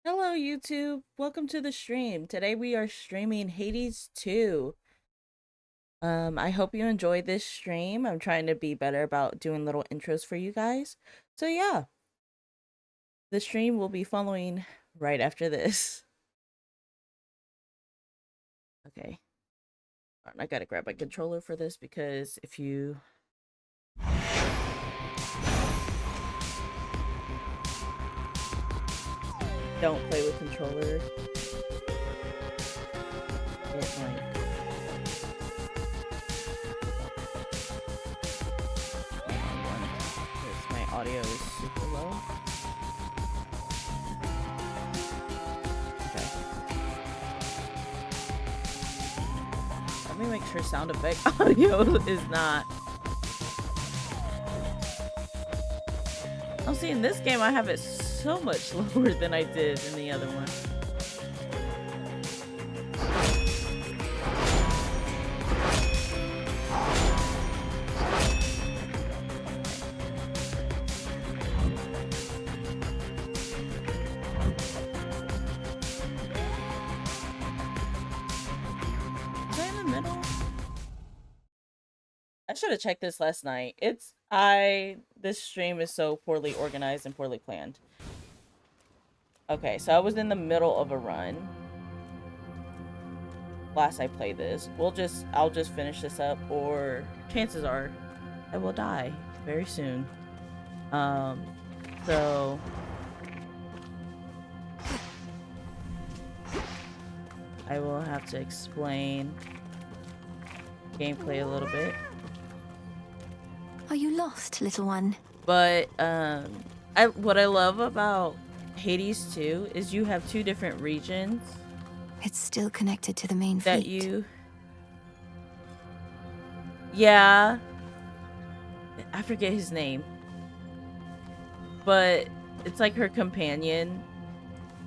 Hello YouTube, welcome to the stream. Today we are streaming Hades 2. I hope you enjoyed this stream. I'm trying to be better about doing little intros for you guys. So yeah, the stream will be following right after this. Okay. Alright, I gotta grab my controller for this because if you don't play with controller, it might because my audio is super low. Okay. Let me make sure sound effect audio is not. Oh, see, in this game I have it so much lower than I did in the other one. Is I in the middle? I should have checked this last night. This stream is so poorly organized and poorly planned. Okay, so I was in the middle of a run. Last I played this. I'll just finish this up, or chances are I will die very soon. So I will have to explain gameplay a little bit. Are you lost, little one? But what I love about Hades 2 is you have two different regions. It's still connected to the main that fleet. Yeah, I forget his name, but it's like her companion.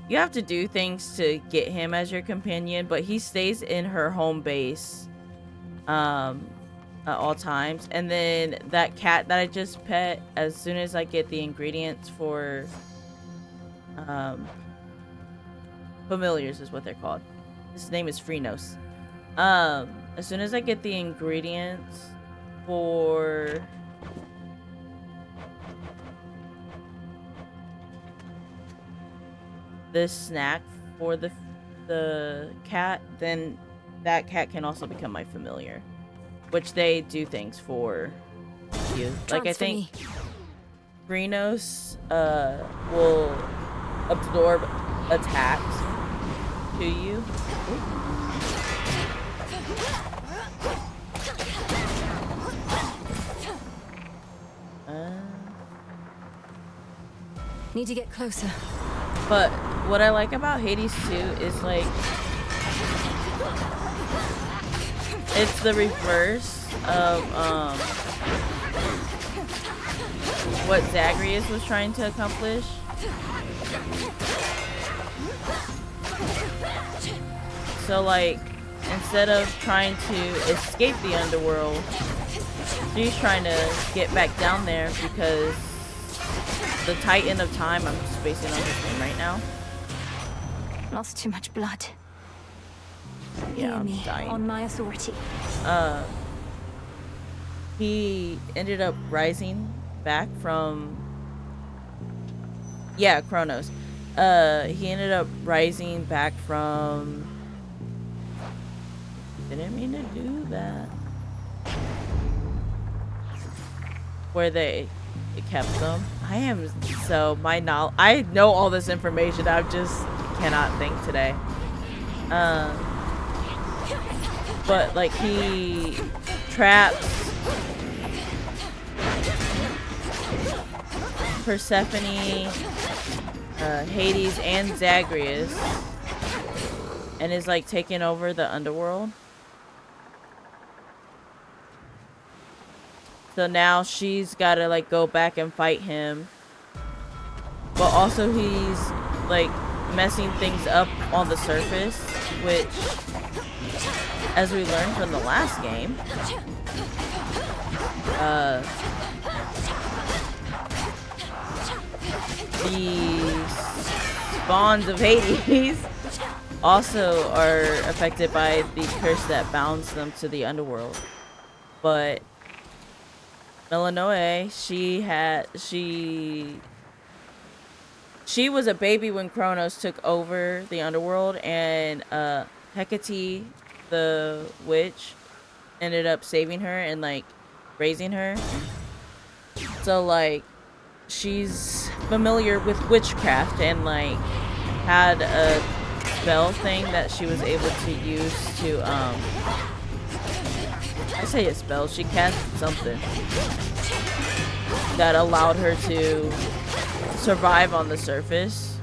You have to do things to get him as your companion, but he stays in her home base at all times. And then that cat that I just pet, as soon as I get the ingredients for familiars is what they're called. His name is Freenos. As soon as I get the ingredients for this snack for the cat, then that cat can also become my familiar, which they do things for you. Like I think Freenos will absorb attacks to you. Need to get closer. But what I like about Hades 2 is like it's the reverse of what Zagreus was trying to accomplish. So like instead of trying to escape the underworld, she's trying to get back down there because the Titan of Time, I'm spacing on his name right now. Lost too much blood. Yeah, I'm dying. On my authority. He ended up rising back from Kronos. He ended up rising back from didn't mean to do that. Where they kept them. I know all this information. I just cannot think today. But like he traps Persephone, Hades, and Zagreus, and is like taking over the underworld. So now she's gotta like go back and fight him. But also he's like messing things up on the surface, which, as we learned from the last game, the spawns of Hades also are affected by the curse that bounds them to the underworld. But Melanoe, she was a baby when Kronos took over the underworld, and Hecate, the witch, ended up saving her and like raising her. So like she's familiar with witchcraft and like had a spell thing that she was able to use to I say a spell, she cast something that allowed her to survive on the surface.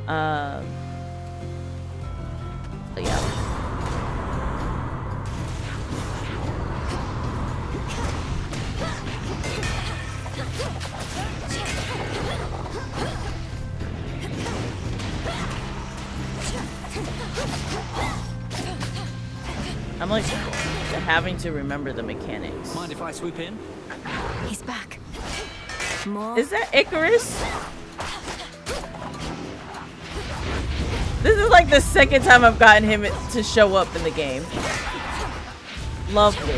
But yeah. I'm like having to remember the mechanics. Mind if I swoop in? He's back. More. Is that Icarus? This is like the second time I've gotten him to show up in the game. Lovely.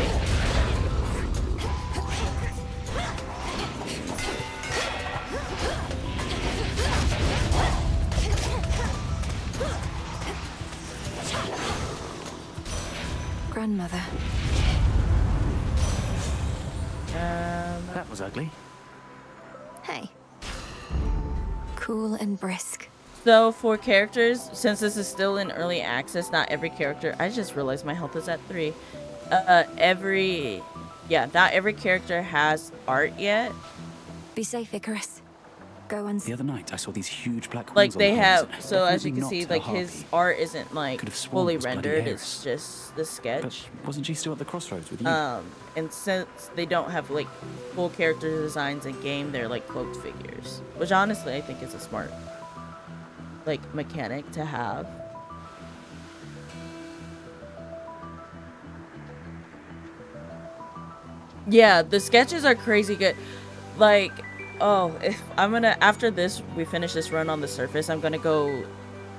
Grandmother. That was ugly. Hey. Cool and brisk. So for characters, since this is still in early access, not every character, I just realized my health is at 3. Not every character has art yet. Be safe, Icarus. Go and The other night, I saw these huge black holes like on they the have, horizon. so as you Definitely can see, not a like his harpy. art isn't like Could have sworn fully it was bloody rendered, Ares. it's just the sketch. But wasn't she still at the crossroads with you? And since they don't have like full character designs in game, they're like cloaked figures, which honestly I think is a smart like mechanic to have. Yeah, the sketches are crazy good. Like, oh, if I'm gonna, after this, we finish this run on the surface, I'm gonna go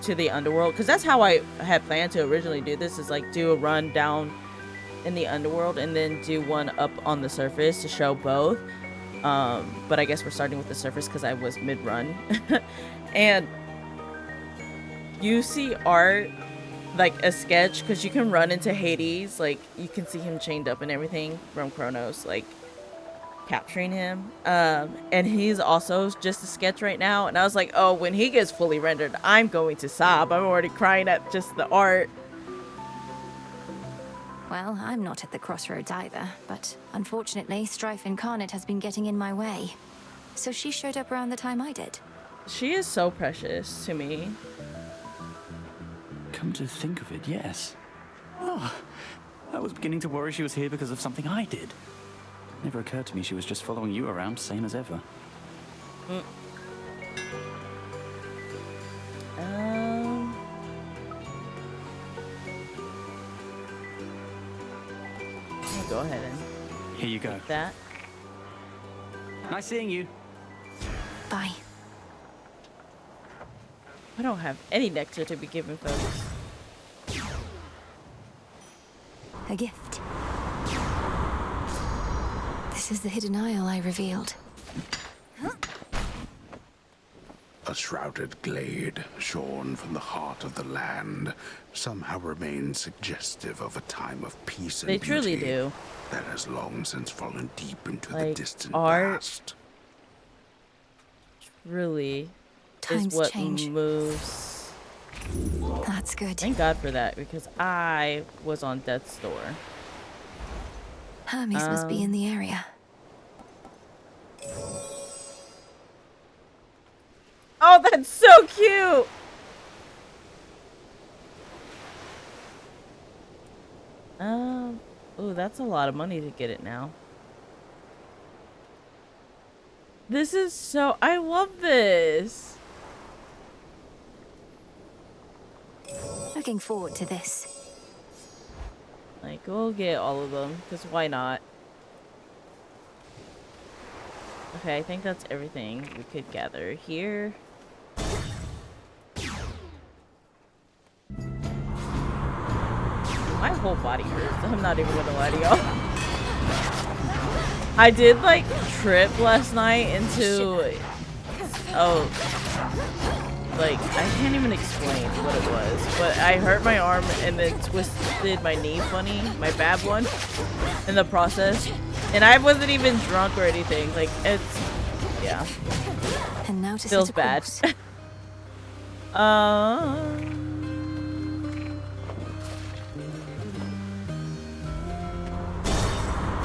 to the underworld, because that's how I had planned to originally do this, is like do a run down in the underworld and then do one up on the surface to show both. But I guess we're starting with the surface because I was mid-run. And you see art, like a sketch, because you can run into Hades, like you can see him chained up and everything from Kronos, like capturing him. And he's also just a sketch right now, and I was like, oh, when he gets fully rendered, I'm going to sob. I'm already crying at just the art. Well, I'm not at the crossroads either, but unfortunately, Strife Incarnate has been getting in my way. So she showed up around the time I did. She is so precious to me. Come to think of it, yes. Oh, I was beginning to worry she was here because of something I did. Never occurred to me she was just following you around, same as ever. I'll go ahead and Here you go. take that. Nice seeing you. Bye. I don't have any nectar to be given folks. A gift. This is the hidden isle I revealed. A shrouded glade, shorn from the heart of the land, somehow remains suggestive of a time of peace and They beauty truly do. that has long since fallen deep into the Like, distant art past. Really Times is what change. moves. That's good. Thank God for that, because I was on death's door. Hermes must be in the area. Oh, that's so cute! Oh, that's a lot of money to get it now. This is so, I love this. Looking forward to this. Like, we'll get all of them, because why not? Okay, I think that's everything we could gather here. My whole body hurts. I'm not even gonna lie to y'all. I did like trip last night into like I can't even explain what it was, but I hurt my arm and then twisted my knee funny, my bad one, in the process. And I wasn't even drunk or anything. Like it's yeah. And now to Feels set a bad. course.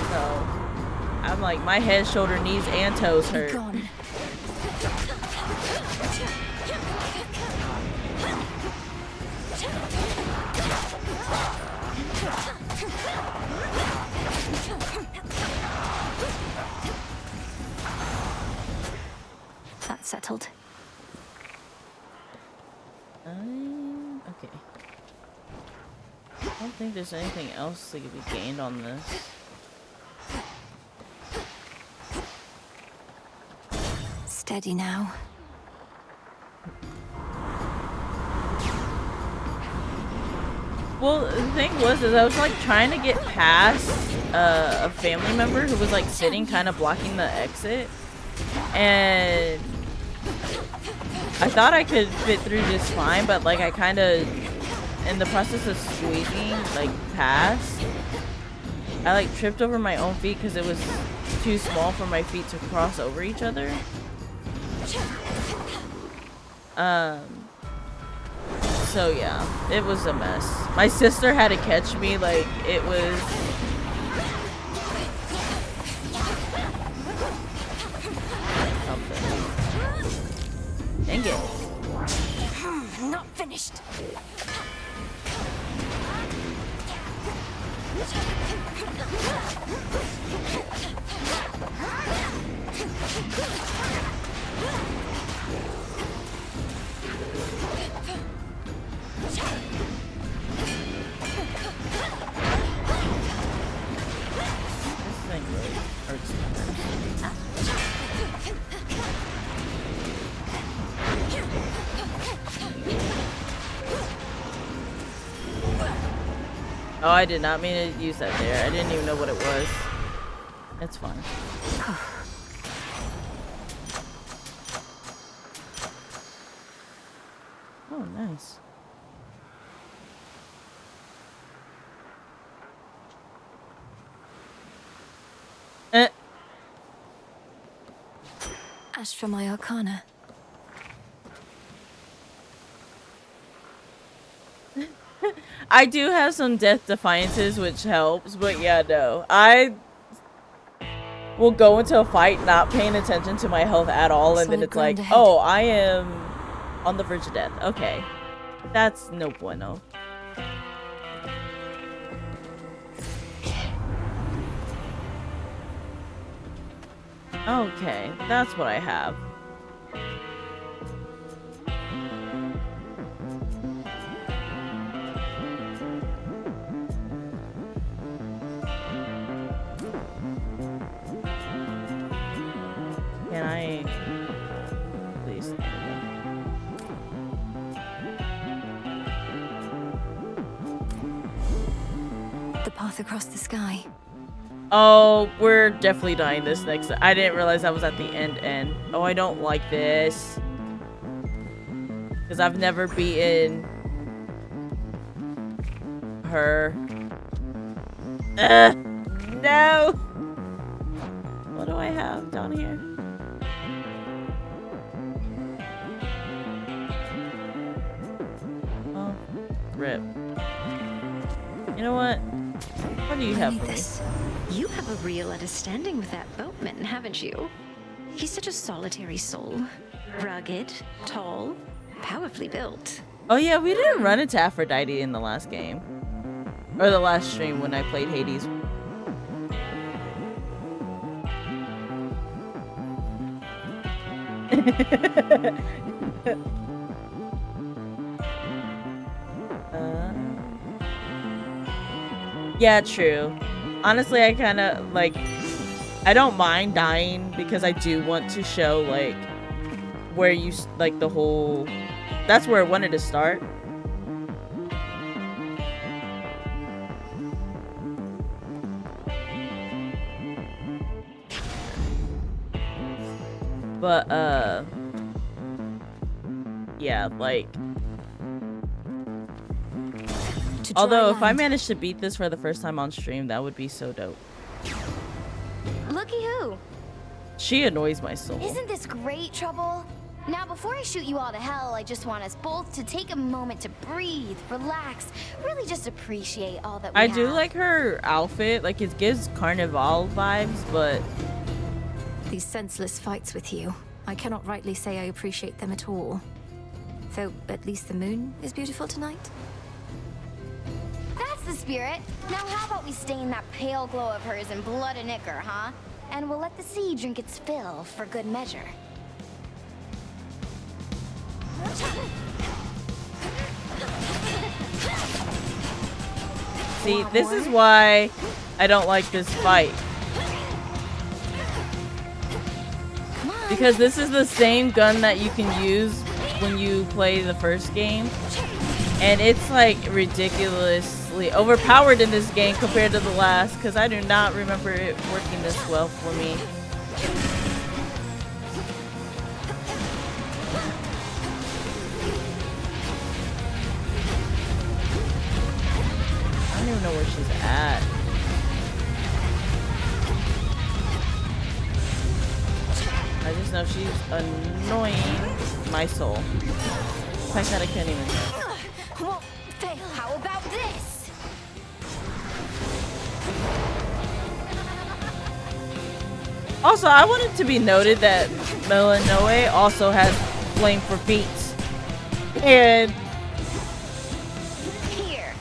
So I'm like my head, shoulder, knees, and toes Be hurt. gone. That's settled. Okay. I don't think there's anything else that could be gained on this. Steady now. Well, the thing was, is I was like trying to get past a family member who was like sitting kind of blocking the exit, and I thought I could fit through just fine, but like I kind of, in the process of squeezing like past, I like tripped over my own feet because it was too small for my feet to cross over each other. So yeah, it was a mess. My sister had to catch me, like it was something. Dang it. Not finished. This thing really hurts my Oh, I did not mean to use that there. I didn't even know what it was. It's fine. Oh, nice. Ash for my arcana. I do have some death defiances, which helps, but yeah, no. I will go into a fight not paying attention to my health at all, and then Solid it's like, ground ahead. oh, I am on the verge of death. Okay. That's no bueno. Okay, that's what I have. Can I please? The path across the sky. Oh, we're definitely dying this next. I didn't realize I was at the end. Oh, I don't like this. Because I've never beaten her. No! What do I have down here? Oh, rip. You know what? What do you I have need for me? this. You have a real understanding with that boatman, haven't you? He's such a solitary soul. Rugged, tall, powerfully built. Oh yeah, we didn't run into Aphrodite in the last game. Or the last stream when I played Hades. Yeah, true. Honestly, I kind of like I don't mind dying because I do want to show like where you like the whole. That's where I wanted to start. But yeah, like although if I managed to beat this for the first time on stream, that would be so dope. Looky who! She annoys my soul. Isn't this great, Trouble? Now, before I shoot you all to hell, I just want us both to take a moment to breathe, relax, really just appreciate all that we have. I do like her outfit. Like, it gives Carnival vibes, but... These senseless fights with you, I cannot rightly say I appreciate them at all. Though, at least the moon is beautiful tonight. That's the spirit. Now how about we stain that pale glow of hers in blood and ichor, huh? And we'll let the sea drink its fill for good measure. See, this is why I don't like this fight. Because this is the same gun that you can use when you play the first game. And it's like ridiculously overpowered in this game compared to the last, because I do not remember it working this well for me. I don't even know where she's at. I just know she's annoying my soul. The fact that I can't even. Well, how about this? Also, I want it to be noted that Melanoe also has flame for feet. And Here.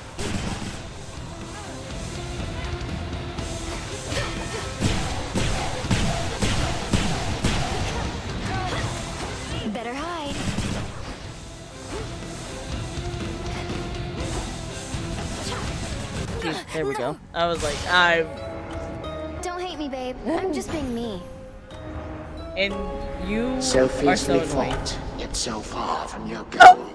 Better hide. there we go. I was like, Don't hate me, babe. I'm just being me. and you So are so fiercely annoying. fought, yet so far from your goal.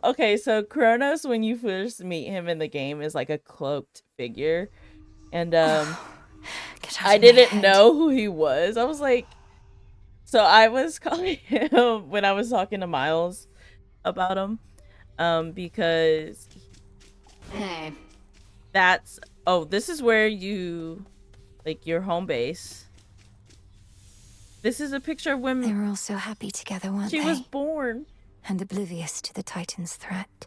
Okay, so Kronos, when you first meet him in the game, is like a cloaked figure. And I didn't know who he was. I was like, so I was calling him when I was talking to Miles about him. Because Hey. that's this is where you like your home base. This is a picture of They when were all so happy together, weren't she they? was born. And oblivious to the Titan's threat.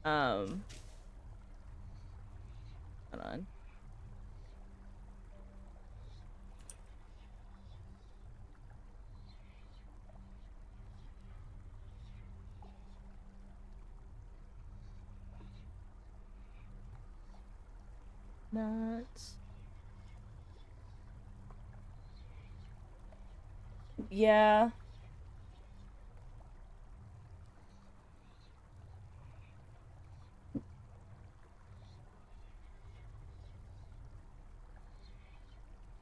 Hold on. Nuts. Yeah.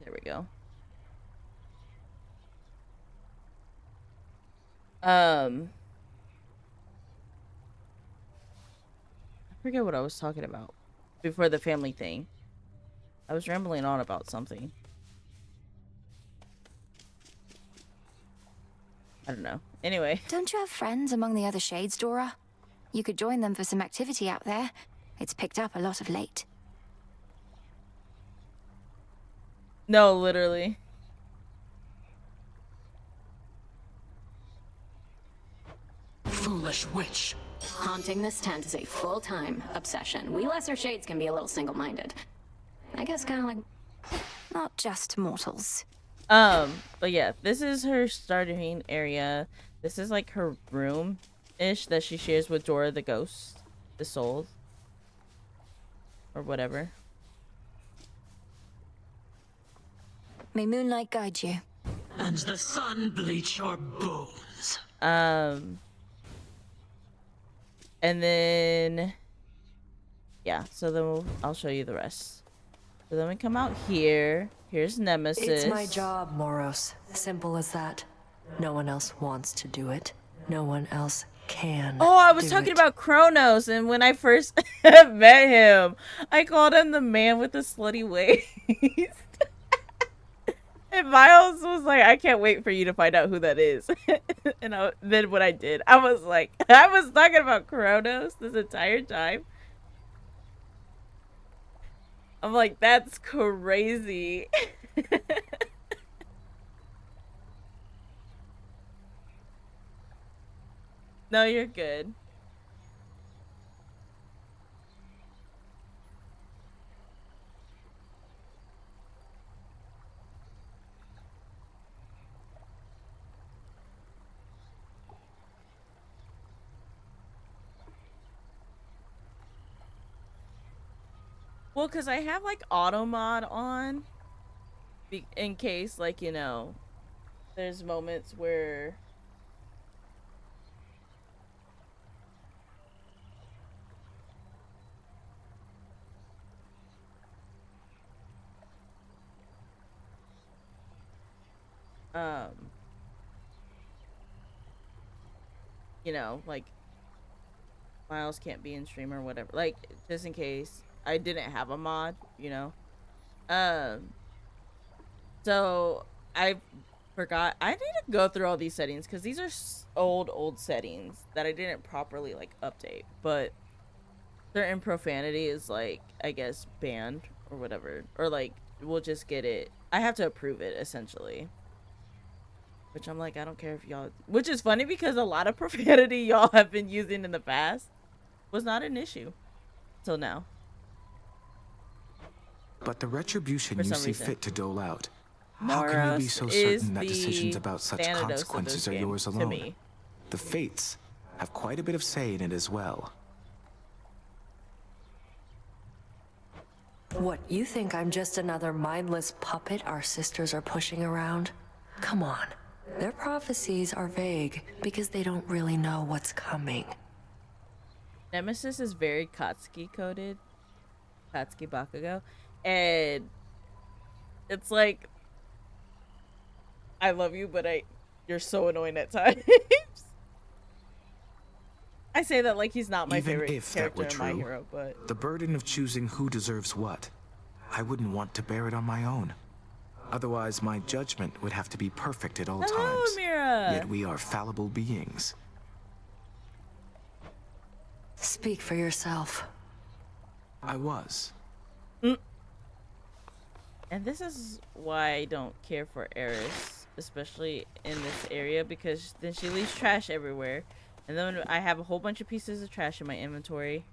There we go. I forget what I was talking about before the family thing. I was rambling on about something. I don't know. Anyway. Don't you have friends among the other shades, Dora? You could join them for some activity out there. It's picked up a lot of late. No, literally. Foolish witch. Haunting this tent is a full-time obsession. We lesser shades can be a little single-minded. I guess kind of like... Not just mortals. But yeah, this is her starting area. This is like her room-ish that she shares with Dora the ghost. The soul. Or whatever. May moonlight guide you. And the sun bleach your bones. Um, and then, yeah, so then I'll show you the rest. So then we come out here. Here's Nemesis. It's my job, Moros. Simple as that. No one else wants to do it. No one else can. Oh, I was talking about Kronos, and when I first met him, I called him the man with the slutty waist. And Miles was like, I can't wait for you to find out who that is. And then what I did, I was like, I was talking about Kronos this entire time. I'm like, that's crazy. No, you're good. Well, because I have like auto mod on in case, like, you know, there's moments where um you know, like Miles can't be in stream or whatever, like, just in case I didn't have a mod, you know. um so I forgot I need to go through all these settings because these are old settings that I didn't properly like update, but certain profanity is like, I guess, banned or whatever, or like we'll just get it, I have to approve it essentially, which I'm like, I don't care if y'all, which is funny because a lot of profanity y'all have been using in the past was not an issue till now. But the retribution For you some see reason. fit to dole out, how can you be so certain that decisions about such Thanatos of consequences this are game, yours to alone? me. The fates have quite a bit of say in it as well. What, you think I'm just another mindless puppet our sisters are pushing around? Come on. Their prophecies are vague because they don't really know what's coming. Nemesis is very Katsuki coded, Katsuki Bakugo, and it's like, I love you, but you're so annoying at times. I say that like he's not my Even favorite if that character were in My true, Hero, but the burden of choosing who deserves what, I wouldn't want to bear it on my own. Otherwise, my judgment would have to be perfect at all hello, times. Amira. Yet we are fallible beings. Speak for yourself. I was. And this is why I don't care for Eris, especially in this area, because then she leaves trash everywhere. And then I have a whole bunch of pieces of trash in my inventory.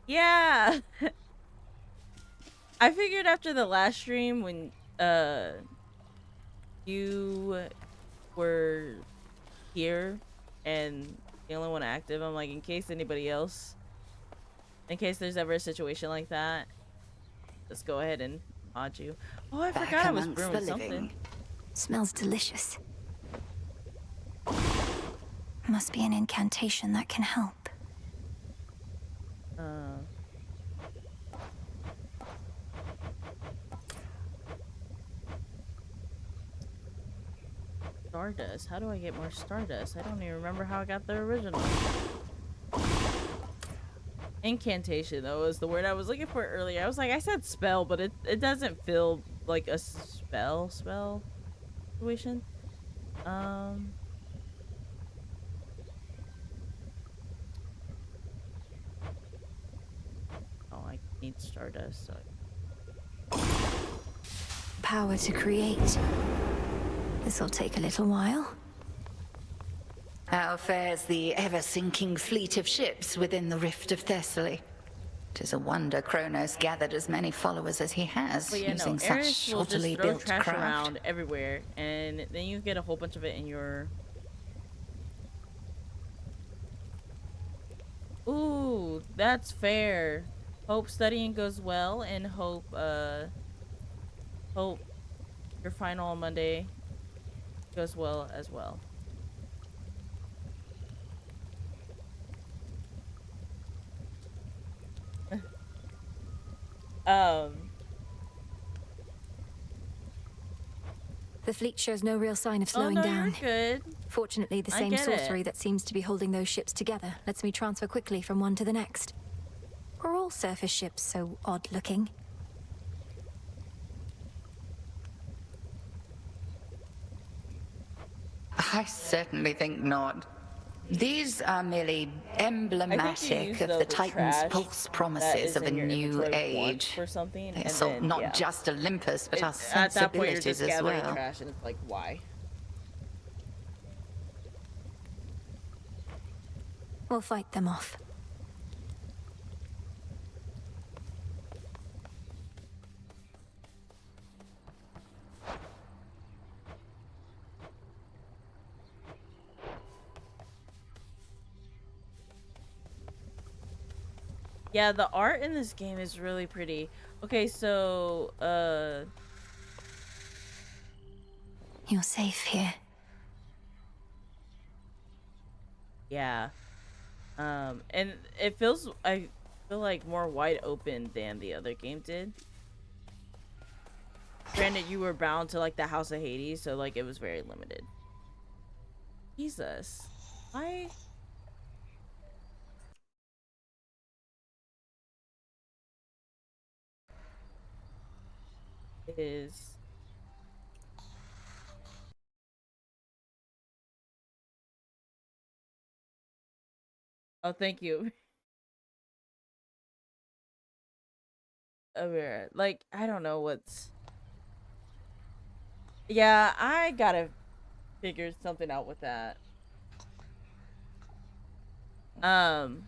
Yeah! I figured after the last stream when you were here and the only one active, I'm like, in case there's ever a situation like that, let's go ahead and mod you. Oh, I forgot I was brewing something. Smells delicious. Must be an incantation that can help. Stardust. How do I get more Stardust? I don't even remember how I got the original. Incantation, though, is the word I was looking for earlier. I was like, I said spell, but it doesn't feel like a spell situation. Oh, I need Stardust, so Power to create. This'll take a little while. How fares the ever-sinking fleet of ships within the Rift of Thessaly? 'Tis a wonder Kronos gathered as many followers as he has, but yeah, using no, such Eris will just shoddily throw built trash craft. around everywhere, and then you get a whole bunch of it in your... Ooh, that's fair. Hope studying goes well, and hope your final on Monday goes well as well. Um, The fleet shows no real sign of oh slowing no, down. you're good. Fortunately, the I same get sorcery it. that seems to be holding those ships together lets me transfer quickly from one to the next. Are all surface ships so odd-looking? I certainly think not. These are merely I think you emblematic use of though the the Titan's trash false that promises is of a in your new inventory once age. for something, They and assault then not yeah, just Olympus, but our at that point you're just sensibilities as gathering well. trash, and it's like, why? We'll fight them off. Yeah, the art in this game is really pretty. Okay, so You're safe here. yeah. And I feel like more wide open than the other game did. Granted, you were bound to like the House of Hades, so like it was very limited. Jesus. Why? Is oh, thank you. Amira. Like, I don't know what's. Yeah, I gotta figure something out with that. Um,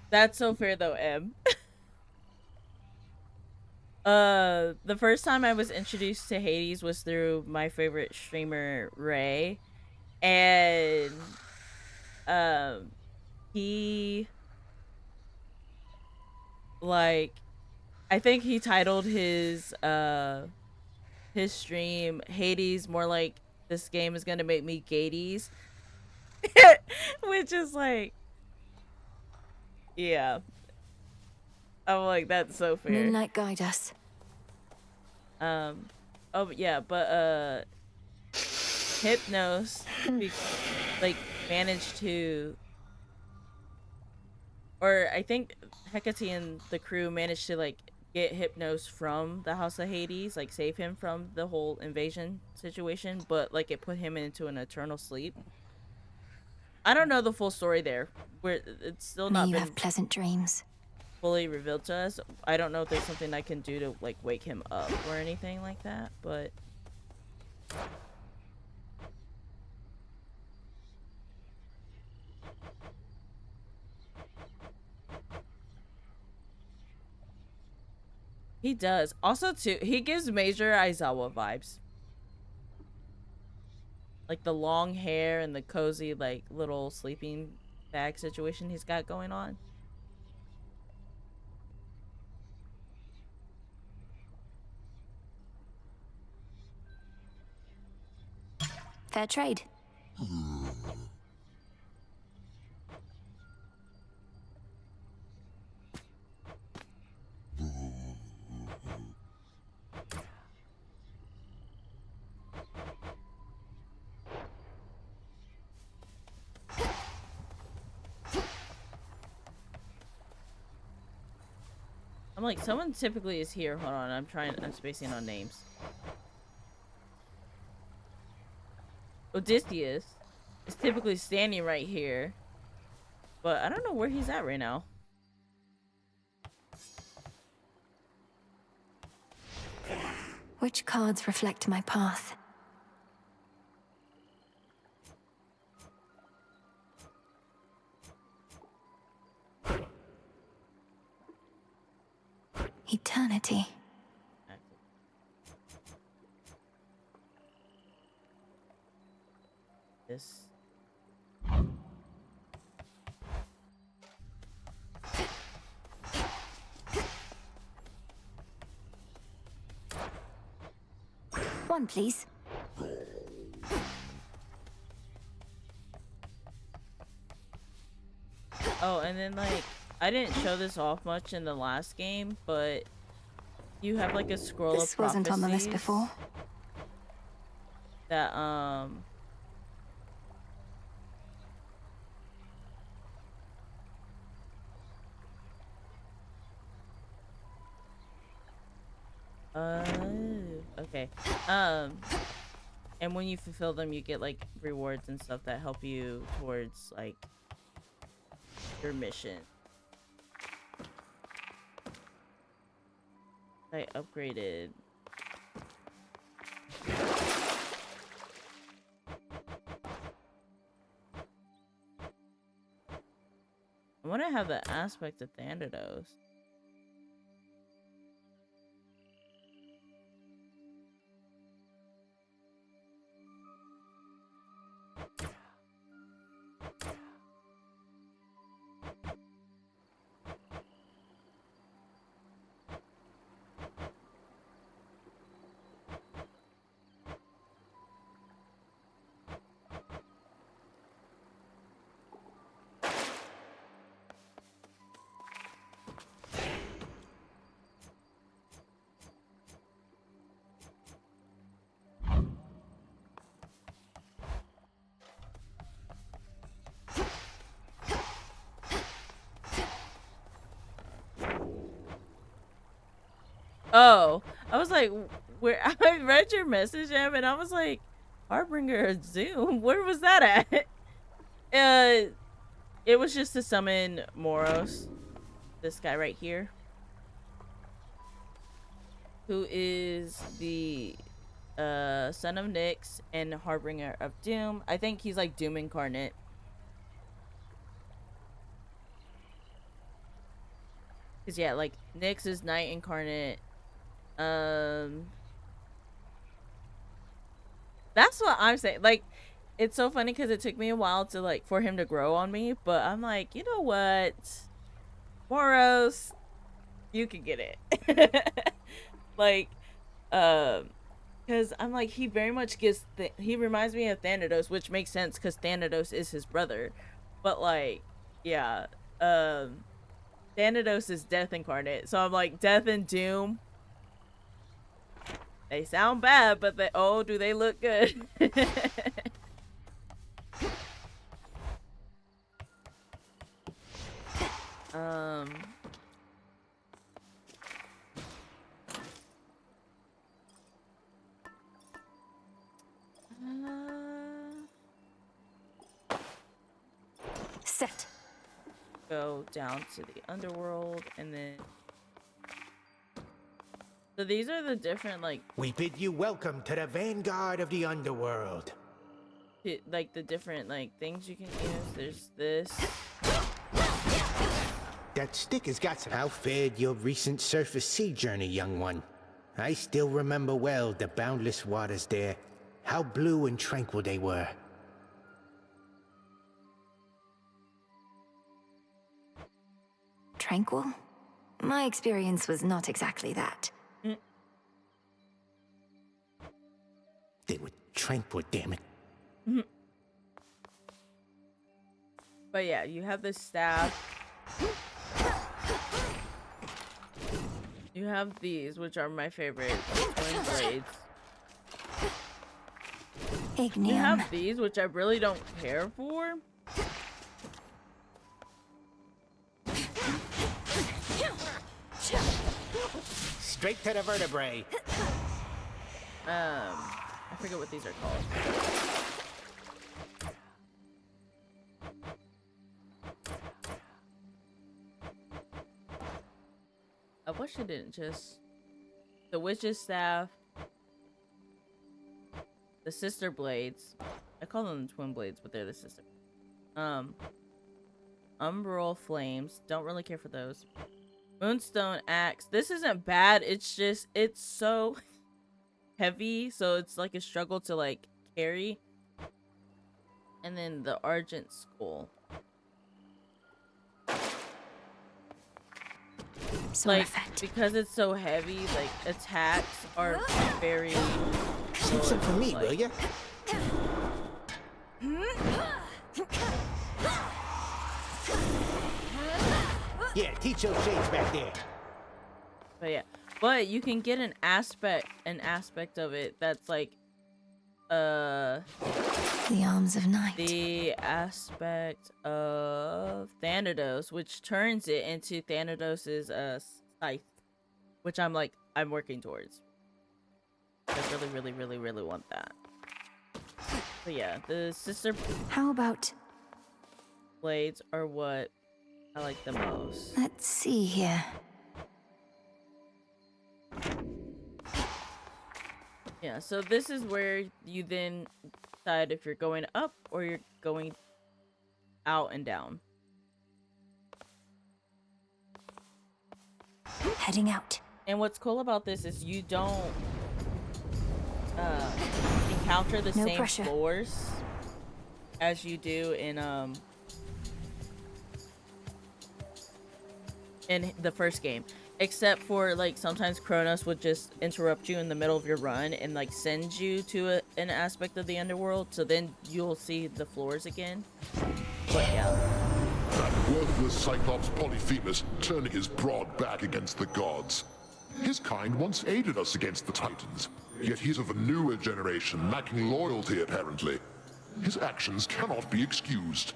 that's so fair though, M. The first time I was introduced to Hades was through my favorite streamer, Ray. And um he like I think he titled his stream Hades, more like this game is gonna make me Gades. Which is like, yeah. I'm like, that's so fair. Moonlight guide us. Um oh yeah, but Hypnos like managed to, or I think Hecate and the crew managed to like get Hypnos from the House of Hades, like save him from the whole invasion situation, but like it put him into an eternal sleep. I don't know the full story there. Where it's still May not you have been pleasant dreams. fully revealed to us. I don't know if there's something I can do to like wake him up or anything like that, but he does. Also too, he gives major Aizawa vibes. Like the long hair and the cozy like little sleeping bag situation he's got going on. Fair trade. I'm like, someone typically is here. Hold on, I'm spacing on names. Odysseus is typically standing right here, but I don't know where he's at right now. Which cards reflect my path? Eternity. This. One, please. Oh, and then like I didn't show this off much in the last game, but you have like a scroll of This wasn't on the list before. That okay. And when you fulfill them, you get like rewards and stuff that help you towards like your mission. I upgraded. I want to have the aspect of Thanatos. Oh, I was like, where I read your message, Em, and I was like, Harbinger of Zoom? Where was that at? It was just to summon Moros. This guy right here. Who is the son of Nyx and Harbinger of Doom. I think he's like Doom incarnate. Cause yeah, like Nyx is Night incarnate. That's what I'm saying. Like, it's so funny because it took me a while to like for him to grow on me, but I'm like, you know what, Moros, you can get it. Like, because I'm like, he very much gives he reminds me of Thanatos, which makes sense because Thanatos is his brother. But like, yeah, Thanatos is Death incarnate, so I'm like, Death and Doom. They sound bad, but they, oh, do they look good? Set. Go down to the underworld and then. So these are the different like. We bid you welcome to the vanguard of the underworld. Like the different like things you can use. There's this. That stick has got some. How fared your recent surface sea journey, young one? I still remember well the boundless waters there. How blue and tranquil they were. Tranquil? My experience was not exactly that. They were tranquil, damn it. But yeah, you have the staff. You have these, which are my favorite, twin blades. Ignium. You have these, which I really don't care for. Straight to the vertebrae. I forget what these are called. I wish I didn't just... The witch's staff. The sister blades. I call them the twin blades, but they're the sister. Umbral flames. Don't really care for those. Moonstone axe. This isn't bad. It's just, it's so heavy, so it's like a struggle to like carry. And then the Argent skull. Like, because it's so heavy, like attacks are very. Keep some for me, like, will ya? Yeah, teach those shades back there. But yeah, but you can get an aspect of it that's like, the arms of night. The aspect of Thanatos, which turns it into Thanatos's scythe, which I'm working towards. I really want that. But yeah, the sister How about... blades are what I like the most. Let's see here. Yeah, so this is where you then decide if you're going up or you're going out and down. Heading out. And what's cool about this is you don't encounter the same floors as you do in the first game, except for like sometimes Kronos would just interrupt you in the middle of your run and like send you to an aspect of the underworld, so then you'll see the floors again. But yeah, that worthless Cyclops Polyphemus turning his broad back against the gods. His kind once aided us against the Titans, yet he's of a newer generation, lacking loyalty apparently. His actions cannot be excused.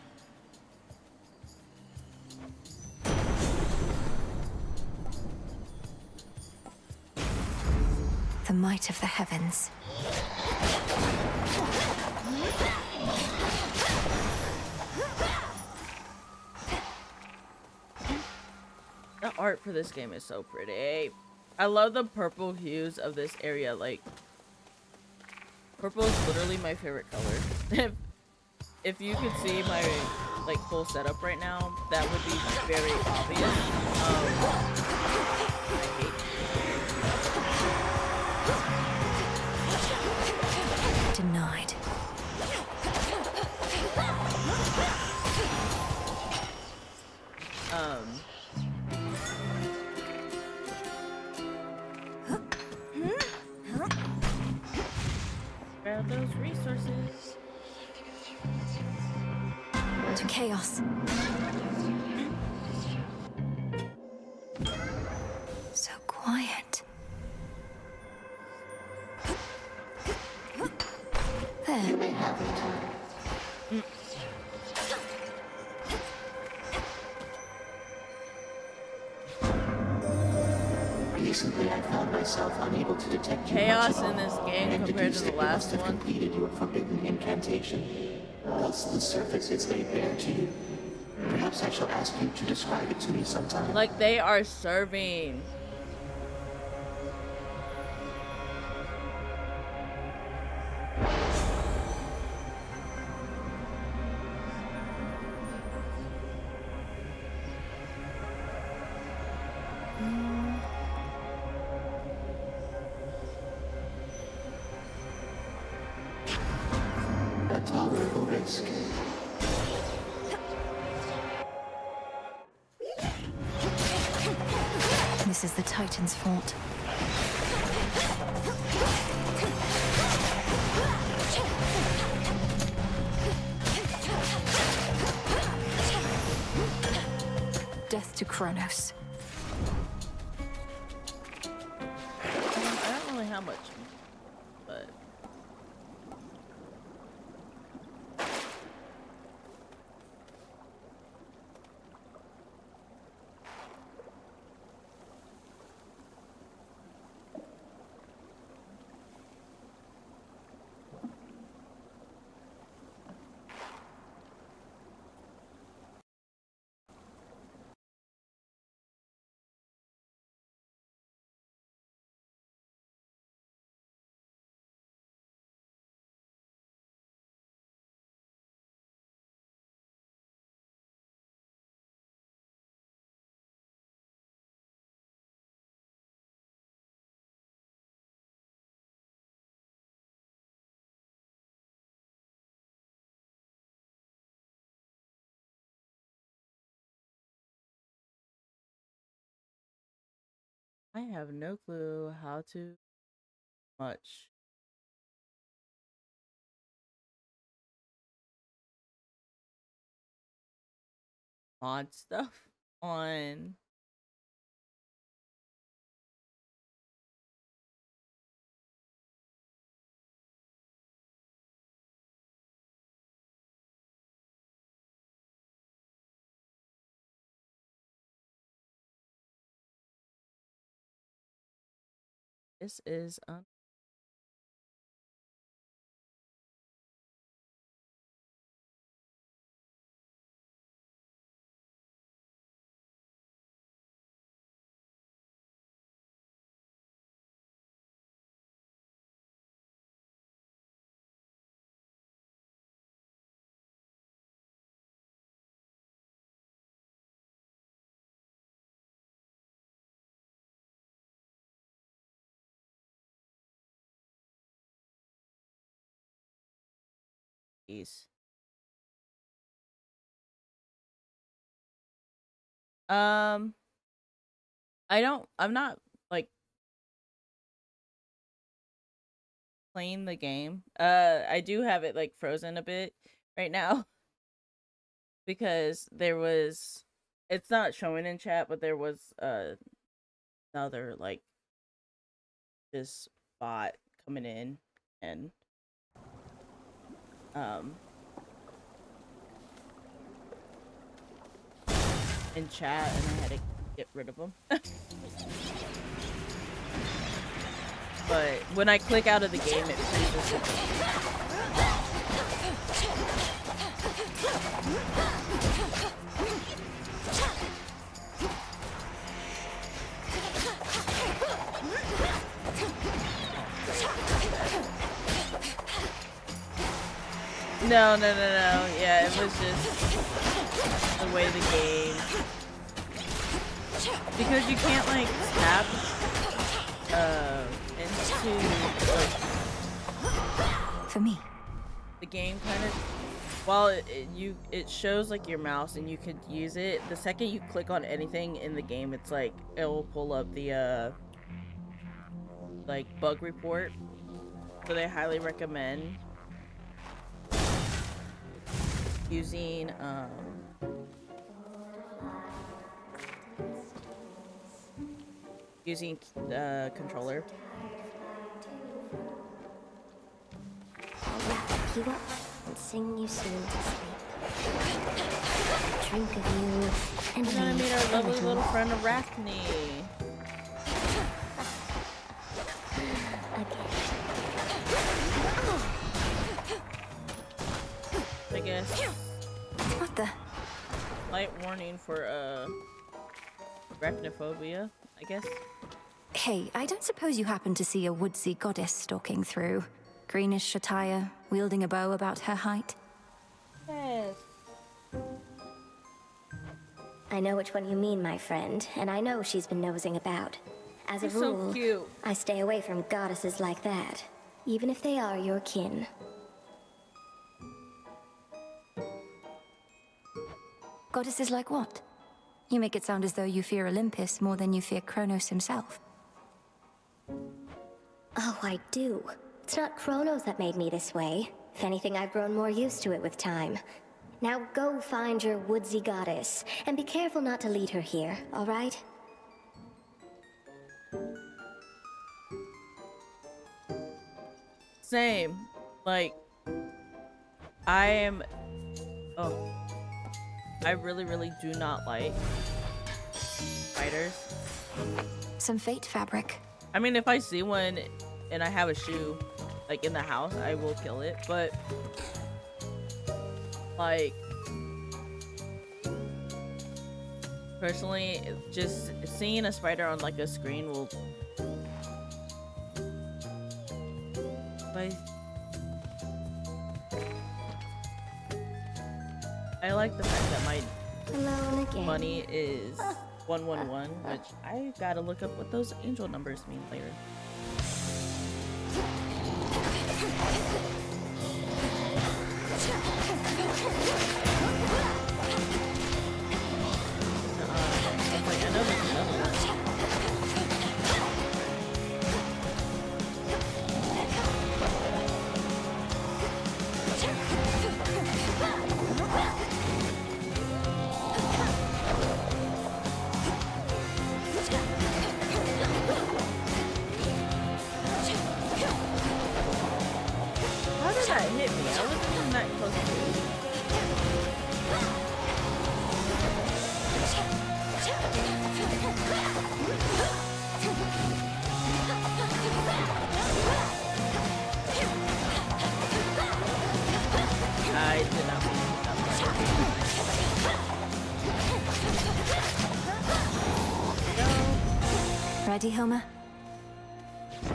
The might of the heavens. the art for this game is so pretty. I love the purple hues of this area. Like, purple is literally my favorite color. If you could see my like full setup right now, that would be very obvious. Denied. Grab those resources. To chaos. So quiet. There. You may have it. Recently, I found myself unable to detect you Chaos much at in this all. game I compared to deduced the that last you must one. have completed your forbidden incantation. Else the surface is laid bare to you. Perhaps I shall ask you to describe it to me sometime. Like they are serving. A tolerable risk. This is the Titan's fault. Death to Kronos. I don't really have much, but I have no clue how to much. Mod stuff. on this is these. I'm not like playing the game. I do have it like frozen a bit right now because there was it's not showing in chat, but there was another like this bot coming in and in chat, and I had to get rid of them. But when I click out of the game, it freezes it. No. Yeah, it was just the way the game. Because you can't like tap into like for me. The game kind of while it shows like your mouse and you could use it. The second you click on anything in the game, it's like it will pull up the like bug report. So they highly recommend using the controller. I'll pick you up and sing you soon to sleep. Drink of you and we're gonna meet our lovely little friend Arachne. I guess. What the? Light warning for arachnophobia, I guess. Hey, I don't suppose you happen to see a woodsy goddess stalking through? Greenish attire, wielding a bow about her height? Yes. I know which one you mean, my friend, and I know she's been nosing about. As a rule, so cute. I stay away from goddesses like that, even if they are your kin. Goddesses like what? You make it sound as though you fear Olympus more than you fear Kronos himself. Oh, I do. It's not Kronos that made me this way. If anything, I've grown more used to it with time. Now go find your woodsy goddess, and be careful not to lead her here, all right? Same. Like, I really do not like spiders. Some fate fabric. I mean, if I see one and I have a shoe, like, in the house, I will kill it, but, like, personally, just seeing a spider on, like, a screen will... I like the fact that my money is 111, which I gotta look up what those angel numbers mean later. I know there's another one. Ready, Homer? Your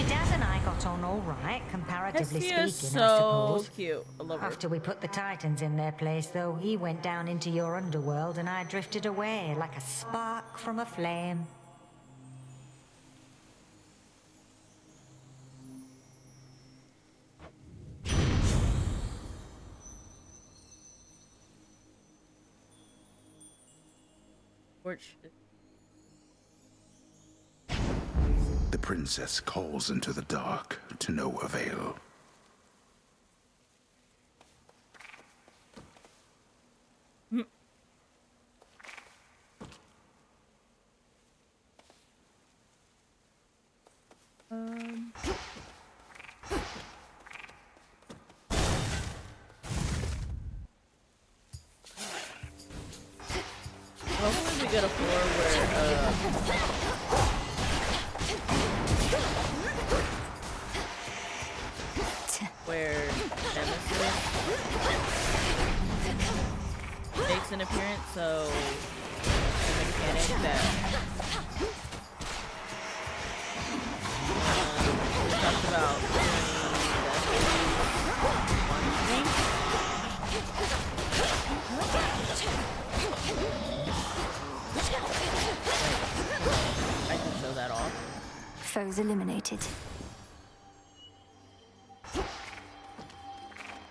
dad and I got on all right, comparatively Hestia is speaking, so I suppose. cute. I love her. After we put the Titans in their place, though, he went down into your underworld and I drifted away like a spark from a flame. The princess calls into the dark to no avail. Hopefully we get a floor where Nemesis makes an appearance, so the mechanic that we talked about during I can show that off. Foes eliminated.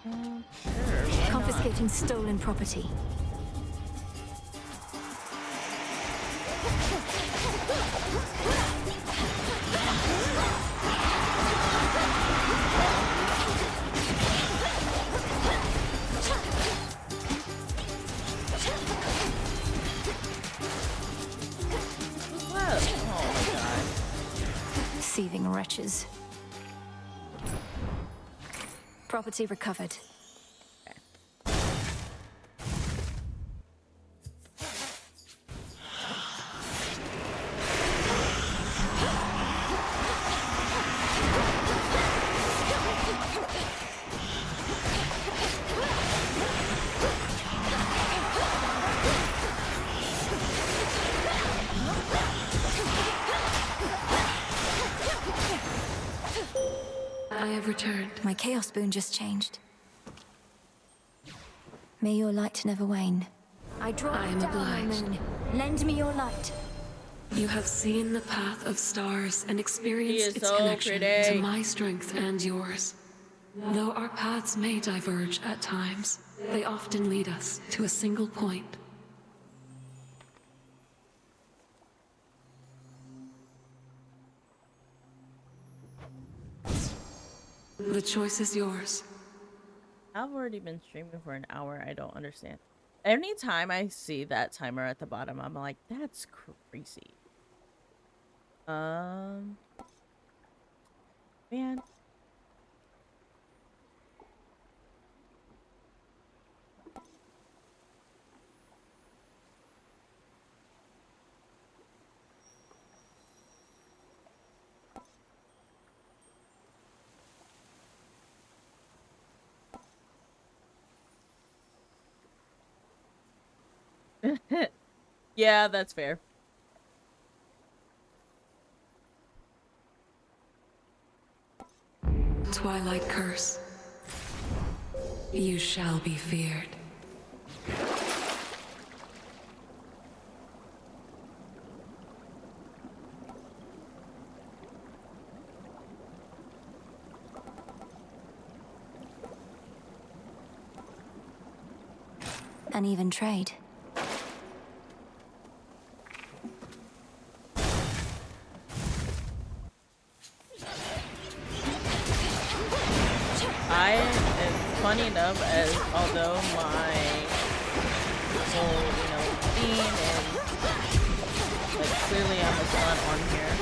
Sure, Confiscating stolen property. Thieving wretches. Property recovered. I have returned. My chaos boon just changed. May your light never wane. I draw I it am down, O obliged. moon. Lend me your light. You have seen the path of stars and He experienced is its so connection pretty. to my strength and yours. Though our paths may diverge at times, they often lead us to a single point. The choice is yours. I've already been streaming for an hour. I don't understand. Anytime I see that timer at the bottom, I'm like, that's crazy. Man. Yeah, that's fair. Twilight curse. You shall be feared. An even trade. I am funny enough as although my whole, theme and like clearly I'm a sun on here.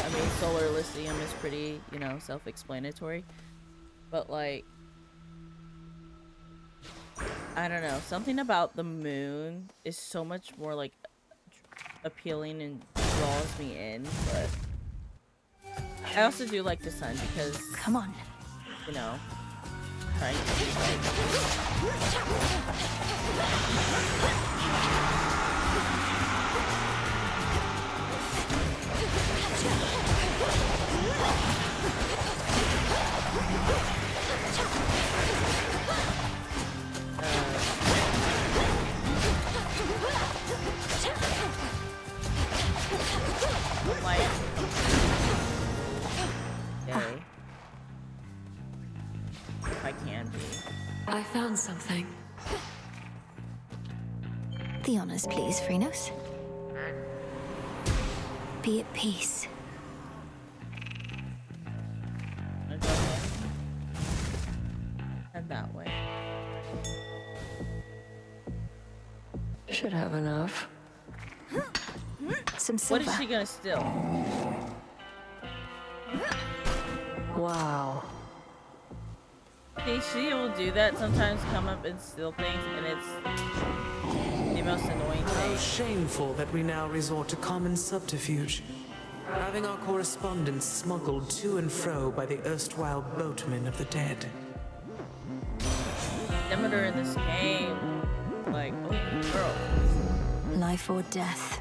I mean solar lithium is pretty, self-explanatory. But like I don't know, something about the moon is so much more like appealing and draws me in, but I also do like the sun because, come on, trying to be like Like, okay. If I can be. I found something. The honors, please, Phrenos. Be at peace. And that way. Should have enough. Some silver. What is she gonna steal? Wow. See, she will do that sometimes, come up and steal things, and it's the most annoying How thing. shameful that we now resort to common subterfuge. Having our correspondence smuggled to and fro by the erstwhile boatmen of the dead. Demeter in this game. Like, oh, girl. Life or death.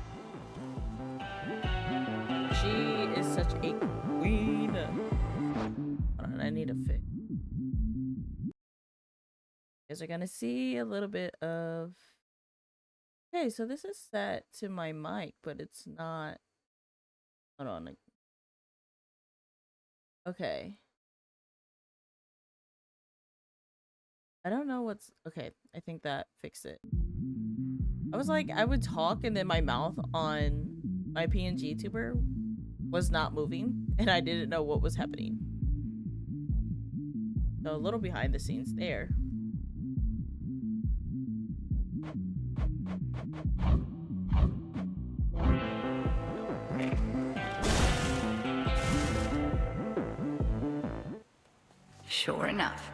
She is such a queen. Hold on, I need a fit. You guys are gonna see a little bit of. Okay, so this is set to my mic, but it's not. Hold on. Okay. I don't know what's. Okay, I think that fixed it. I was like, I would talk and then my mouth on my PNG tuber was not moving and I didn't know what was happening. So a little behind the scenes there. Okay. Sure enough.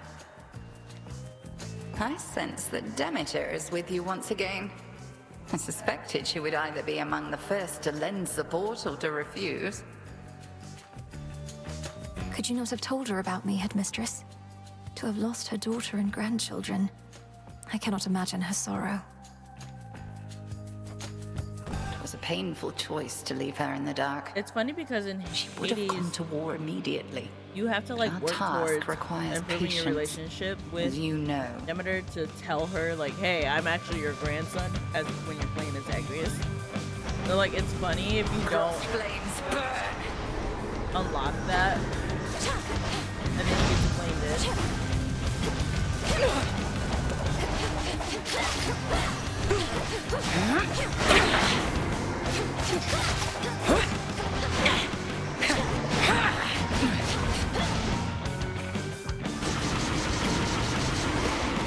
I sense that Demeter is with you once again. I suspected she would either be among the first to lend support or to refuse. Could you not have told her about me, headmistress? To have lost her daughter and grandchildren. I cannot imagine her sorrow. It was a painful choice to leave her in the dark. It's funny because in She would have Hades, gone to war immediately. you have to like Our work task towards requires improving your patience, relationship with as you know. Demeter to tell her like, hey, I'm actually your grandson, as when you're playing as Agrius. So like, it's funny if you don't unlock that, and then you get to play this.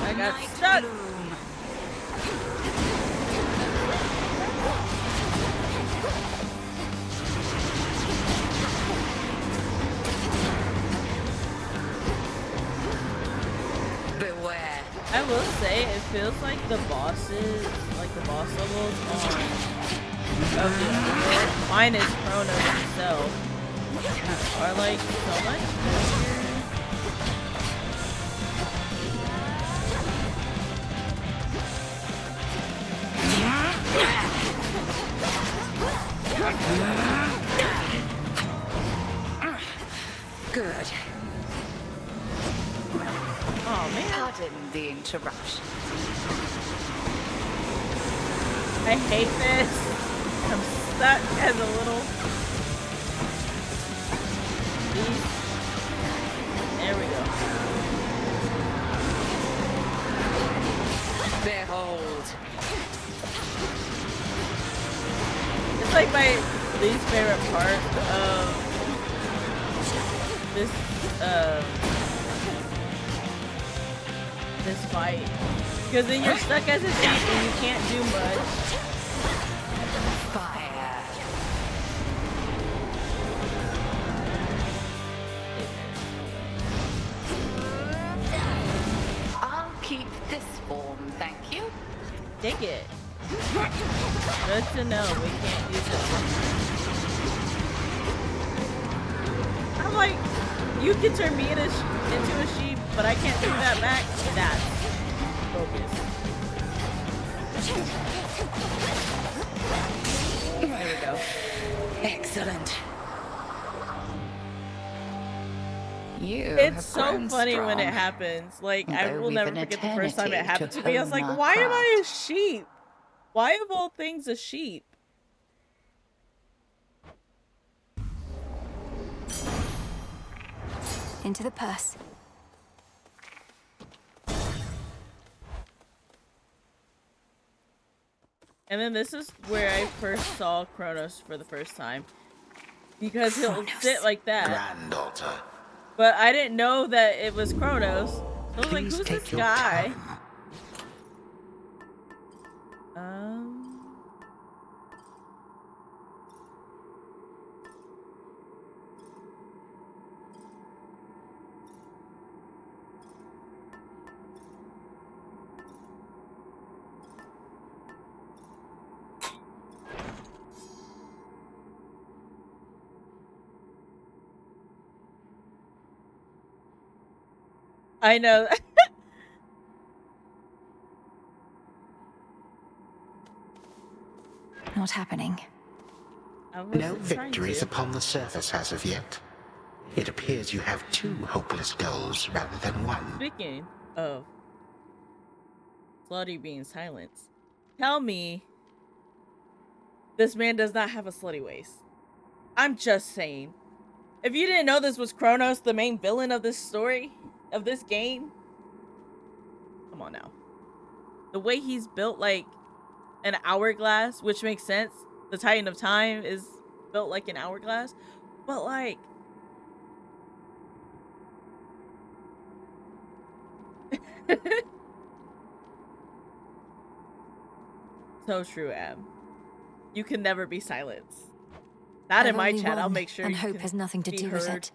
I got stuck. Beware. I will say, it feels like the bosses, like the boss levels on of the Underworld, minus Chronos himself, are like so much easier. Good. Oh man. Pardon the interruption. I hate this. I'm stuck as a little beast. There we go. Behold. It's like my least favorite part of this this fight. Because then you're stuck as a sheep and you can't do much. Fire. I'll keep this form, thank you. Take it. Good to know we can't use it. I'm like, you can turn me into a sheep, but I can't do that back. That's focus. There we go. Excellent. It's so funny when it happens. Like, I will never forget the first time it happened to me. I was like, why am I a sheep? Why of all things a sheep? Into the purse. And then this is where I first saw Kronos for the first time. Because he'll sit like that. Granddaughter. But I didn't know that it was Kronos. So I was like, who's this guy? I know. Not happening. No victories upon the surface as of yet. It appears you have two hopeless goals rather than one. Speaking of Slutty being silenced, tell me this man does not have a slutty waist. I'm just saying. If you didn't know this was Kronos, the main villain of this story, of this game, come on now. The way he's built like an hourglass, which makes sense. The Titan of Time is built like an hourglass, but like so true, Ab. You can never be silenced. Not in my chat. I'll make sure. And hope has nothing to do with it.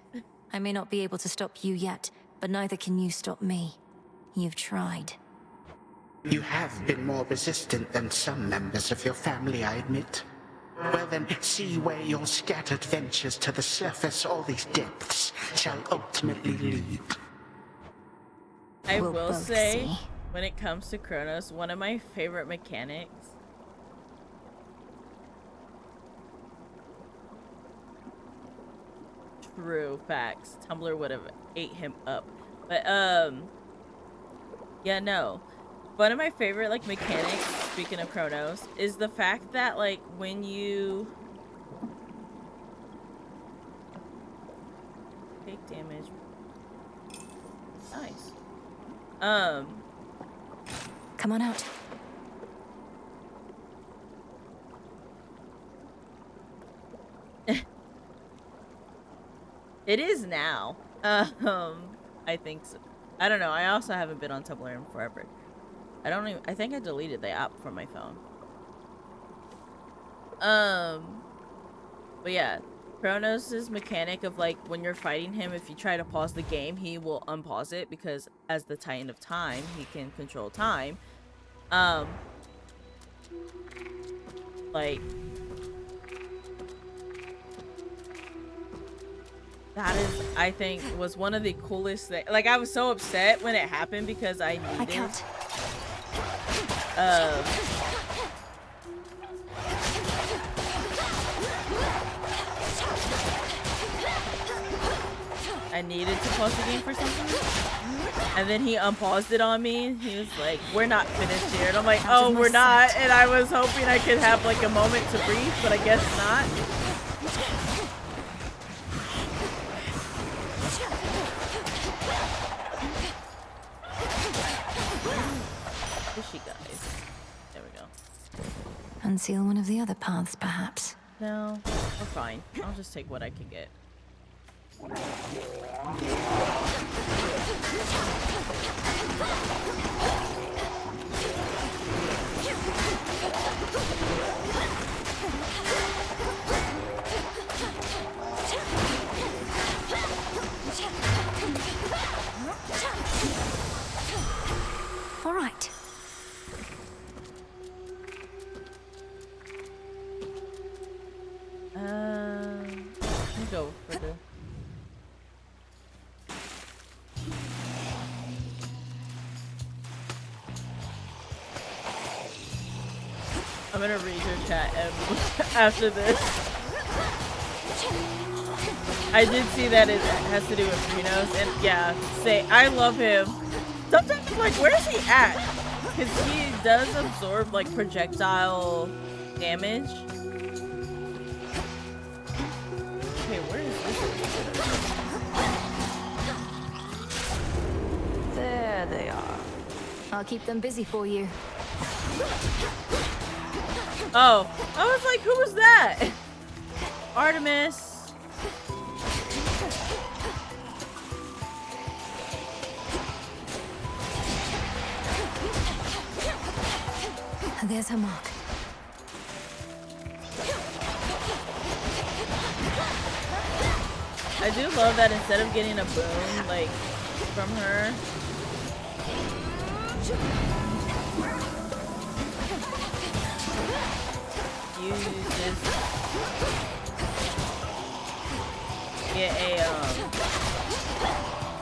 I may not be able to stop you yet, but neither can you stop me. You've tried. You have been more resistant than some members of your family, I admit. Well then, see where your scattered ventures to the surface or these depths shall ultimately lead. I will say, when it comes to Kronos, one of my favorite mechanics true facts. Tumblr would have ate him up. But yeah, no. One of my favorite like mechanics, speaking of Kronos, is the fact that like when you take damage. Nice. Come on out. It is now. I think so. I don't know. I also haven't been on Tumblr in forever. I think I deleted the app from my phone. But yeah, Kronos' mechanic of like when you're fighting him, if you try to pause the game, he will unpause it because as the Titan of Time, he can control time. Like that is, I think, was one of the coolest things. Like I was so upset when it happened because I needed. I needed to pause the game for something, and then he unpaused it on me. He was like, "We're not finished here," and I'm like, "Oh, we're not." And I was hoping I could have like a moment to breathe, but I guess not. Fishy guys. There we go. Unseal one of the other paths, perhaps. No, we're fine. I'll just take what I can get. All right. Let me go for the. I'm gonna read your chat after this. I did see that it has to do with Reno's, and yeah, I love him. Sometimes I'm like, where's he at? Because he does absorb like projectile damage. Okay, where is this? There they are. I'll keep them busy for you. Oh, I was like, who was that? Artemis. There's her mark. I do love that instead of getting a boon, like, from her, you just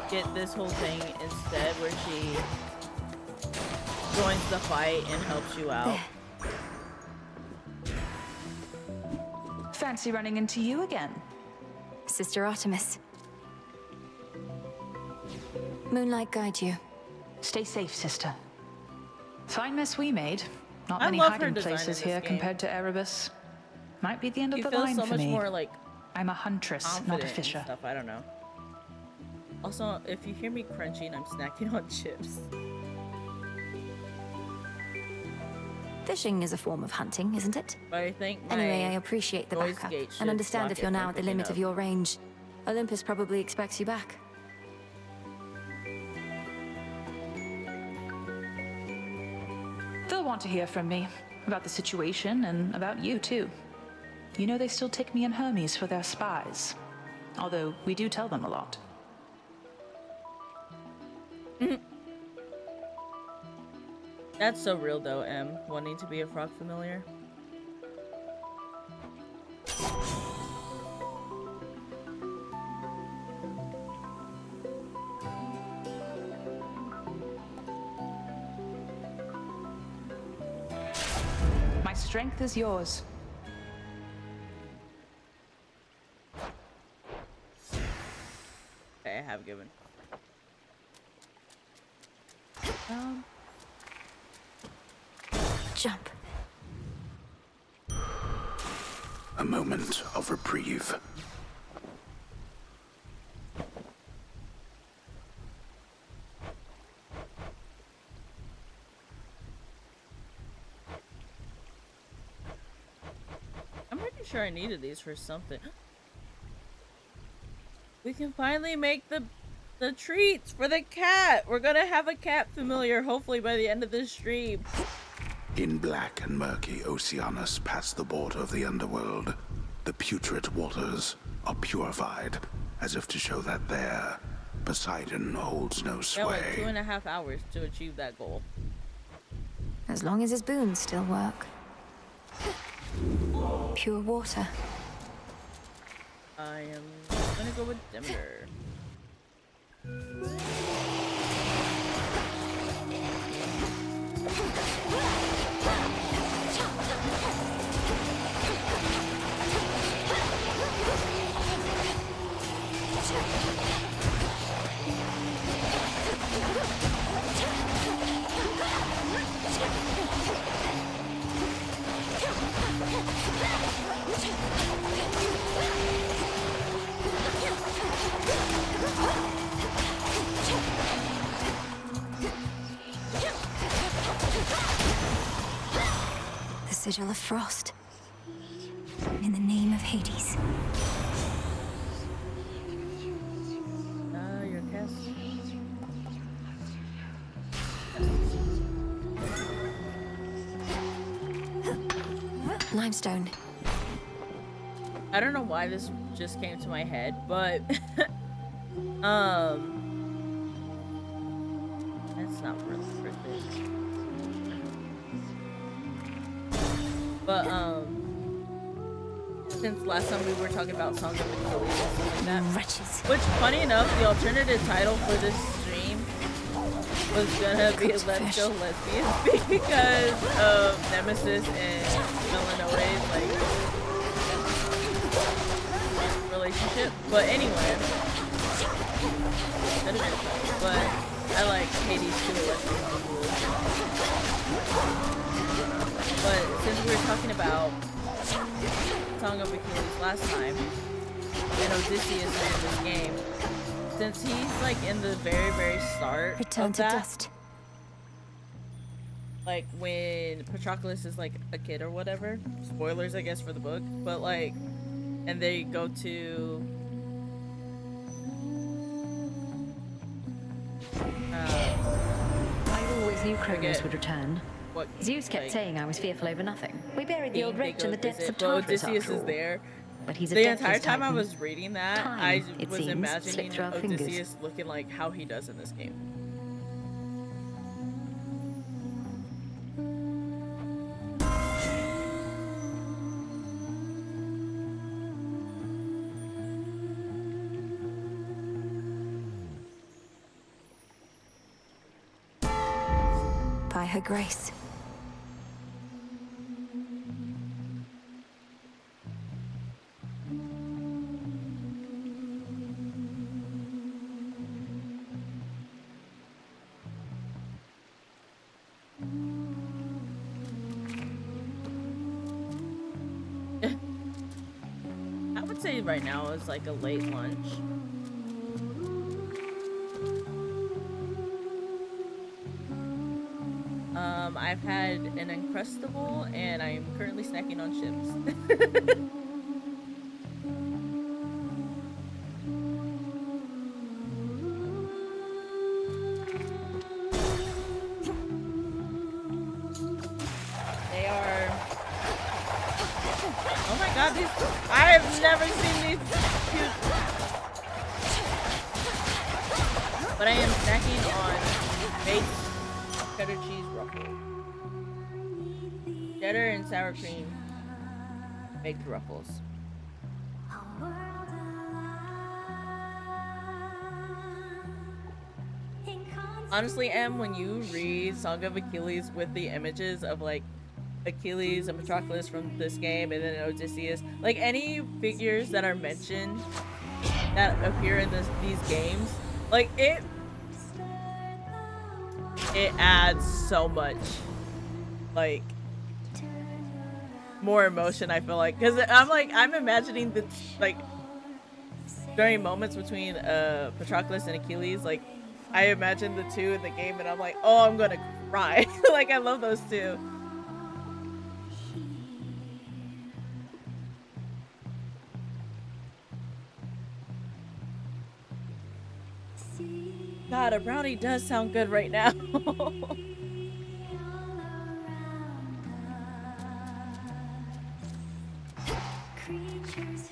get this whole thing instead where she joins the fight and helps you out. Fancy running into you again. Sister Artemis. Moonlight guide you. Stay safe, sister. Fine mess we made. Not I many love her hiding design in places this here game. compared to Erebus. Might be the end of You the feel line so for much me. more like I'm a huntress, not a confident and fisher. stuff. I don't know. Also, if you hear me crunching, I'm snacking on chips. Fishing is a form of hunting, isn't it? But I think Anyway, I appreciate the noise backup gate should and understand block if it you're from now at the picking limit up. of your range. Olympus probably expects you back. They'll want to hear from me about the situation and about you too. You know they still take me and Hermes for their spies. Although we do tell them a lot. That's so real though, M, wanting to be a frog familiar. My strength is yours. Okay, I have given. Jump. A moment of reprieve. I'm pretty sure I needed these for something. We can finally make the treats for the cat. We're gonna have a cat familiar hopefully by the end of this stream. In black and murky Oceanus past the border of the underworld, the putrid waters are purified, as if to show that there, Poseidon holds no Yeah, like sway. 2.5 hours to achieve that goal. As long as his boons still work. Pure water. I am gonna go with Demeter. The sigil of frost. In the name of Hades. Your cast. Limestone. I don't know why this just came to my head, but that's not really worth it. But since last time we were talking about Songs of Achilles and stuff like that. Wretches. Which, funny enough, the alternative title for this stream was gonna be Let's Go Lesbian speak because of Nemesis and Illinois' like relationship. But anyway, but I like Hades too. But since we were talking about Song of Achilles last time and Odysseus in this game, since he's like in the very start Return of to that, dust. like when Patroclus is like a kid or whatever, spoilers I guess for the book, but like, and they go to I always knew Kronos would return. what Zeus kept like, saying I was fearful over nothing. We buried the king old they wretch in go the depths visit, of but Tartarus Odysseus after is all. there. But he's a The deathless entire time I titan. was reading that, Time, I it was seems, imagining slipped through our fingers. Odysseus looking like how he does in this game. By her grace. I would say right now is like a late lunch. I've had an Uncrustable and I'm currently snacking on chips. They are... Oh my god, these... I have never seen these cute... But I am snacking on baked cheddar cheese ruffles. Cheddar and sour cream baked ruffles. Honestly, Em, when you read Song of Achilles with the images of like Achilles and Patroclus from this game and then Odysseus, like any figures that are mentioned that appear in these games, like it adds so much like more emotion, I feel like, because I'm imagining the like during moments between Patroclus and Achilles, like I imagine the two in the game and I'm like, oh, I'm gonna cry. Like I love those two. God, a brownie does sound good right now.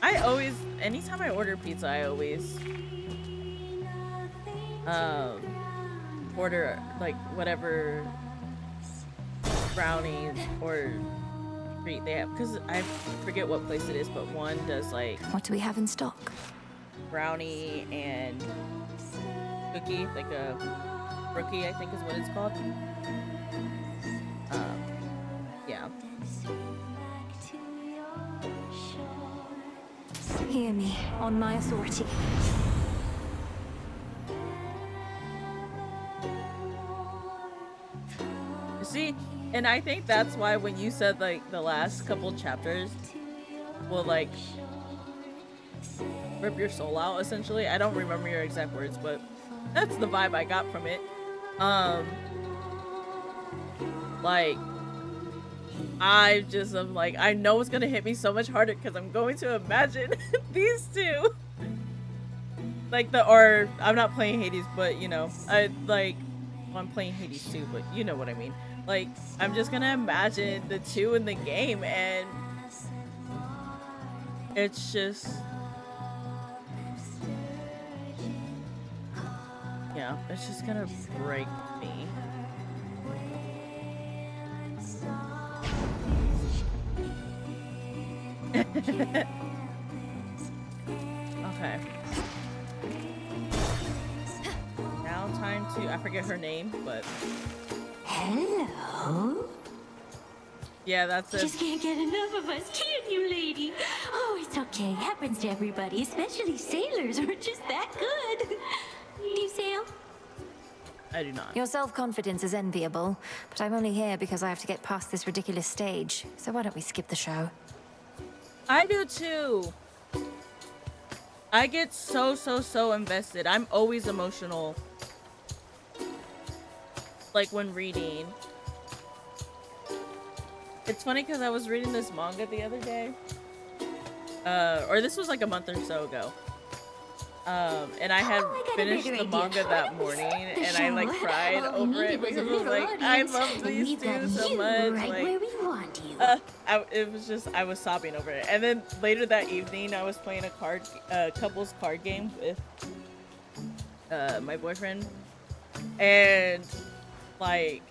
I always, anytime I order pizza, I always order like whatever brownie or treat they have, because I forget what place it is, but one does like, What do we have in stock? brownie and cookie, like a rookie, I think is what it's called. Yeah. Hear me, on my authority. See, and I think that's why when you said like the last couple chapters will like rip your soul out, essentially. I don't remember your exact words, but that's the vibe I got from it. Like I just am like, I know it's gonna hit me so much harder because I'm going to imagine these two. Like or I'm not playing Hades, but you know, I like, well, I'm playing Hades too, but you know what I mean. Like, I'm just gonna imagine the two in the game and it's just, yeah, it's just gonna break me. Okay. Now time to, I forget her name, but Hello? yeah, that's it. Just can't get enough of us, can you, lady? Oh, it's okay. Happens to everybody, especially sailors. We're just that good. Do you sail? I do not. Your self-confidence is enviable, but I'm only here because I have to get past this ridiculous stage. So why don't we skip the show? I do too. I get so invested. I'm always emotional. Like when reading. It's funny because I was reading this manga the other day. Or this was like a month or so ago. And I had finished the manga that morning and I like cried over it because I was like, I love these two so much. Like, I was sobbing over it. And then later that evening, I was playing a couples card game with my boyfriend, and like,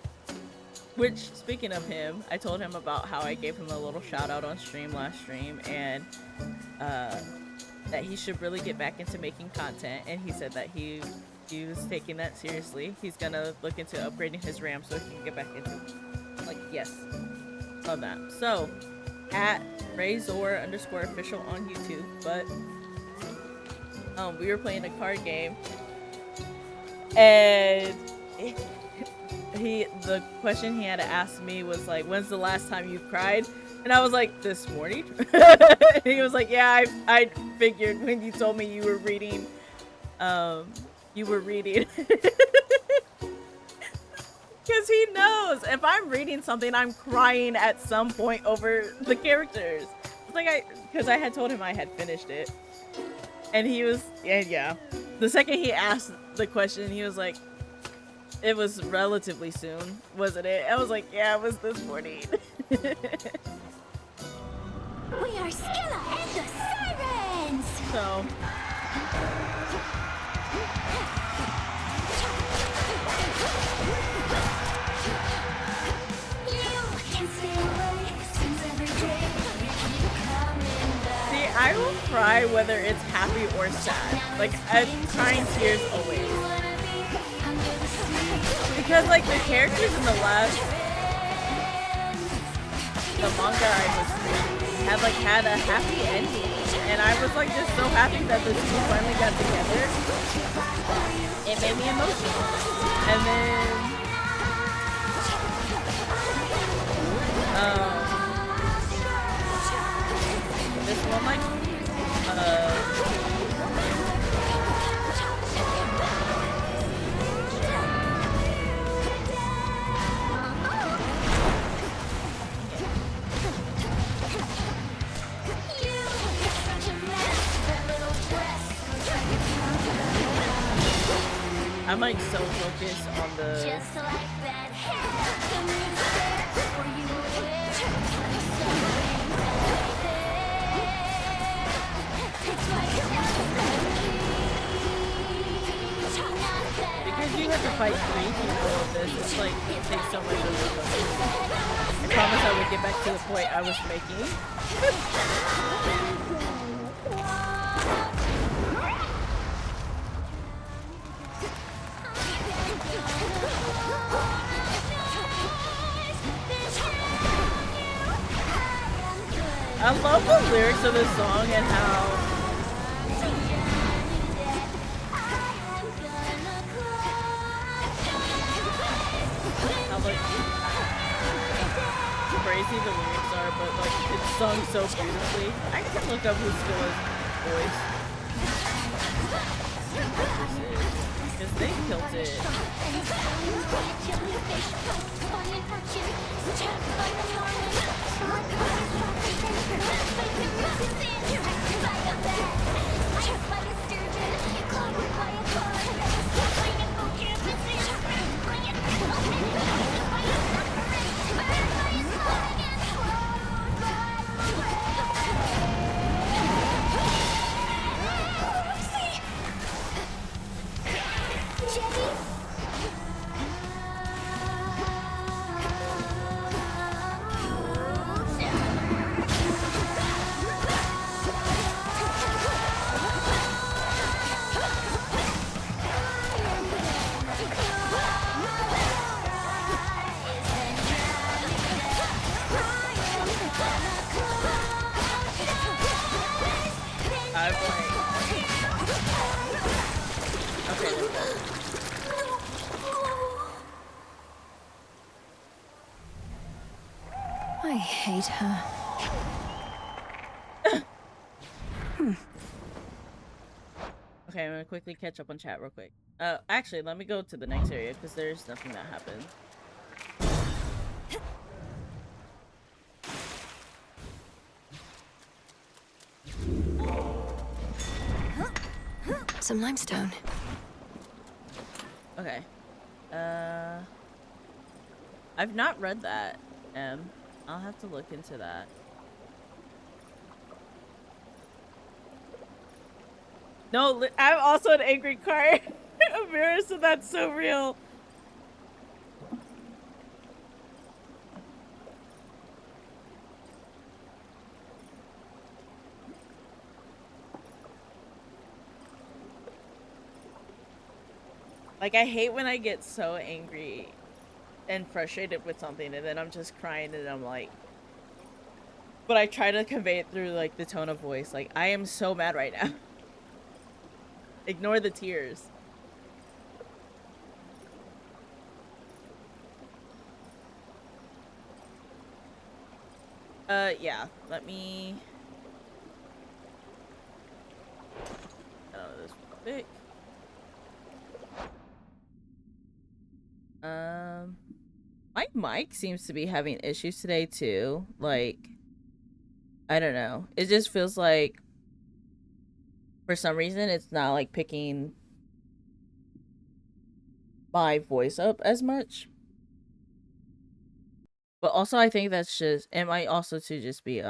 which, speaking of him, I told him about how I gave him a little shout out on stream last stream, and that he should really get back into making content, and he said that he was taking that seriously. He's gonna look into upgrading his RAM so he can get back into it. Like, yes, love that. So at Razor_official on YouTube, but we were playing a card game, and the question he had to ask me was like, when's the last time you cried? And I was like, this morning. And he was like, yeah, I figured when you told me you were reading because he knows if I'm reading something, I'm crying at some point over the characters. It's like because I had told him I had finished it, and he was, yeah. The second he asked the question, he was like, it was relatively soon, wasn't it? I was like, yeah, it was this morning. We are Skilla and the Sirens! So. See, I will cry whether it's happy or sad. Like, I'm crying tears always. Because, like, the characters in the manga I was reading had a happy ending, and I was like just so happy that the two finally got together. It made me emotional. And then this one, like, I'm like so focused on the Just like that. because you have to fight 3 people of this. It's like it takes so much of your focus. I promise I would get back to the point I was making. I love the lyrics of this song and how like crazy the lyrics are, but like it's sung so beautifully. I can look up who's Skilla's voice. Because they killed it. I hate her. Okay, I'm gonna quickly catch up on chat real quick. Actually, let me go to the next area because there's nothing that happened. Some limestone. Okay. I've not read that. I'll have to look into that. No, I'm also an angry card. Amira, so that's so real. Like, I hate when I get so angry and frustrated with something and then I'm just crying and I'm like, but I try to convey it through like the tone of voice. Like, I am so mad right now. Ignore the tears. Yeah, let me... I don't know this real quick. My mic seems to be having issues today too. Like, I don't know. It just feels like for some reason it's not like picking my voice up as much. But also I think that's just, it might also to just be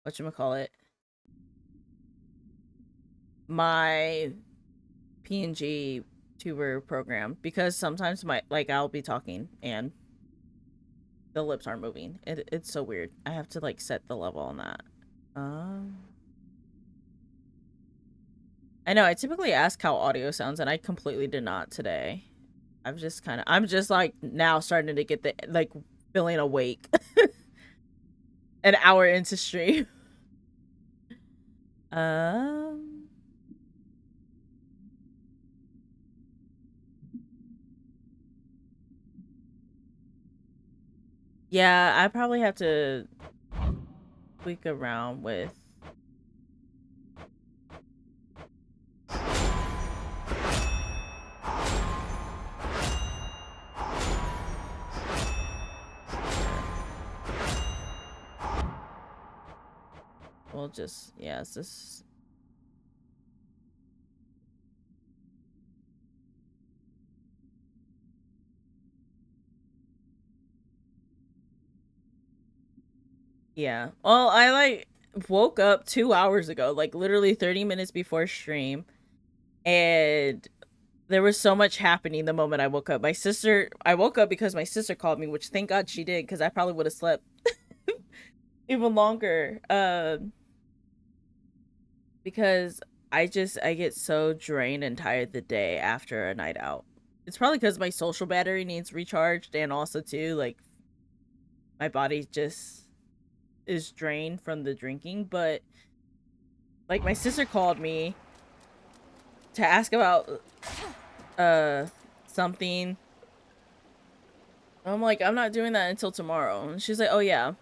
whatchamacallit, my PNG tuber program, because sometimes my, like, I'll be talking and the lips aren't moving. It's so weird. I have to like set the level on that. I know I typically ask how audio sounds and I completely did not today. I'm just like now starting to get the, like, feeling awake. An hour into stream. Yeah, I probably have to tweak around with we'll just, yeah, it's just yeah. Well, I like woke up 2 hours ago, like literally 30 minutes before stream, and there was so much happening the moment I woke up. I woke up because my sister called me, which thank God she did, because I probably would have slept even longer. Because I get so drained and tired the day after a night out. It's probably because my social battery needs recharged, and also too, like, my body just is drained from the drinking. But like, my sister called me to ask about something. I'm like, I'm not doing that until tomorrow. And she's like, oh yeah,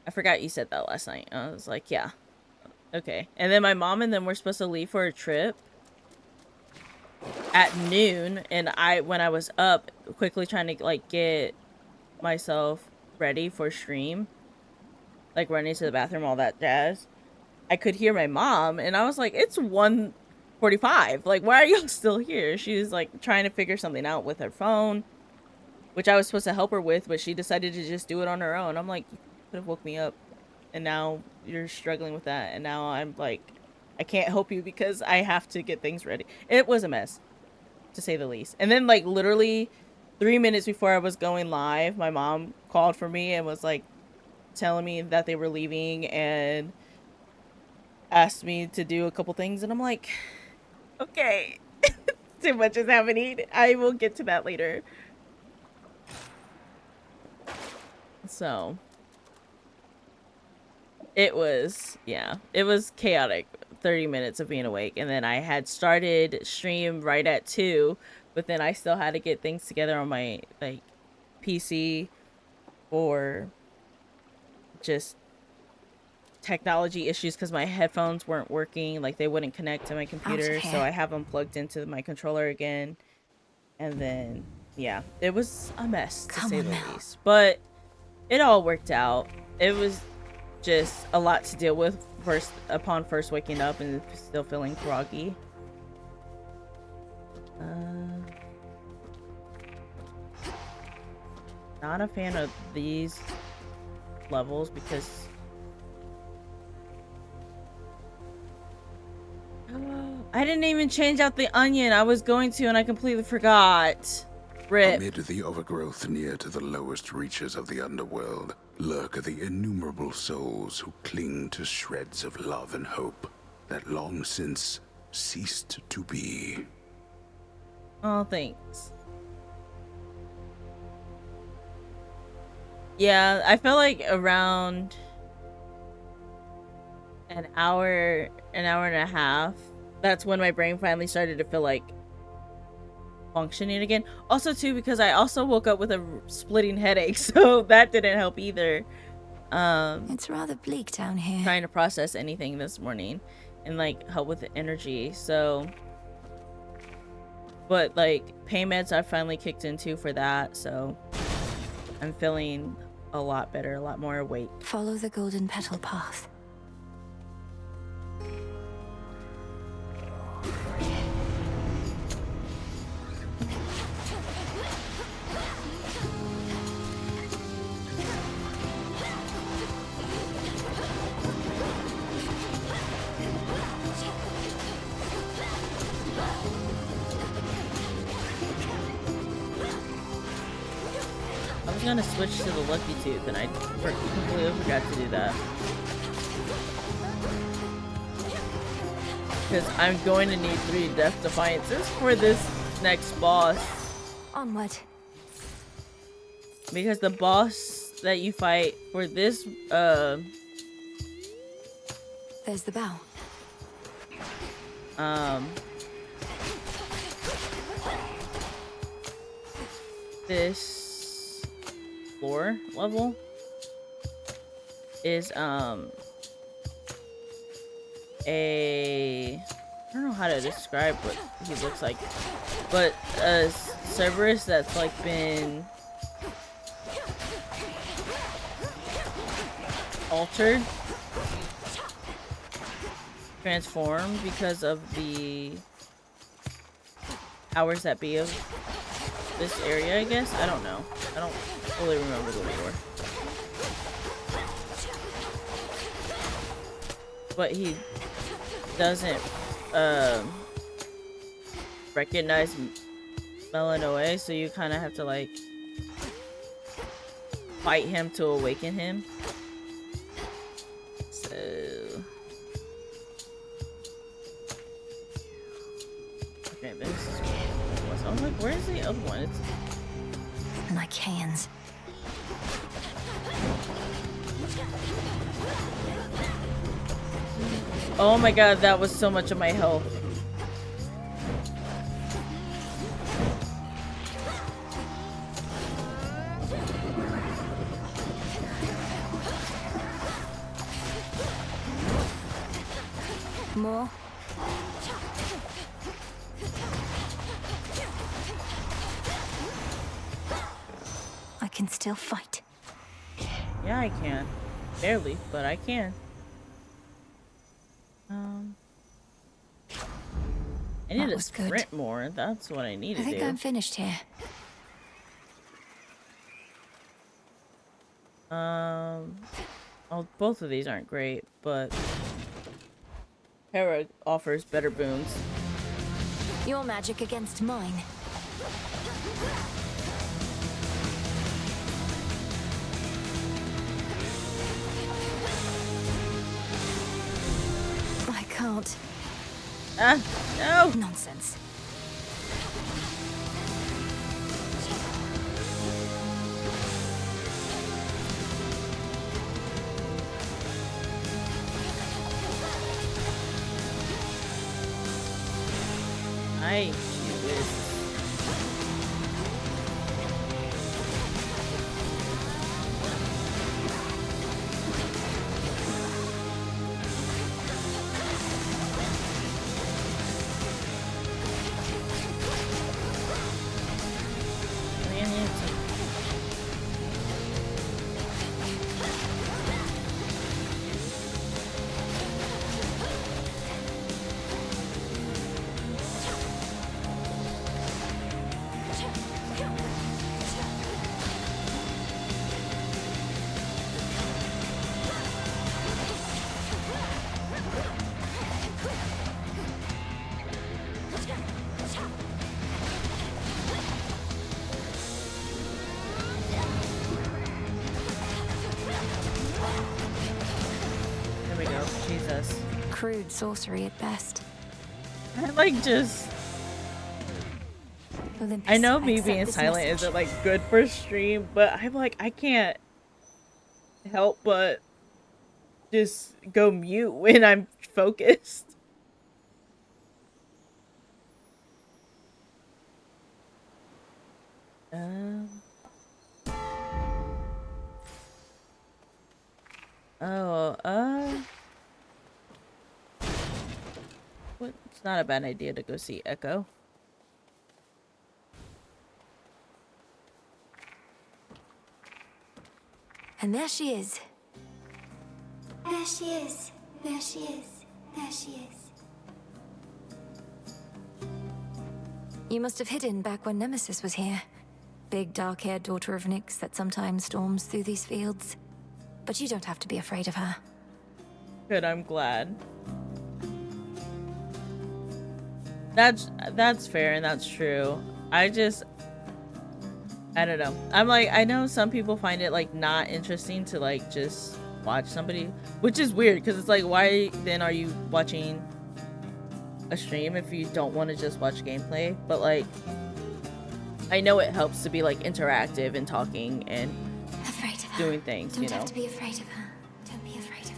I forgot you said that last night. I was like, yeah, okay. And then my mom and them were supposed to leave for a trip at noon, and when I was up quickly trying to like get myself ready for stream, like running to the bathroom, all that jazz, I could hear my mom, and I was like, it's 1:45. Like, why are y'all still here? She was like trying to figure something out with her phone, which I was supposed to help her with, but she decided to just do it on her own. I'm like, you could have woke me up, and now you're struggling with that, and now I'm like, I can't help you because I have to get things ready. It was a mess, to say the least. And then like literally 3 minutes before I was going live, my mom called for me and was like telling me that they were leaving and asked me to do a couple things, and I'm like, okay. Too much is happening. I will get to that later. So it was, yeah, it was chaotic 30 minutes of being awake, and then I had started stream right at 2, but then I still had to get things together on my like PC for just technology issues because my headphones weren't working, like they wouldn't connect to my computer, so I have them plugged into my controller again. And then yeah, it was a mess to say the least, but it all worked out. It was just a lot to deal with upon first waking up and still feeling groggy. Not a fan of these levels because I didn't even change out the onion. I was going to and I completely forgot. Rip. Amid the overgrowth near to the lowest reaches of the underworld lurk the innumerable souls who cling to shreds of love and hope that long since ceased to be. Oh, thanks. Yeah, I felt like around an hour and a half, that's when my brain finally started to feel like functioning again. Also too, because I also woke up with a splitting headache, so that didn't help either. It's rather bleak down here. Trying to process anything this morning and like help with the energy. So, but like pain meds I finally kicked into for that, so I'm feeling a lot better, a lot more awake. Follow the golden petal path. I was gonna switch to the Lucky Tooth and I completely forgot to do that. Because I'm going to need 3 Death Defiances for this next boss. Onward. Because the boss that you fight for this, There's the bell. This floor level is I don't know how to describe what he looks like, but Cerberus that's like been altered, transformed because of the powers that be of this area, I guess. I don't know. I don't fully remember the lore. But he doesn't recognize Melanoe, so you kind of have to like fight him to awaken him. So okay, this is I was like, where's the other one? It's like hands. Oh my god, that was so much of my health. More. I can still fight. Yeah, I can. Barely, but I can. I need to sprint more. That's what I need to do. I think I'm finished here. Oh, both of these aren't great, but Hera offers better boons. Your magic against mine. I can't. Ah, no! Nonsense. I do this. There we go. Jesus. Crude sorcery at best. I like just. Olympus, I know me accept being this silent message. isn't like good for stream, but I'm like, I can't help but just go mute when I'm focused. Oh, what? It's not a bad idea to go see Echo. And there she is. There she is. There she is. There she is. You must have hidden back when Nemesis was here. Big dark-haired daughter of Nyx that sometimes storms through these fields. But you don't have to be afraid of her. Good, I'm glad. That's fair and that's true. I don't know. I'm like, I know some people find it like not interesting to like just watch somebody, which is weird because it's like, why then are you watching a stream if you don't want to just watch gameplay? But like, I know it helps to be like interactive and talking and Afraid of her. doing things, Don't you know. have to be afraid of her. Don't be afraid of her.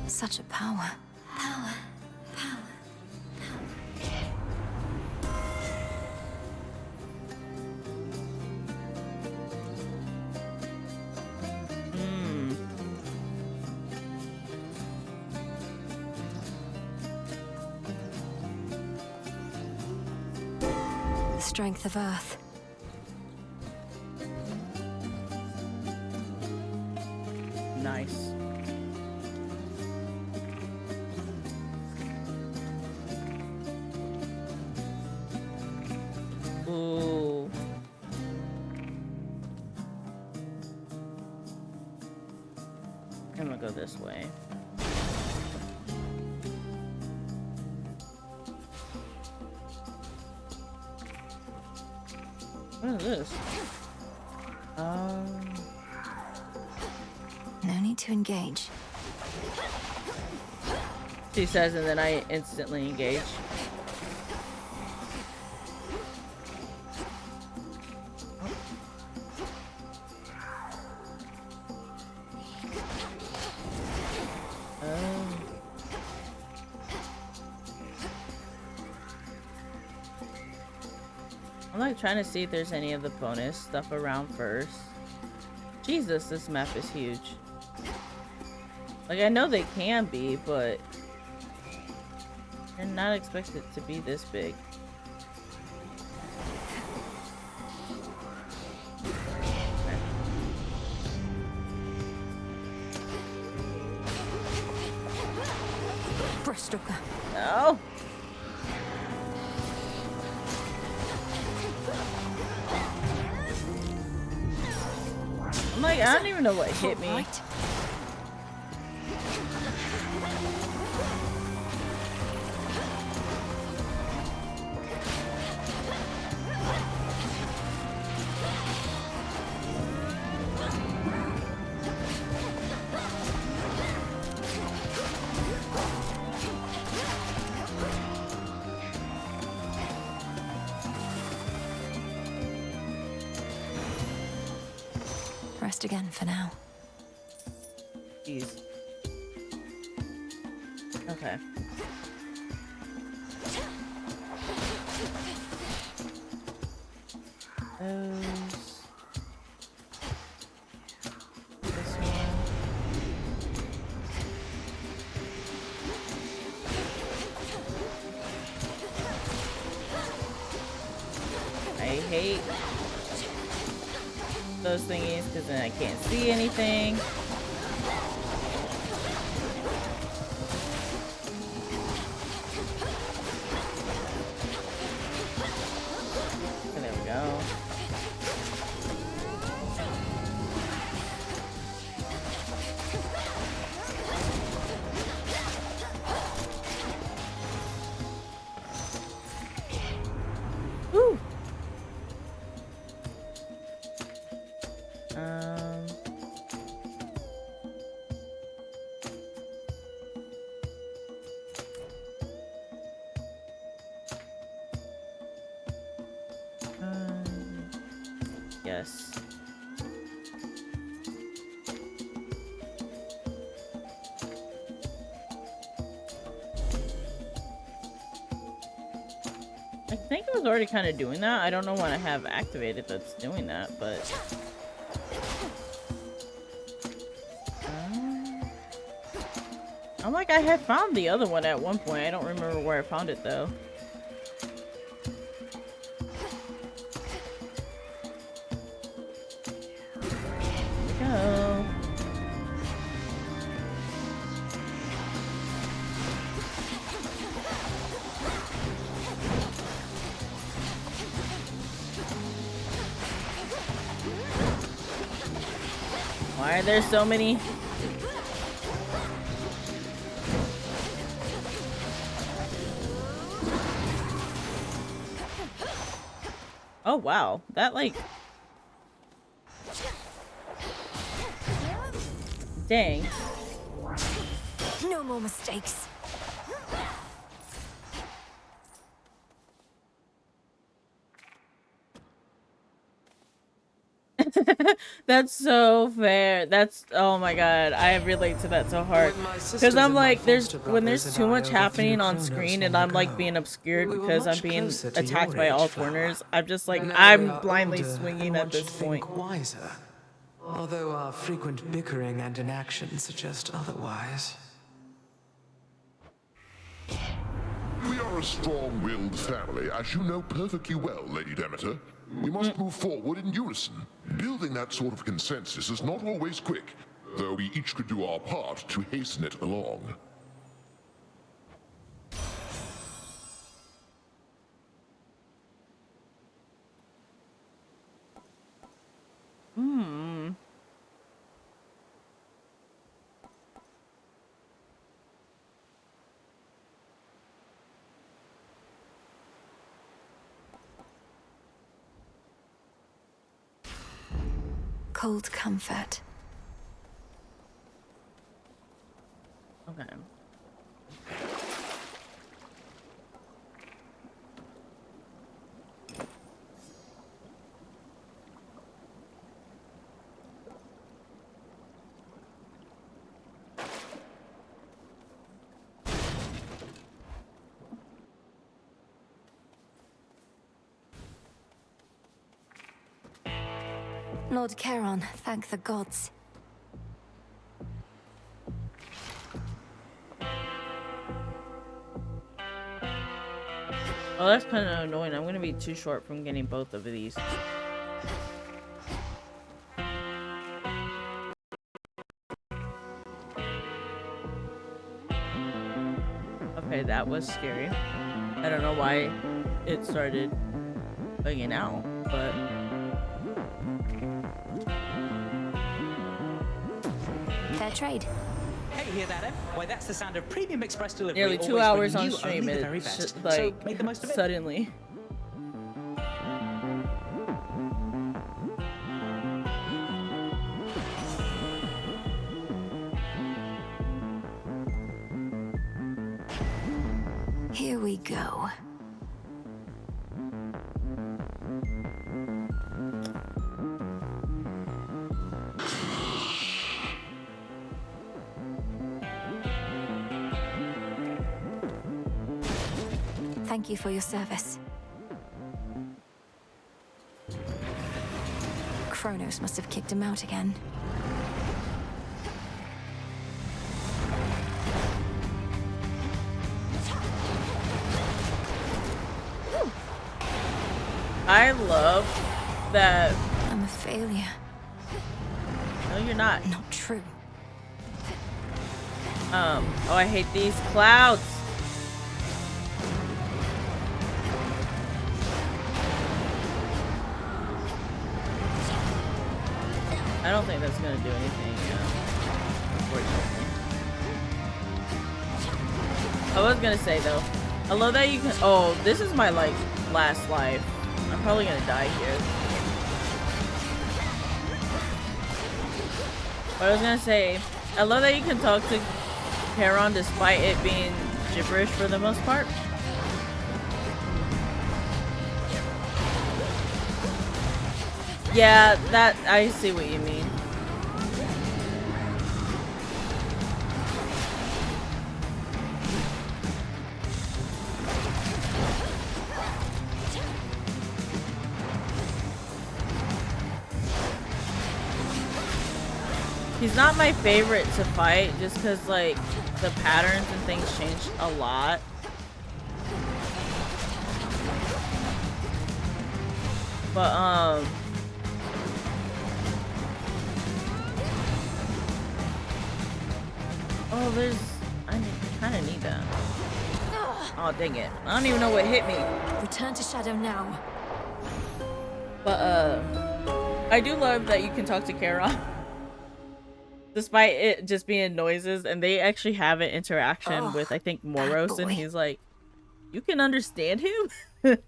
Such a power. Power. Power. The strength of Earth. Nice. Ooh. I'm gonna go this way. What is this? No need to engage. She says, and then I instantly engage. I'm like trying to see if there's any of the bonus stuff around first. Jesus, this map is huge. Like, I know they can be, but I did not expect it to be this big. Breaststroker. No. I'm like, I don't even know what hit me. rest again for now. Jeez. Okay. This one. I hate those thingies because then I can't see anything. And there we go. Woo! Yes. I think I was already kind of doing that. I don't know what I have activated that's doing that, but... I'm like, I had found the other one at one point. I don't remember where I found it, though. Go. Why are there so many? Oh wow, that like... Dang. No more mistakes. That's so fair. That's, oh my god, I relate to that so hard. Because I'm like, when there's too much happening on screen and I'm like being obscured because I'm being attacked by all corners, I'm just like, I'm blindly swinging at this point. Wiser. Although our frequent bickering and inaction suggest otherwise. We are a strong-willed family, as you know perfectly well, Lady Demeter. We must move forward in unison. Building that sort of consensus is not always quick, though we each could do our part to hasten it along. Cold comfort. Okay. Lord Charon, thank the gods. Oh, that's kind of annoying. I'm gonna be too short from getting both of these. Okay, that was scary. I don't know why it started bugging out, but... Fair trade. Hey, hear that, Em? Why, that's the sound of premium express delivery. Nearly 2 always hours bringing on you stream, only the and very it's best. like, So make the most of it. suddenly. Here we go. Thank you for your service. Kronos must have kicked him out again. I love that. I'm a failure. No, you're not. Not true. Oh, I hate these clouds. I don't think that's gonna do anything, unfortunately. I was gonna say though, I love that you can. Oh, this is my like last life. I'm probably gonna die here. But I was gonna say, I love that you can talk to Charon despite it being gibberish for the most part. Yeah, that I see what you mean. He's not my favorite to fight just because like the patterns and things changed a lot. But oh, there's I kind of need that. Oh, dang it. I don't even know what hit me. Return to Shadow now. But I do love that you can talk to Charon. Despite it just being noises, and they actually have an interaction with, I think, Moros, and he's like, you can understand him? And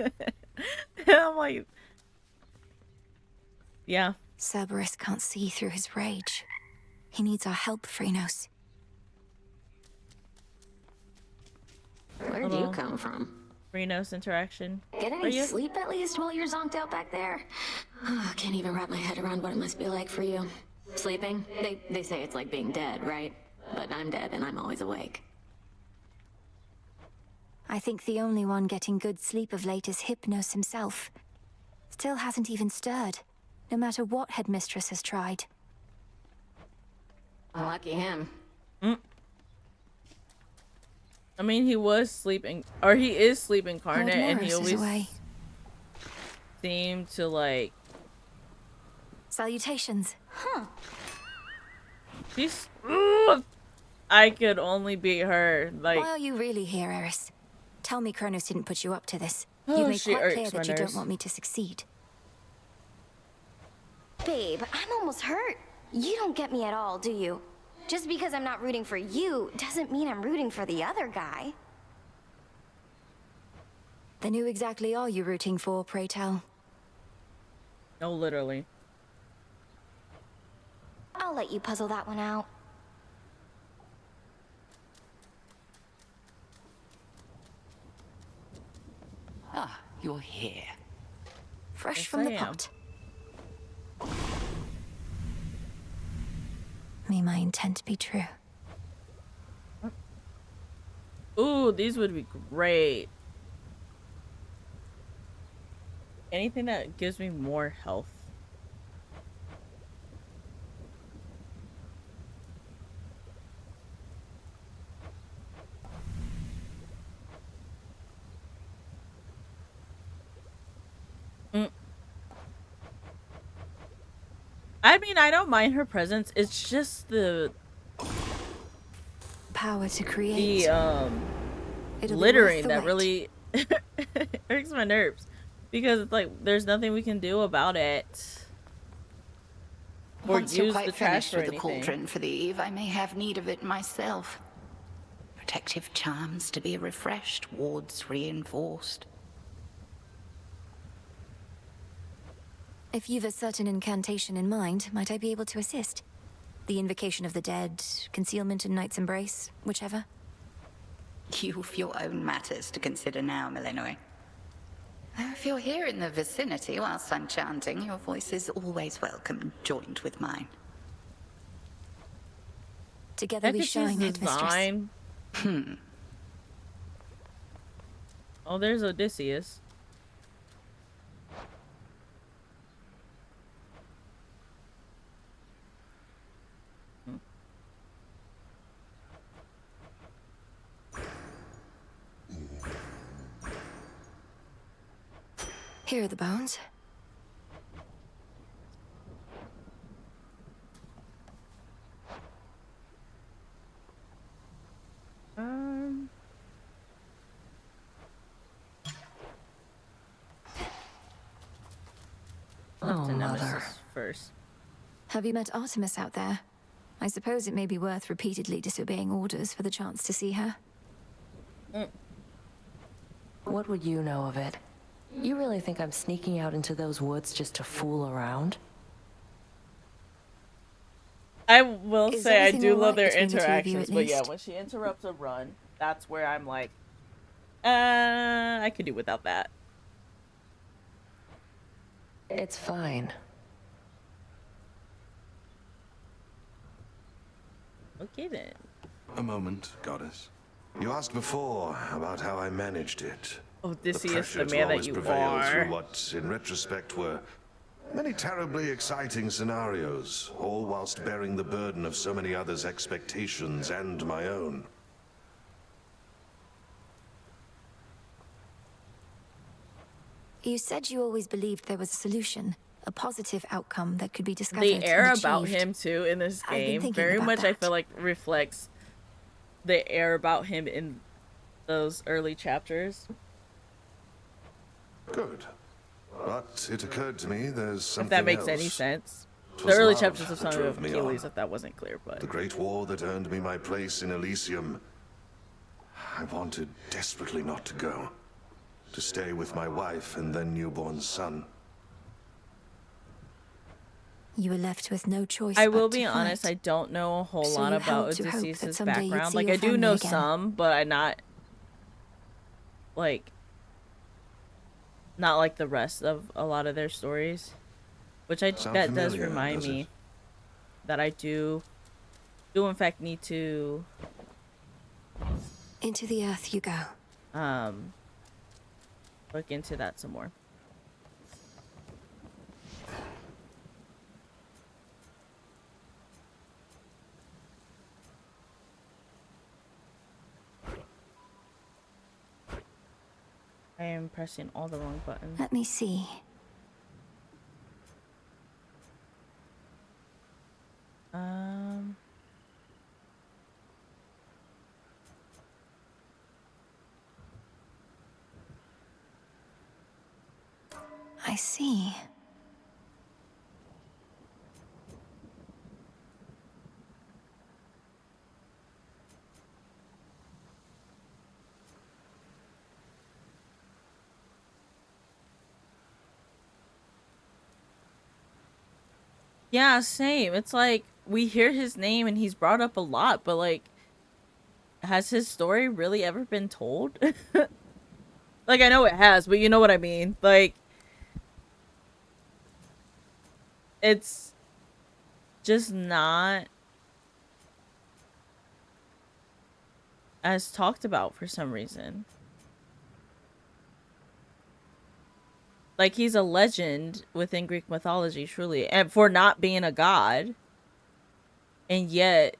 I'm like, yeah. Cerberus can't see through his rage. He needs our help, Phrynos. Where'd you come from? Phrynos interaction. Get any sleep at least while you're zonked out back there? Oh, can't even wrap my head around what it must be like for you. Sleeping? They say it's like being dead, right? But I'm dead and I'm always awake. I think the only one getting good sleep of late is Hypnos himself. Still hasn't even stirred, no matter what Headmistress has tried. Lucky him. I mean, he was sleeping, or he is sleep incarnate, and he Morris is always away. seemed to like. Salutations. Huh. She's. I could only beat her. Like. Why are you really here, Eris? Tell me Kronos didn't put you up to this. Oh, You've made she quite clear irks that my you don't nerves. want me to succeed. Babe, I'm almost hurt. You don't get me at all, do you? Just because I'm not rooting for you doesn't mean I'm rooting for the other guy. Then who exactly are you rooting for, pray tell? No, literally. I'll let you puzzle that one out. Ah, you're here. Fresh Yes, from I the am. pot. May my intent be true. Ooh, these would be great. Anything that gives me more health. I mean, I don't mind her presence. It's just the Power to create. the It'll be littering worth the that wait. really irks my nerves, because it's like there's nothing we can do about it or Once you're use quite the trash finished for with the anything. cauldron for the eve, I may have need of it myself. Protective charms to be refreshed, wards reinforced. If you've a certain incantation in mind, might I be able to assist? The invocation of the dead, concealment in Knight's Embrace, whichever. You've your own matters to consider now, Millenoi. Though if you're here in the vicinity whilst I'm chanting, your voice is always welcome, joined with mine. Together we shine, Headmistress. Design. Oh, there's Odysseus. Here are the bones. Let's Oh, do Mother. Nemesis first. Have you met Artemis out there? I suppose it may be worth repeatedly disobeying orders for the chance to see her. What would you know of it? You really think I'm sneaking out into those woods just to fool around? I will Is say I everything do all love right their between the two of you, interactions, at but yeah, least? when she interrupts a run, that's where I'm like, I could do without that. It's fine. Okay then. A moment, goddess. You asked before about how I managed it. Odysseus, the pressure to man that always you prevail are. through what, in retrospect, were many terribly exciting scenarios, all whilst bearing the burden of so many others' expectations and my own. You said you always believed there was a solution, a positive outcome that could be discovered The and air achieved. about him too in this I've been game thinking very about much I that. feel like reflects the air about him in those early chapters. Good. But it occurred to me there's something If that makes else. any sense. 'Twas The early love chapters of that Song drove of me Achilles, on. if that wasn't clear, but The great war that earned me my place in Elysium. I wanted desperately not to go. To stay with my wife and then newborn son. You were left with no choice I but will to be honest, fight. I don't know a whole So lot you about held to hope that Odysseus' someday you'd background. see Like your I do family know again. some, but I'm not like the rest of a lot of their stories. Which that does familiar, remind does me it? that I do in fact need to Into the earth you go. look into that some more. I am pressing all the wrong buttons. Let me see. I see. Yeah, same. It's like we hear his name and he's brought up a lot, but like has his story really ever been told? Like I know it has, but you know what I mean? Like it's just not as talked about for some reason. Like he's a legend within Greek mythology, truly, and for not being a god. And yet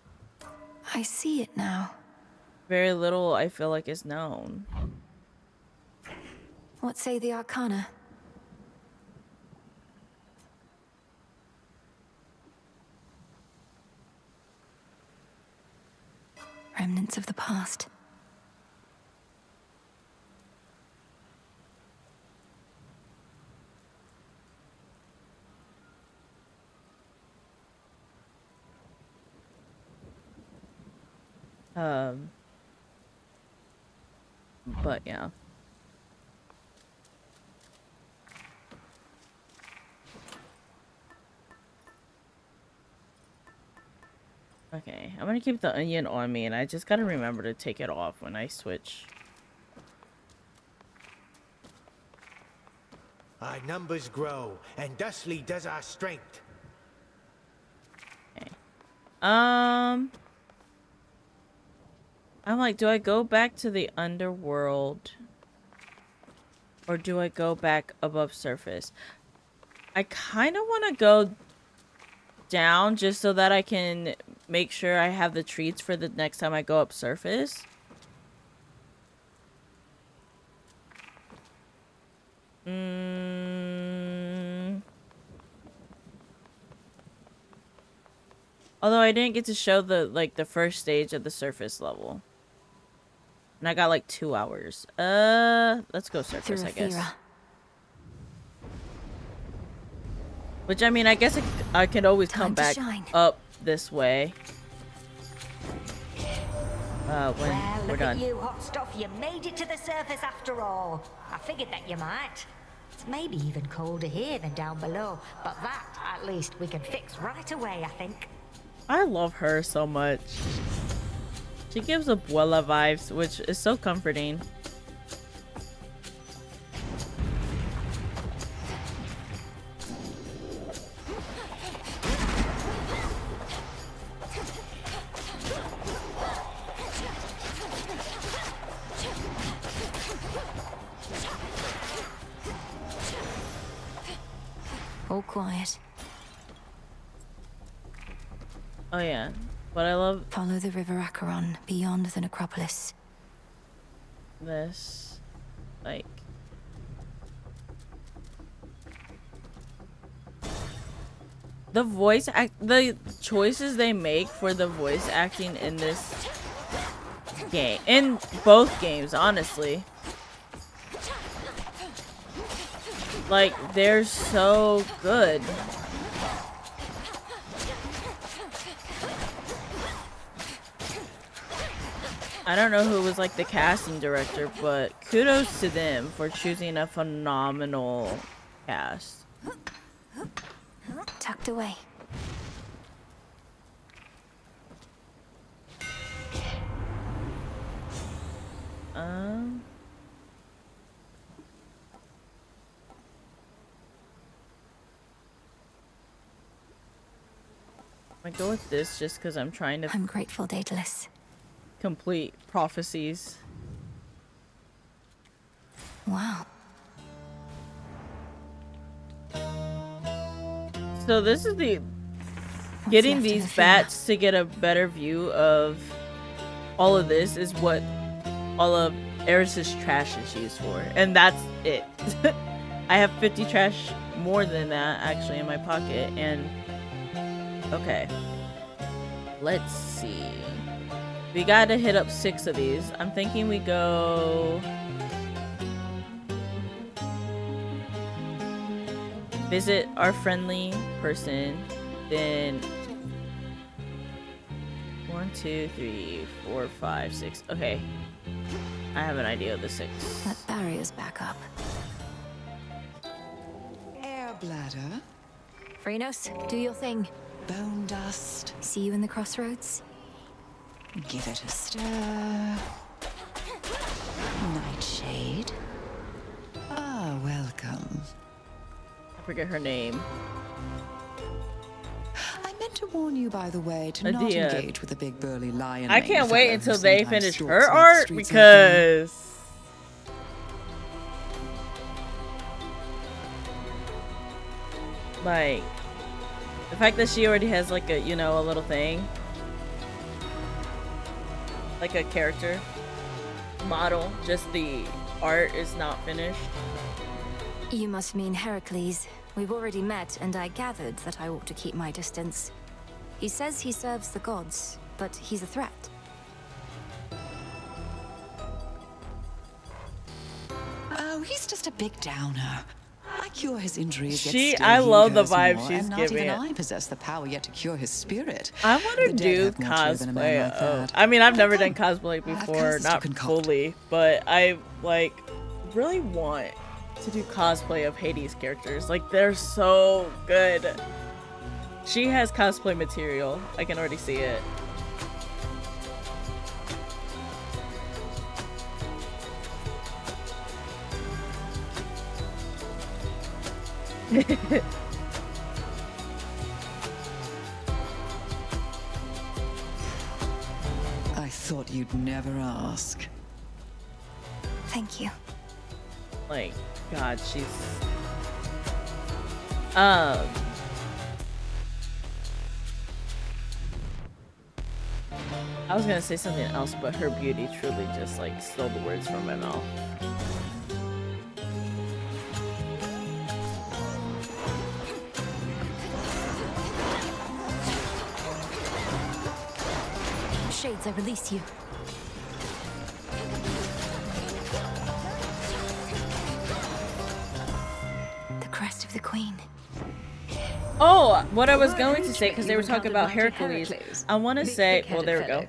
I see it now. very little I feel like is known. What say the Arcana? Remnants of the past. But yeah. Okay, I'm gonna keep the onion on me, and I just gotta remember to take it off when I switch. Our numbers grow, and thusly does our strength. Okay. I'm like, do I go back to the underworld Or do I go back above surface? I kind of want to go down just so that I can make sure I have the treats for the next time I go up surface. Although I didn't get to show the first stage of the surface level. And I got like 2 hours. Let's go surface, I guess. Which, I mean, I guess I could always come back up this way. When well, we're look done. at you, hot stuff. You made it to the surface after all. I figured that you might. It's maybe even colder here than down below, but that, at least, we can fix right away, I think. I love her so much. She gives abuela vibes, which is so comforting. All quiet. Oh yeah, but I love Follow the river Acheron beyond the necropolis. this, like, the choices they make for the voice acting in this game, in both games, honestly. Like, they're so good. I don't know who was like the casting director, but kudos to them for choosing a phenomenal cast. Tucked away. I go with this just because I'm trying to. I'm grateful, Daedalus. Complete prophecies. Wow. So this is the getting these bats to get a better view of all of this is what all of Eris's trash is used for, and that's it. I have 50 trash more than that actually in my pocket, and okay, let's see. We gotta hit up 6 of these. I'm thinking we go visit our friendly person, then 1, 2, 3, 4, 5, 6. Okay, I have an idea of the 6. That barrier's back up. Air bladder. Phrynos, do your thing. Bone dust. See you in the crossroads. Give it a stir. Nightshade. Ah, welcome. I forget her name. I meant to warn you, by the way, to not engage with a big burly lion. I can't wait until they finish her art because like the fact that she already has like a, you know, a little thing, like a character model, just the art is not finished. You must mean Heracles. We've already met, and I gathered that I ought to keep my distance. He says he serves the gods, but he's a threat. Oh, he's just a big downer. I cure his injuries. I love the vibe she's not giving. Even I possess the power yet to cure his spirit. I want to do cosplay. I mean, I've never done cosplay before, not fully, but I like really want to do cosplay of Hades characters. Like, they're so good. She has cosplay material. I can already see it. I thought you'd never ask. Thank you. Like, God, she's I was gonna say something else, but her beauty truly just like stole the words from my mouth. Shades, I release you. The crest of the queen. Oh, what I was going to say, because they were talking about Hercules. I want to say, well, there we go.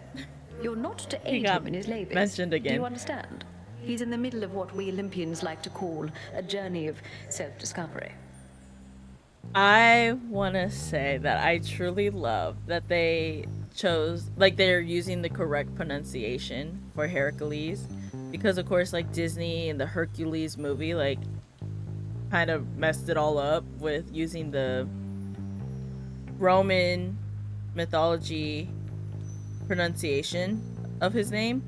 You're not to He aid got him in his labors. mentioned Do again. you understand? He's in the middle of what we Olympians like to call a journey of self-discovery. I want to say that I truly love that they chose, like, they're using the correct pronunciation for Hercules, because of course, like, Disney and the Hercules movie, like, kind of messed it all up with using the Roman mythology pronunciation of his name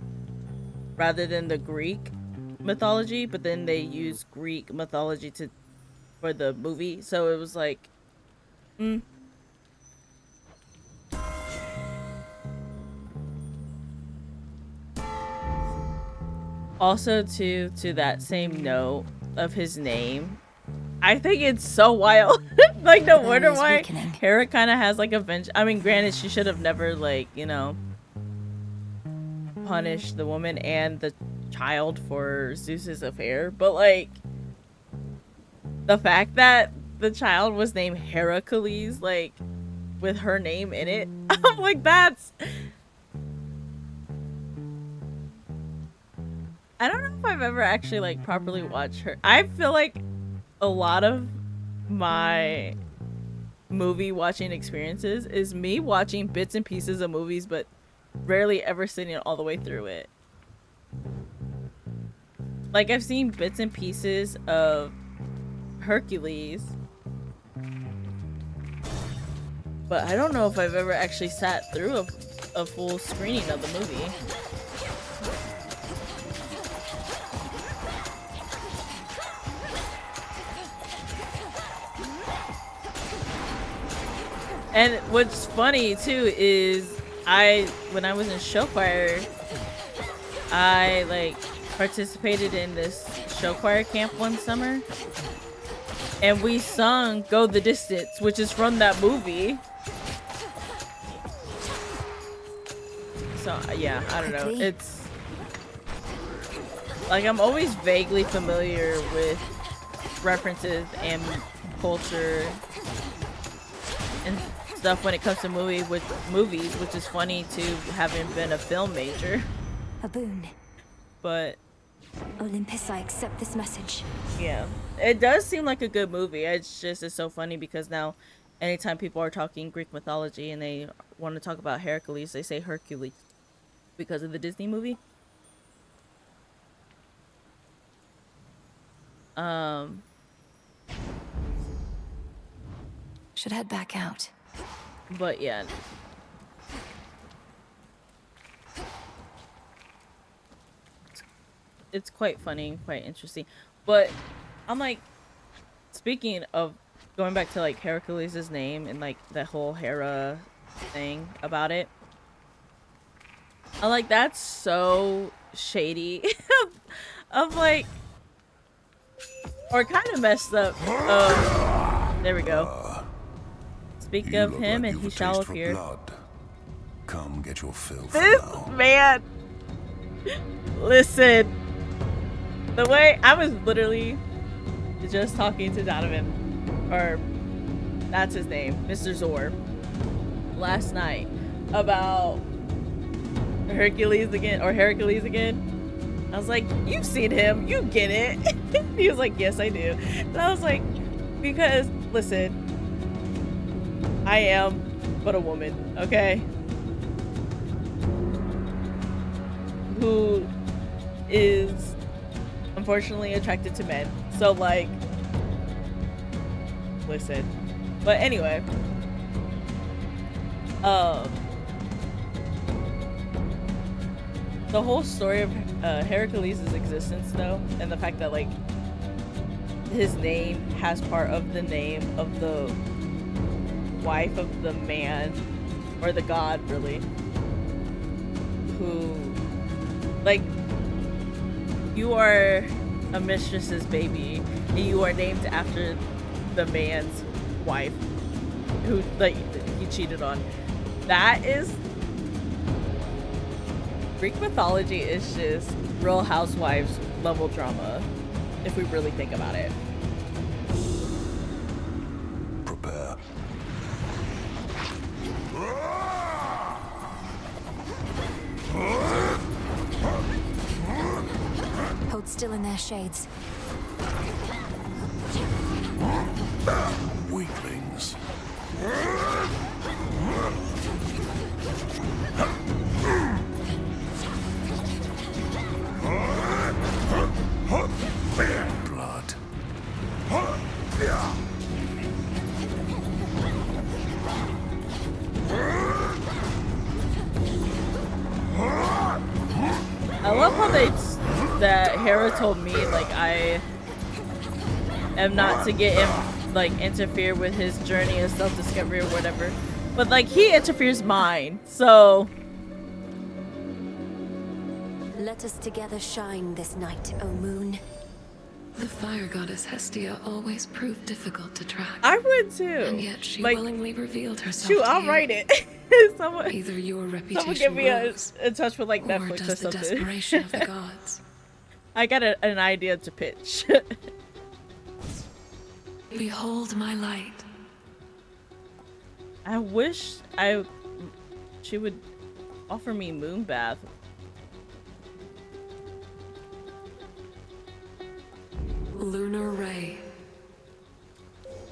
rather than the Greek mythology, but then they use Greek mythology for the movie, so it was like Also to that same note of his name, I think it's so wild. Like, no wonder why Hera kind of has like a venge. I mean, granted, she should have never, like, you know, punished the woman and the child for Zeus's affair, but like the fact that the child was named Heracles, like, with her name in it, I'm like, that's, I don't know if I've ever actually like properly watched her. I feel like a lot of my movie watching experiences is me watching bits and pieces of movies, but rarely ever sitting all the way through it. Like, I've seen bits and pieces of Hercules, but I don't know if I've ever actually sat through a full screening of the movie. And what's funny too is when I was in show choir, I like participated in this show choir camp one summer, and we sung "Go the Distance," which is from that movie. So yeah, I don't know. It's like I'm always vaguely familiar with references and culture and stuff when it comes to movies, which is funny to having been a film major. A boon. But Olympus, I accept this message. Yeah, it does seem like a good movie. It's so funny because now anytime people are talking Greek mythology and they want to talk about Hercules, they say Hercules because of the Disney movie. Should head back out. But yeah. It's quite funny, quite interesting. But I'm like, speaking of going back to like Hercules' name and like that whole Hera thing about it, I'm like, that's so shady. of like, or kind of messed up. There we go. Speak of him and he shall appear. Come get your fill. This man, listen. The way I was literally just talking to Donovan, or that's his name, Mr. Zor, last night about Hercules again. I was like, you've seen him, you get it. He was like, yes, I do. And I was like, because listen, I am but a woman, okay? Who is unfortunately attracted to men. So like, listen. But anyway, the whole story of Hercules' existence though, and the fact that like his name has part of the name of the wife of the man, or the god, really, who, like, you are a mistress's baby, and you are named after the man's wife, who, like, he cheated on. That is, Greek mythology is just Real Housewives level drama, if we really think about it. Prepare. Hold still in their shades. Weaklings. Blood. I love how that Hera told me, like, I am not to get him, like, interfere with his journey of self-discovery or whatever. But, like, he interferes mine, so... Let us together shine this night, O moon. The fire goddess Hestia always proved difficult to track. I would too. And yet she like, willingly revealed herself shoot, to I'll you. wait it. Someone, Either your reputation someone get me grows, in touch with, like, or Netflix does or the something. desperation of the gods. I got an idea to pitch. Behold my light. I wish she would offer me moon bath. Lunar ray.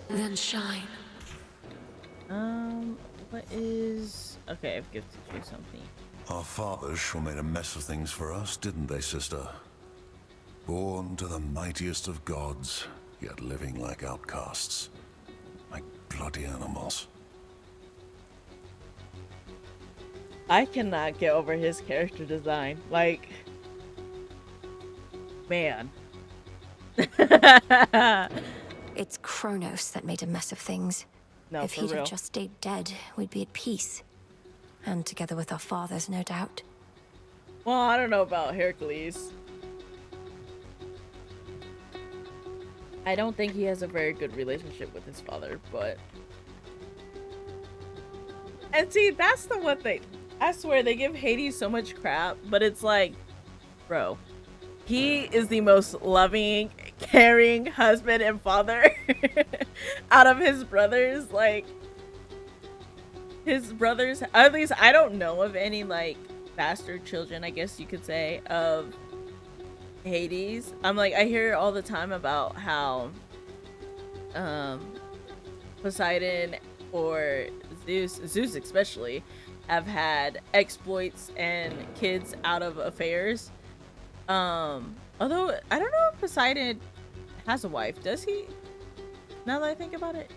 Then shine. What is... Okay, I've gifted you something. Our fathers sure made a mess of things for us, didn't they, sister? Born to the mightiest of gods, yet living like outcasts. Like bloody animals. I cannot get over his character design. Like... Man. It's Kronos that made a mess of things. No, if for he'd real. have just stayed dead, we'd be at peace. And together with our fathers, no doubt. Well, I don't know about Hercules. I don't think he has a very good relationship with his father, but... And see, that's the one thing. I swear, they give Hades so much crap, but it's like, bro, he is the most loving, caring husband and father out of his brothers. Like, his brothers, at least I don't know of any, like, bastard children, I guess you could say, of Hades. I'm like, I hear all the time about how Poseidon or Zeus especially, have had exploits and kids out of affairs. Although I don't know if Poseidon has a wife. Does he? Now that I think about it,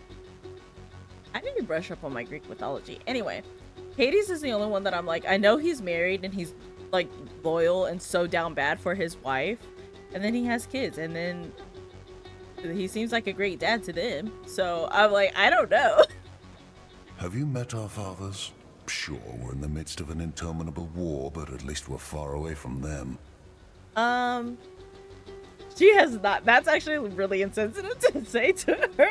I need to brush up on my Greek mythology. Anyway, Hades is the only one that I'm like, I know he's married and he's, like, loyal and so down bad for his wife, and then he has kids, and then he seems like a great dad to them. So I'm like, I don't know. Have you met our fathers? Sure, we're in the midst of an interminable war, but at least we're far away from them. She has not. That's actually really insensitive to say to her.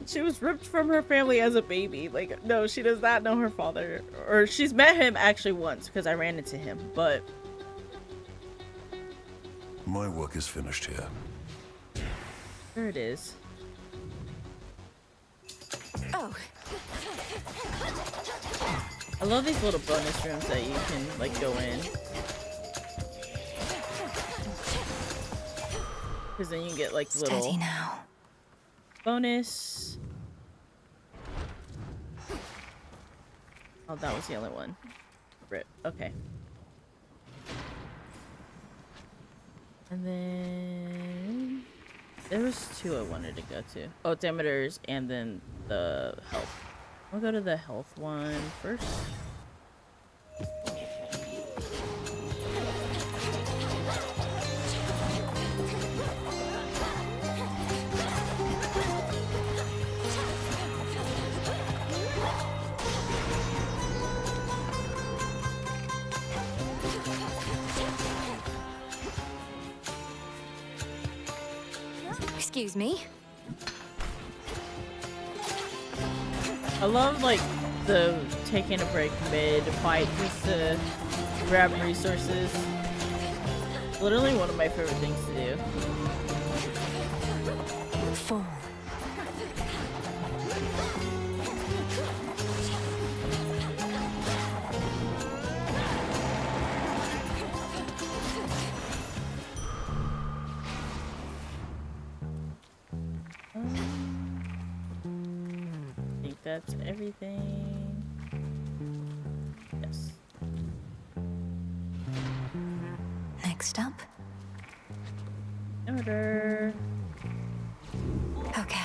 She was ripped from her family as a baby. Like, no, she does not know her father. Or she's met him actually once because I ran into him, but... My work is finished here. There it is. Oh. I love these little bonus rooms that you can, like, go in. Because then you get, like, little... Steady now. Bonus. Oh, that was the only one. Rip. Okay. And then... There was two I wanted to go to. Oh, Demeter's and then the health. I'll go to the health one first. Excuse me. I love like the taking a break mid fight just to grab resources. Literally one of my favorite things to do. Fall. I think that's everything. Yes. Next up. Order. Okay.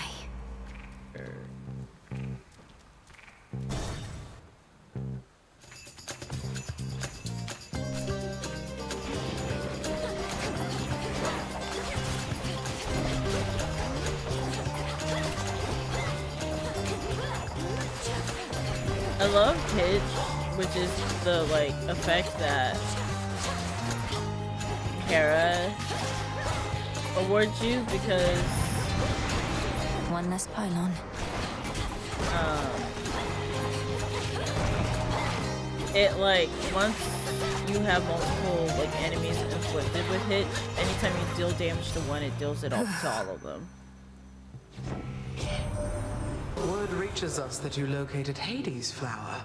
I love pitch, which is the like effect that Hera awards you because one less pylon. It like once you have multiple like enemies inflicted with Hitch, anytime you deal damage to one, it deals it all to all of them. Word reaches us that you located Hades' flower.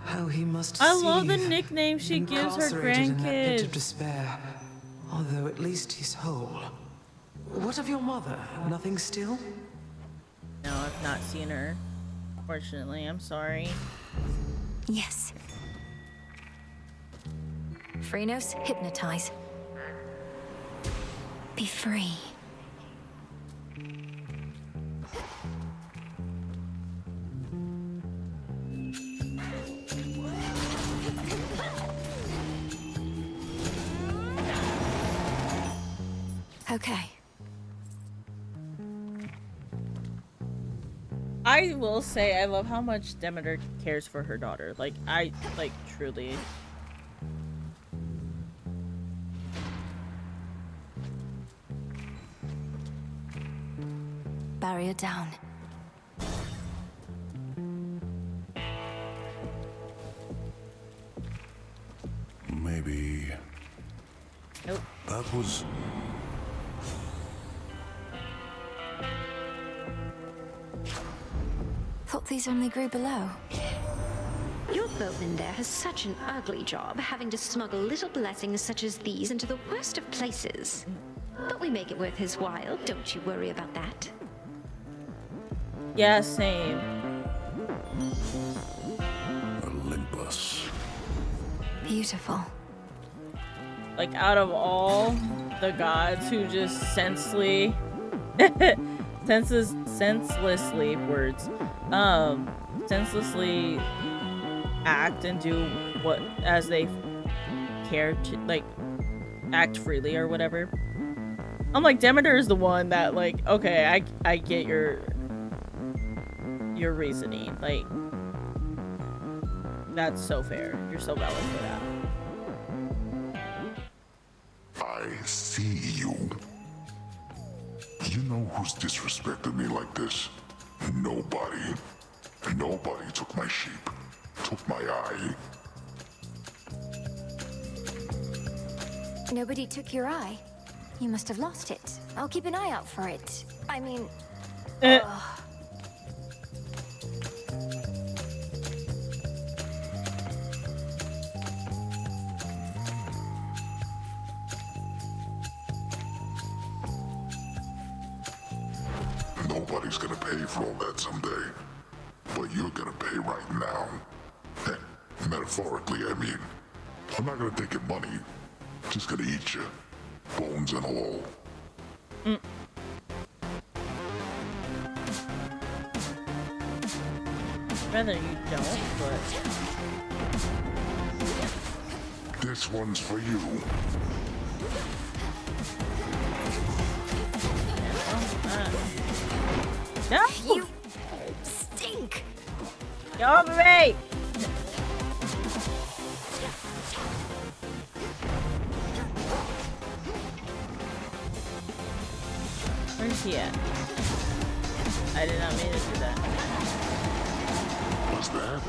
How he must I love the seethe, nickname she gives her incarcerated in that pit of grandkids. despair. Although at least he's whole. What of your mother? Nothing still? No, I've not seen her. Fortunately, I'm sorry. Yes. Phrenos, hypnotize. Be free. Okay. I will say I love how much Demeter cares for her daughter. Like truly. Barrier down. Maybe... Nope. That was... Thought these only grew below. Your boatman there has such an ugly job, having to smuggle little blessings such as these into the worst of places. But we make it worth his while, don't you worry about that. Yeah, same. Olympus. Beautiful. Like out of all the gods who just senselessly senselessly act and do what as they care to, like act freely or whatever. I'm like, Demeter is the one that like, okay, I get your reasoning. Like, that's so fair. You're so valid for that. I see you. You know who's disrespected me like this? Nobody. Nobody took my sheep. Took my eye. Nobody took your eye. You must have lost it. I'll keep an eye out for it. I mean... Nobody's gonna pay for all that someday. But you're gonna pay right now. Metaphorically, I mean. I'm not gonna take your money. I'm just gonna eat you. Bones and all. Rather you don't, but... This one's for you. No! You stink! Get off of me! Where's he at? I did not mean to do that. What's that?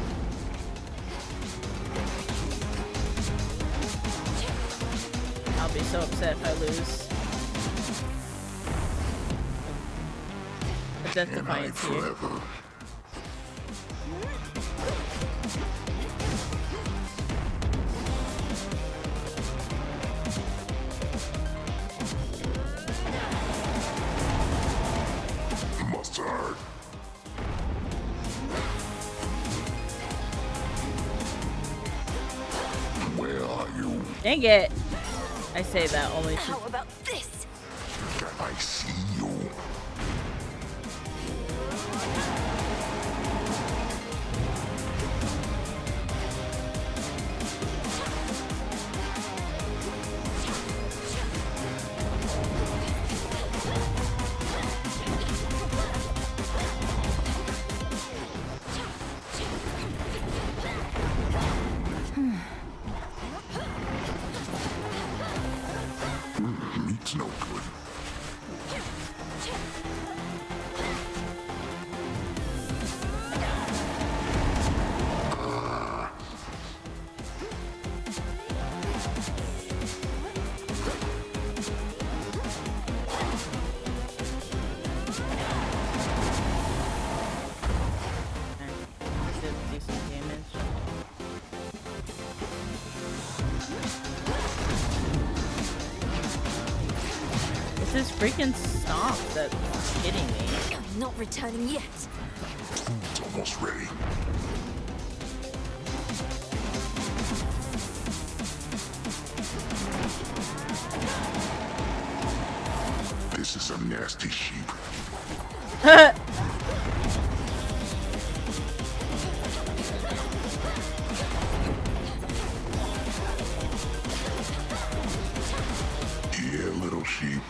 I'll be so upset if I lose. A death defiance here. Mustard. Where are you? Dang it! I say that only to... How about this? Can I see you? Meat's no good. Did decent damage. It's this freaking stomp that's hitting me. I'm not returning yet. Food's almost ready. This is a nasty sheep. Yeah, little sheep.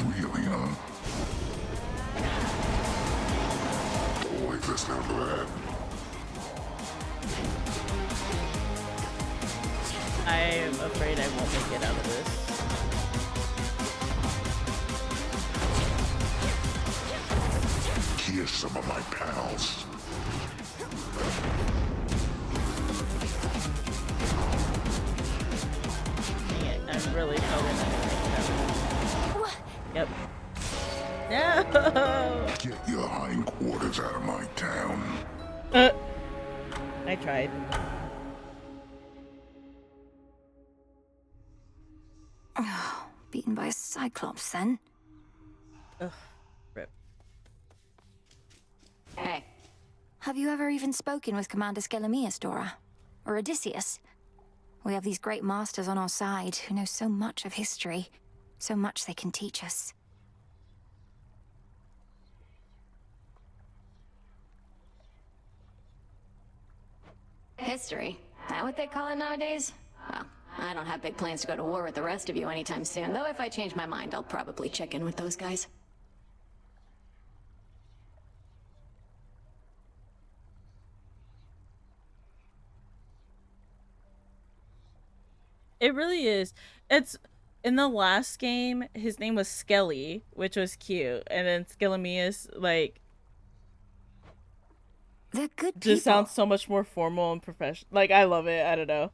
Really, huh? Boy, that's not bad. I am afraid I won't make it out of this. Here's some of my pals. Dang it, I'm really probably not gonna make it out of this. Yep. No! Get your hindquarters out of my town. I tried. Oh, beaten by a cyclops then. Ugh, rip. Hey. Have you ever even spoken with Commander Skelemius, Dora? Or Odysseus? We have these great masters on our side who know so much of history, so much they can teach us. History? That what they call it nowadays? Well, I don't have big plans to go to war with the rest of you anytime soon, though if I change my mind, I'll probably check in with those guys. It really is. It's in the last game, his name was Skelly, which was cute, and then Skelemius, like, they're good people. just sounds so much more formal and professional. Like, I love it. I don't know.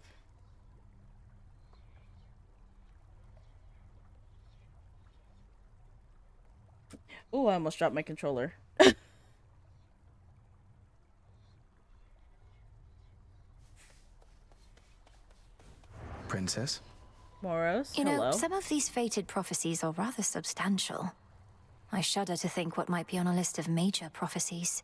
Oh, I almost dropped my controller. Princess? Moros, You know, hello. some of these fated prophecies are rather substantial. I shudder to think what might be on a list of major prophecies.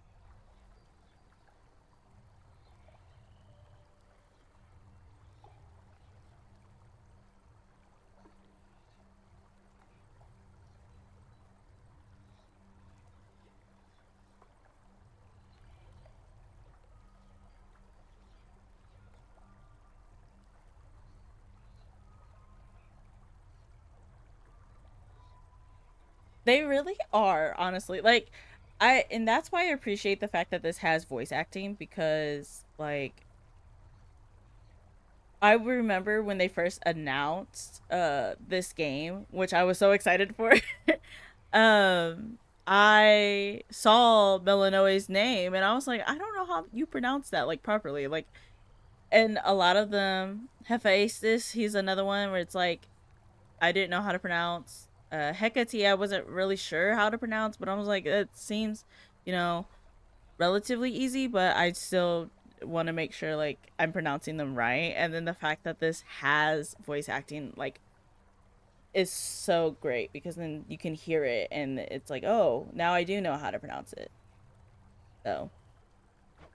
They really are, honestly. Like, and that's why I appreciate the fact that this has voice acting, because like I remember when they first announced this game, which I was so excited for. um I saw Melanoe's name and I was like, I don't know how you pronounce that like properly. Like, and a lot of them, Hephaestus, he's another one where it's like I didn't know how to pronounce. Hecate, I wasn't really sure how to pronounce, but I was like, it seems, you know, relatively easy, but I still want to make sure like I'm pronouncing them right. And then the fact that this has voice acting like is so great, because then you can hear it and it's like, oh, now I do know how to pronounce it. So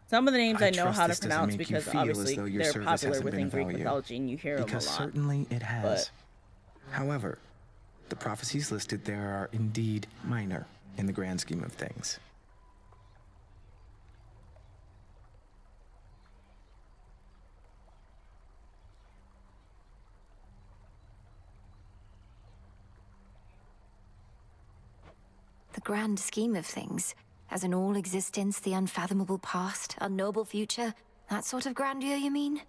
some of the names I know trust how to this doesn't pronounce make you because feel as obviously though your they're service popular hasn't been within of Greek value, mythology and you hear them a because lot. certainly it has. But however, the prophecies listed there are indeed minor in the grand scheme of things. The grand scheme of things, as in all existence, the unfathomable past, unknowable future, that sort of grandeur, you mean?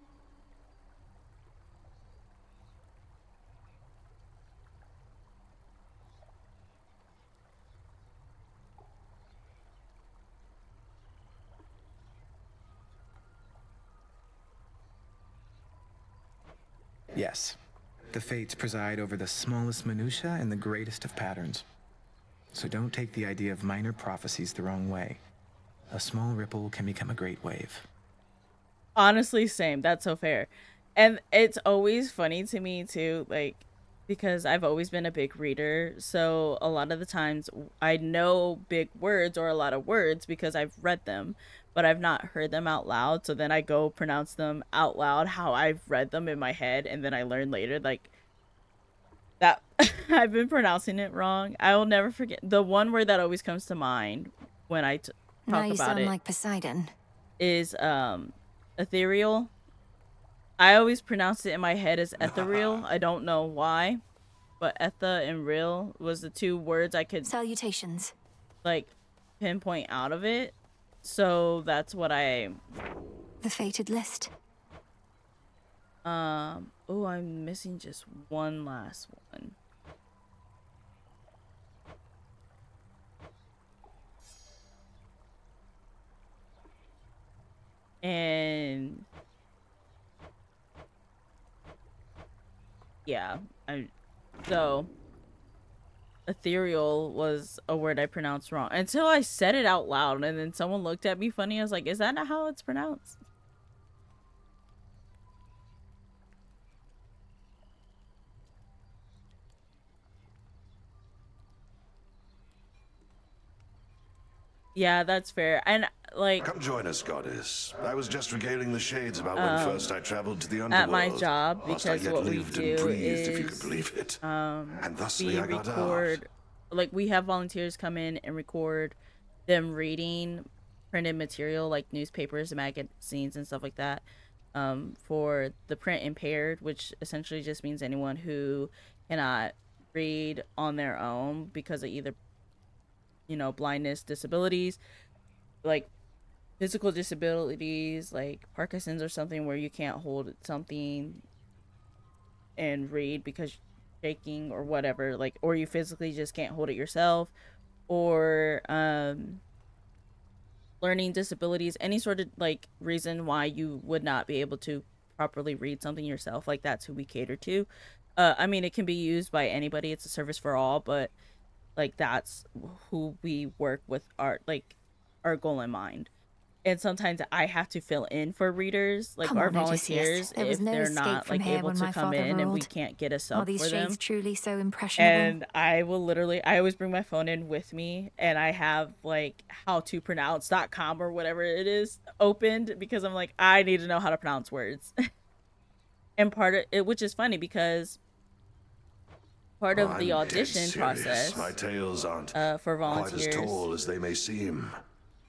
Yes, the fates preside over the smallest minutiae and the greatest of patterns. So don't take the idea of minor prophecies the wrong way. A small ripple can become a great wave. honestly, same. That's so fair. And it's always funny to me too, like, because I've always been a big reader. So a lot of the times I know big words or a lot of words because I've read them, but I've not heard them out loud. So then I go pronounce them out loud how I've read them in my head. And then I learn later, like, that I've been pronouncing it wrong. I will never forget the one word that always comes to mind when I Now talk you about sound it like Poseidon. is ethereal. I always pronounce it in my head as ethereal. I don't know why, but etha and real was the two words I could salutations like pinpoint out of it. So that's what I the fated list. Oh, I'm missing just one last one. And yeah, so ethereal was a word I pronounced wrong until I said it out loud, and then someone looked at me funny. I was like, is that not how it's pronounced? Yeah, that's fair. And like, come join us, goddess. I was just regaling the shades about when first I traveled to the underworld. At my job, because yet what we lived do and breathed, is if you could believe it. And thusly we I got record, out. like we have volunteers come in and record them reading printed material like newspapers and magazines and stuff like that, for the print impaired, which essentially just means anyone who cannot read on their own because of either, you know, blindness, disabilities, like physical disabilities like Parkinson's or something, where you can't hold something and read because you're shaking or whatever, like, or you physically just can't hold it yourself, or learning disabilities, any sort of like reason why you would not be able to properly read something yourself, like that's who we cater to. I mean, it can be used by anybody, it's a service for all, but like that's who we work with, our goal in mind. And sometimes I have to fill in for readers, like Come our on, Odysseus. volunteers, There was if no they're escape not from like here able when to my come father in and we ruled. can't get a Are sub these for shades them. truly so impressionable? And I will literally, I always bring my phone in with me, and I have like howtopronounce.com or whatever it is opened, because I'm like, I need to know how to pronounce words. And part of it, which is funny because part of the I'm dead audition serious. My process tales aren't for quite as volunteers tall as they may seem.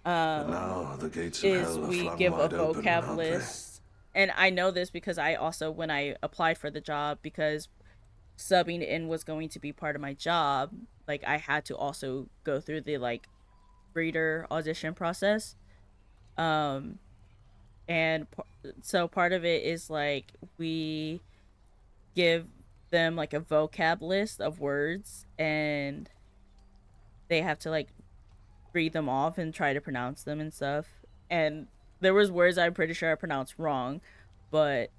But now the gates of is hell are we flung give a wide open, vocab aren't they? list. And I know this because I also, when I applied for the job, because subbing in was going to be part of my job, like I had to also go through the like breeder audition process. Um, and so part of it is like we give them like a vocab list of words, and they have to like read them off and try to pronounce them and stuff. And there was words I'm pretty sure I pronounced wrong, but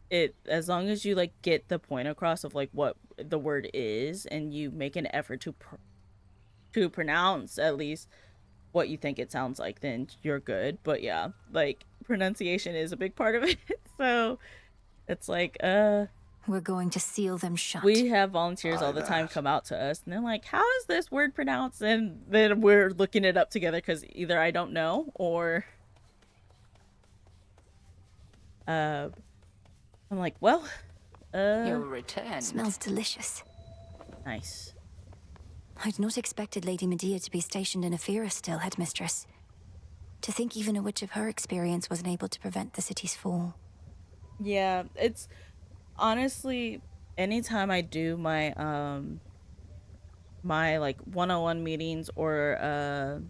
it, as long as you like get the point across of like what the word is and you make an effort to pronounce at least what you think it sounds like, then you're good. But yeah, like pronunciation is a big part of it. So it's like we're going to seal them shut. We have volunteers all the time come out to us and they're like, how is this word pronounced? And then we're looking it up together because either I don't know or I'm like, well, Your return smells delicious. Nice. I'd not expected Lady Medea to be stationed in Ephira still, Headmistress. To think even a witch of her experience wasn't able to prevent the city's fall. Yeah, it's honestly, anytime I do my my like one-on-one meetings or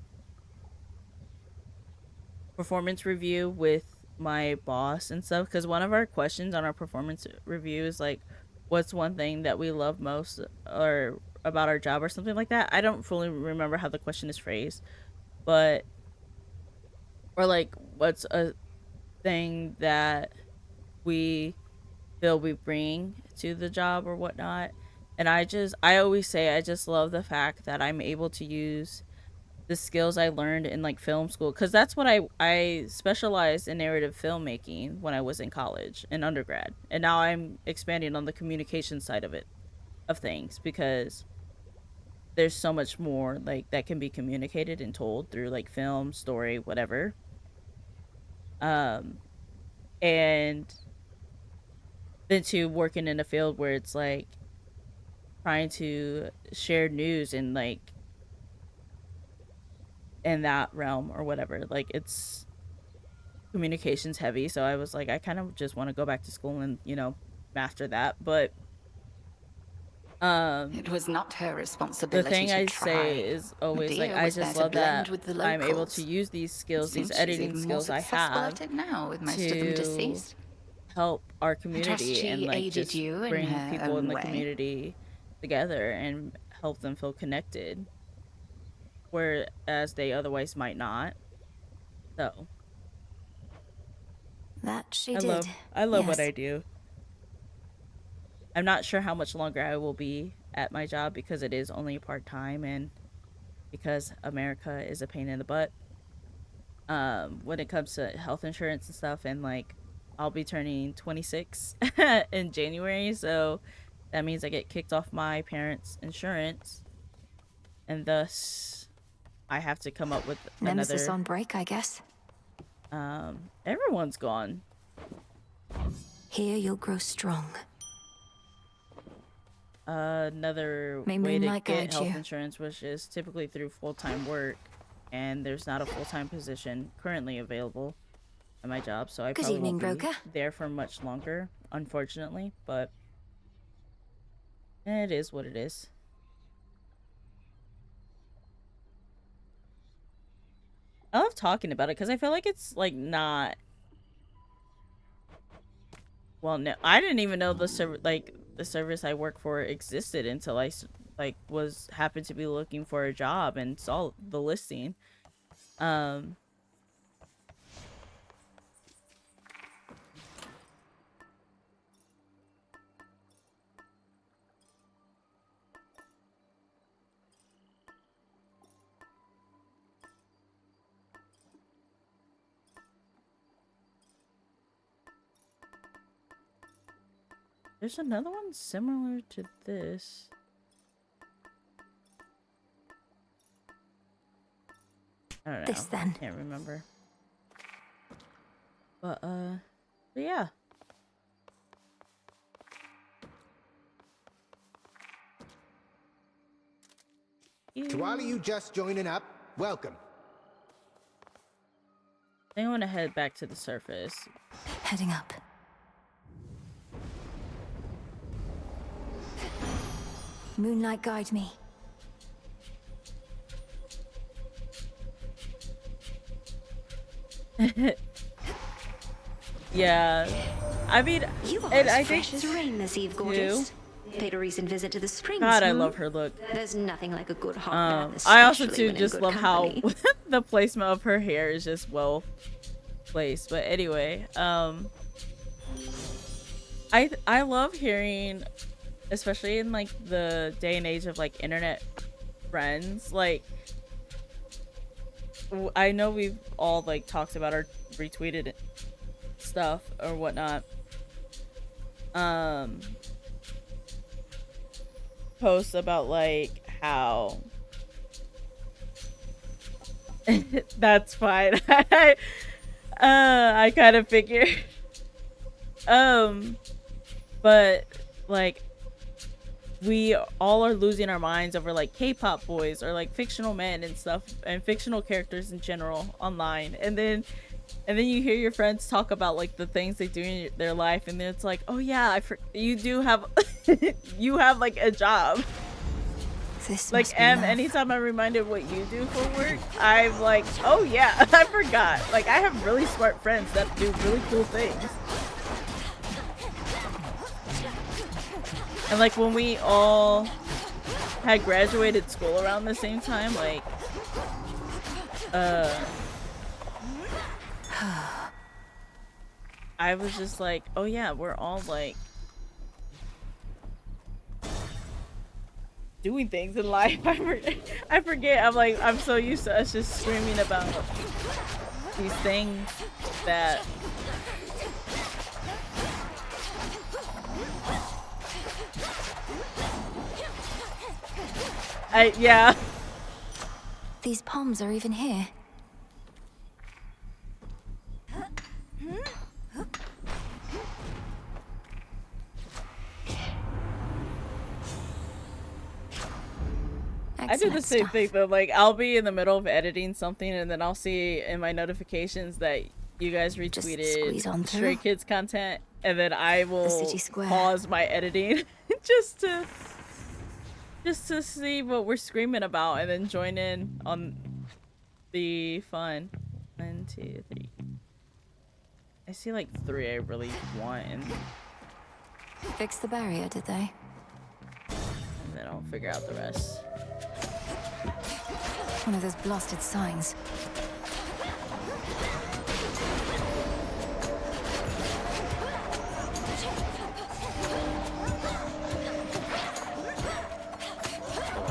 performance review with my boss and stuff, because one of our questions on our performance review is like, what's one thing that we love most or about our job or something like that. I don't fully remember how the question is phrased, but or like what's a thing that we feel we bring to the job or whatnot. And I always say I just love the fact that I'm able to use the skills I learned in like film school, because that's what I specialized in narrative filmmaking when I was in college in undergrad, and now I'm expanding on the communication side of things, because there's so much more like that can be communicated and told through like film, story, whatever. And then to working in a field where it's like trying to share news and like in that realm or whatever, like it's communications heavy. So I was like, I kind of just want to go back to school and, you know, master that. But it was not her responsibility. The thing to I try. say is always Medea like, I was just there love to blend that with the I'm able locals. to use these skills, these Seems she's editing even skills more I successful have at it now, with most of them deceased. help our I trust community she and like aided just you in bring her people own in the way. community together and help them feel connected, whereas they otherwise might not. So that she I did. love yes. what I do. I'm not sure how much longer I will be at my job because it is only part-time, and because America is a pain in the butt when it comes to health insurance and stuff. And like, I'll be turning 26 in January, so that means I get kicked off my parents' insurance, and thus I have to come up with Nemesis another. on break, I guess. Everyone's gone. Here you'll grow strong. Another May way to Moonlight get guide health you. insurance, which is typically through full-time work, and there's not a full-time position currently available at my job, so I Good probably evening, won't be broker. there for much longer, unfortunately. But it is what it is. I love talking about it because I feel like it's like not. Well, no, I didn't even know the service I work for existed until I like was happened to be looking for a job and saw the listing. There's another one similar to this. I don't know. This then. Can't remember. But yeah. To all of you just joining up, welcome. I think I want to head back to the surface. Heading up. Moonlight, guide me. Yeah, I mean, You are and as I fresh think as rain this eve, gorgeous. Paid a recent visit to the springs. God, I love her look. There's nothing like a good hot bath, I also especially too when in just good love how company. the placement of her hair is just well placed. But anyway, I love hearing, especially in like the day and age of like internet friends, like I know we've all like talked about or retweeted stuff or whatnot, posts about like how that's fine. I kind of figured. But like we all are losing our minds over like K-pop boys or like fictional men and stuff and fictional characters in general online, and then you hear your friends talk about like the things they do in their life, and then it's like, oh yeah, you do have you have like a job. This like, and anytime I'm reminded what you do for work, I'm like, oh yeah, I forgot. Like, I have really smart friends that do really cool things. And like when we all had graduated school around the same time, like I was just like, oh yeah, we're all like doing things in life. I forget. I'm like, I'm so used to us just screaming about these things that yeah. These palms are even here. I do the same thing though. Like, I'll be in the middle of editing something and then I'll see in my notifications that you guys retweeted Stray Kids content, and then I will pause my editing just to see what we're screaming about and then join in on the fun. 1, 2, 3. I see like 3 I really want, and fix the barrier, did they? And then I'll figure out the rest. One of those blasted signs.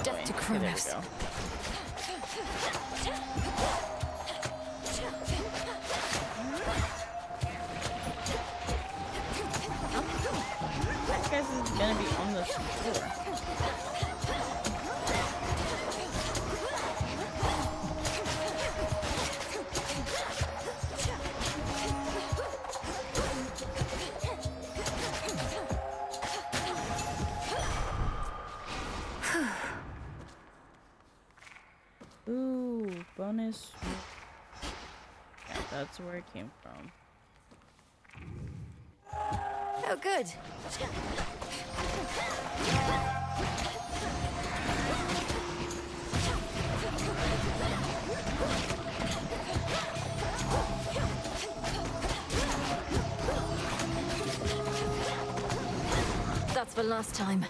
Death to Kronos. That guy's is gonna be on the floor. Ooh, bonus. Yeah, that's where it came from. Oh, good. That's for last time.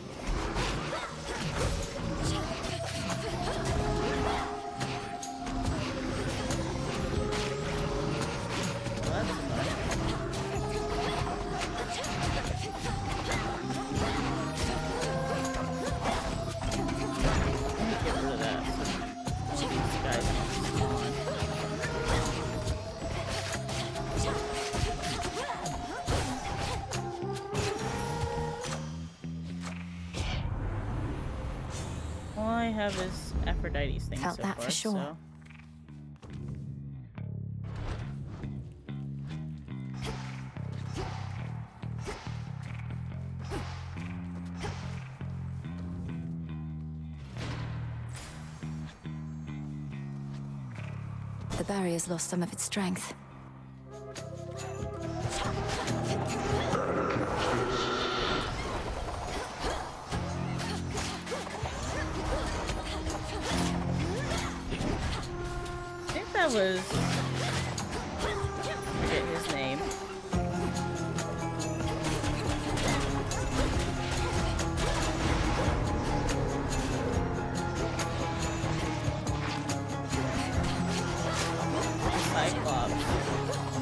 All I have is Aphrodite's thing Felt so that far, for sure. so. The barrier's lost some of its strength. I think that was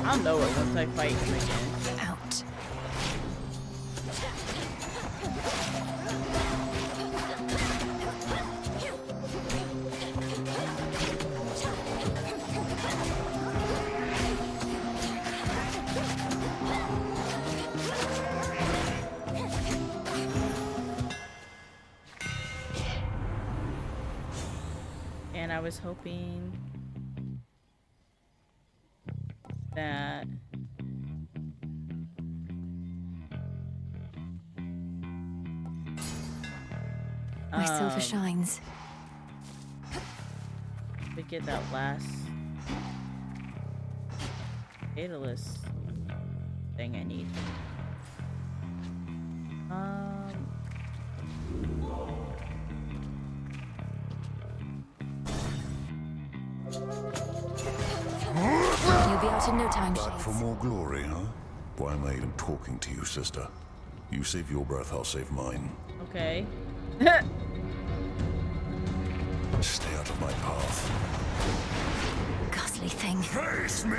I'll know it once I fight him again. Out. And I was hoping that My silver shines. to get that last fatalist thing I need. You'll be out in no time, Back for Shades. more glory, huh? Why am I even talking to you, sister? You save your breath, I'll save mine. Okay. Stay out of my path. Ghastly thing. Face me!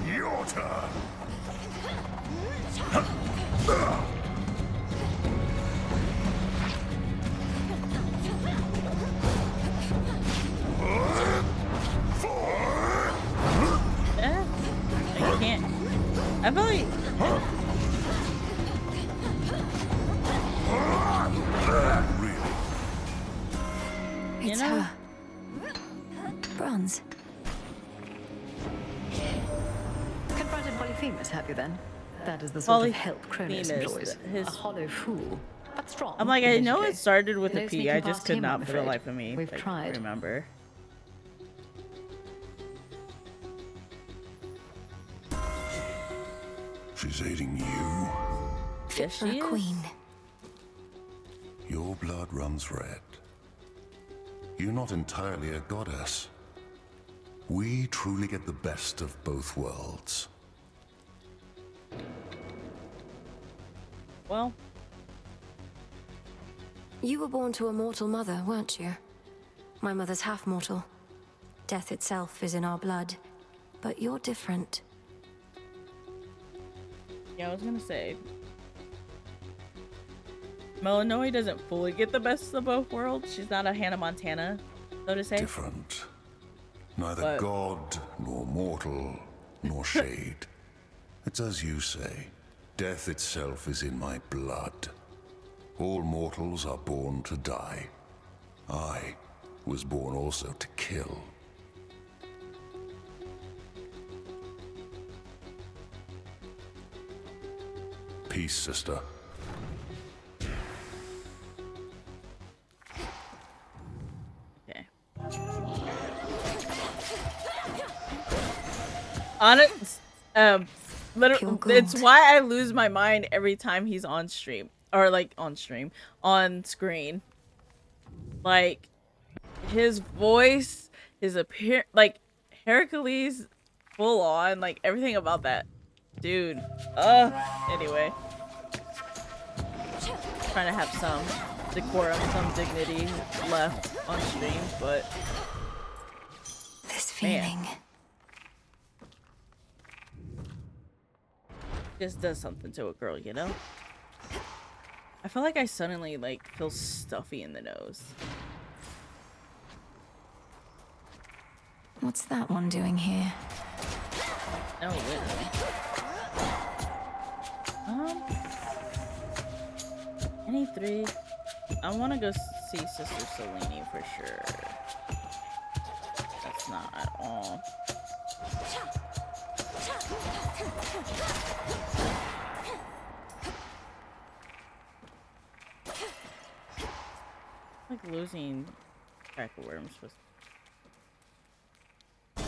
Your turn! Yeah. I can't. I feel like It's know? her. Bronze. Confronted Polyphemus, have you then? That is the sort of help Cronus Polyphemus, employs. A hollow fool, but strong. I'm like, I know politically. it started with No a P. sneaking I just past could him, not I'm for the afraid. life of me We've like, tried. remember. She's aiding you. Yes, For a she is. queen. Your blood runs red. You're not entirely a goddess. We truly get the best of both worlds. Well, You were born to a mortal mother, weren't you? My mother's half mortal. Death itself is in our blood. But you're different. yeah, I was gonna say. Melanoe doesn't fully get the best of both worlds. She's not a Hannah Montana, so to say. Different. Neither But- god, nor mortal, nor shade. It's as you say. Death itself is in my blood. All mortals are born to die. I was born also to kill. Peace, sister. Okay. Honest, literally, it's why I lose my mind every time he's on stream or like on screen. Like his voice, his appearance, like Hercules, full on, like everything about that dude. Anyway, trying to have some decorum, some dignity left on stream, but This feeling. just does something to a girl, you know? I feel like I suddenly like feel stuffy in the nose. What's that one doing here? No, literally. Any three? I want to go see Sister Selene for sure. That's not at all. Like losing track of where I'm supposed to.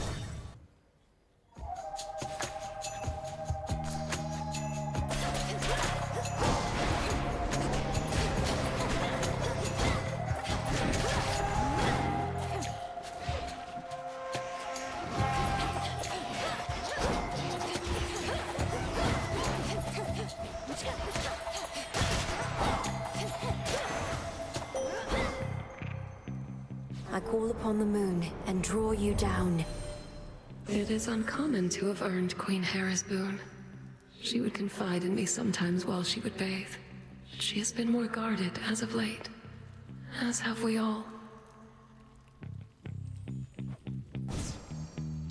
call upon the moon and draw you down. It is uncommon to have earned Queen Hera's boon. She would confide in me sometimes while she would bathe. She has been more guarded as of late, as have we all.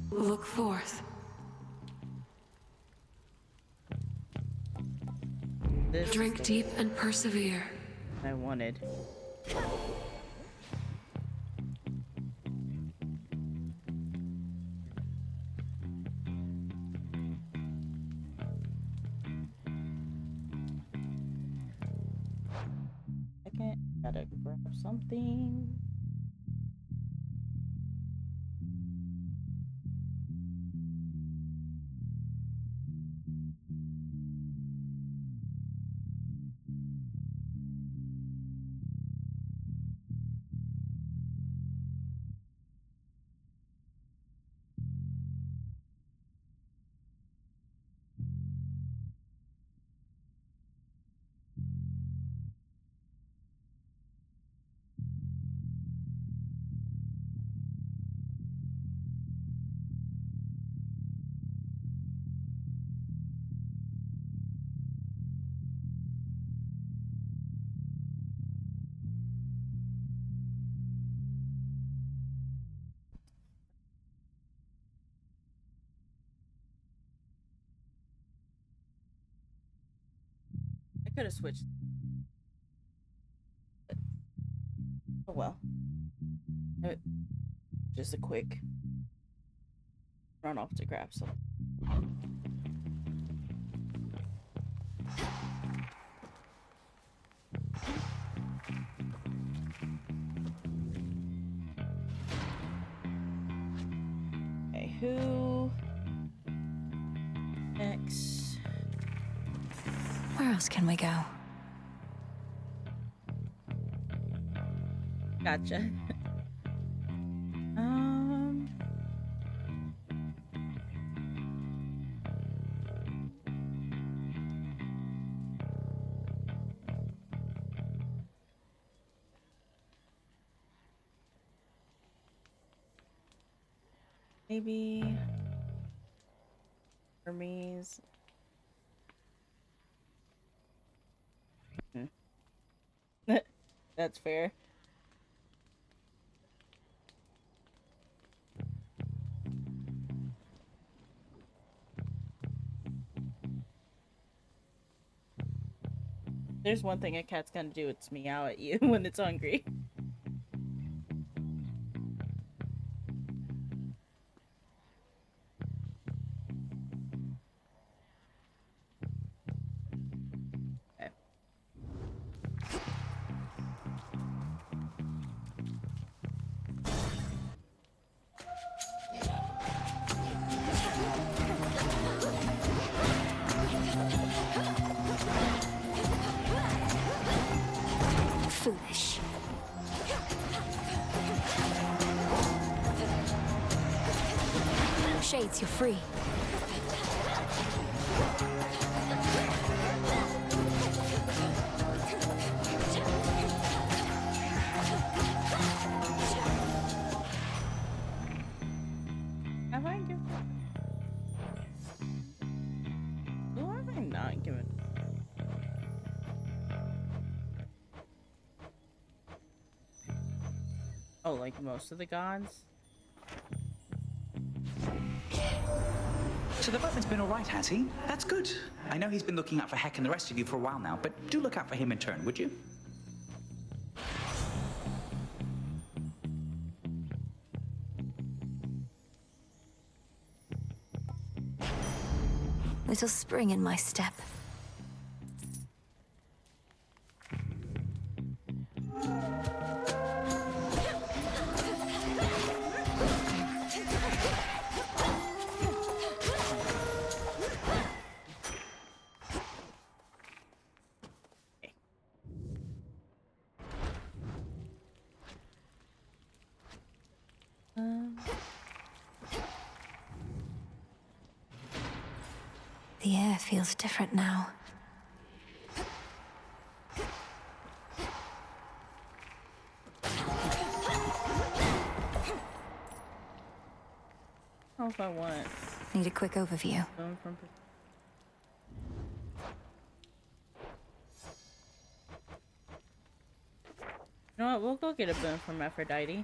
Look forth. Drink deep and persevere. I wanted. Second, gotta grab something. I could have switched. Oh well. Just a quick run off to grab something. Okay, who next? Where else can we go? Gotcha. Maybe Hermes. That's fair. There's one thing a cat's gonna do, it's meow at you when it's hungry. Okay. Foolish. Shades, you're free. Have I given? Who have I not given? Oh, like most of the gods? So the boatman's been all right, has he? That's good. I know he's been looking out for Heck and the rest of you for a while now, but do look out for him in turn, would you? Little spring in my step. The air feels different now. I don't know if I want. Need a quick overview. You know what? We'll go get a boon from Aphrodite.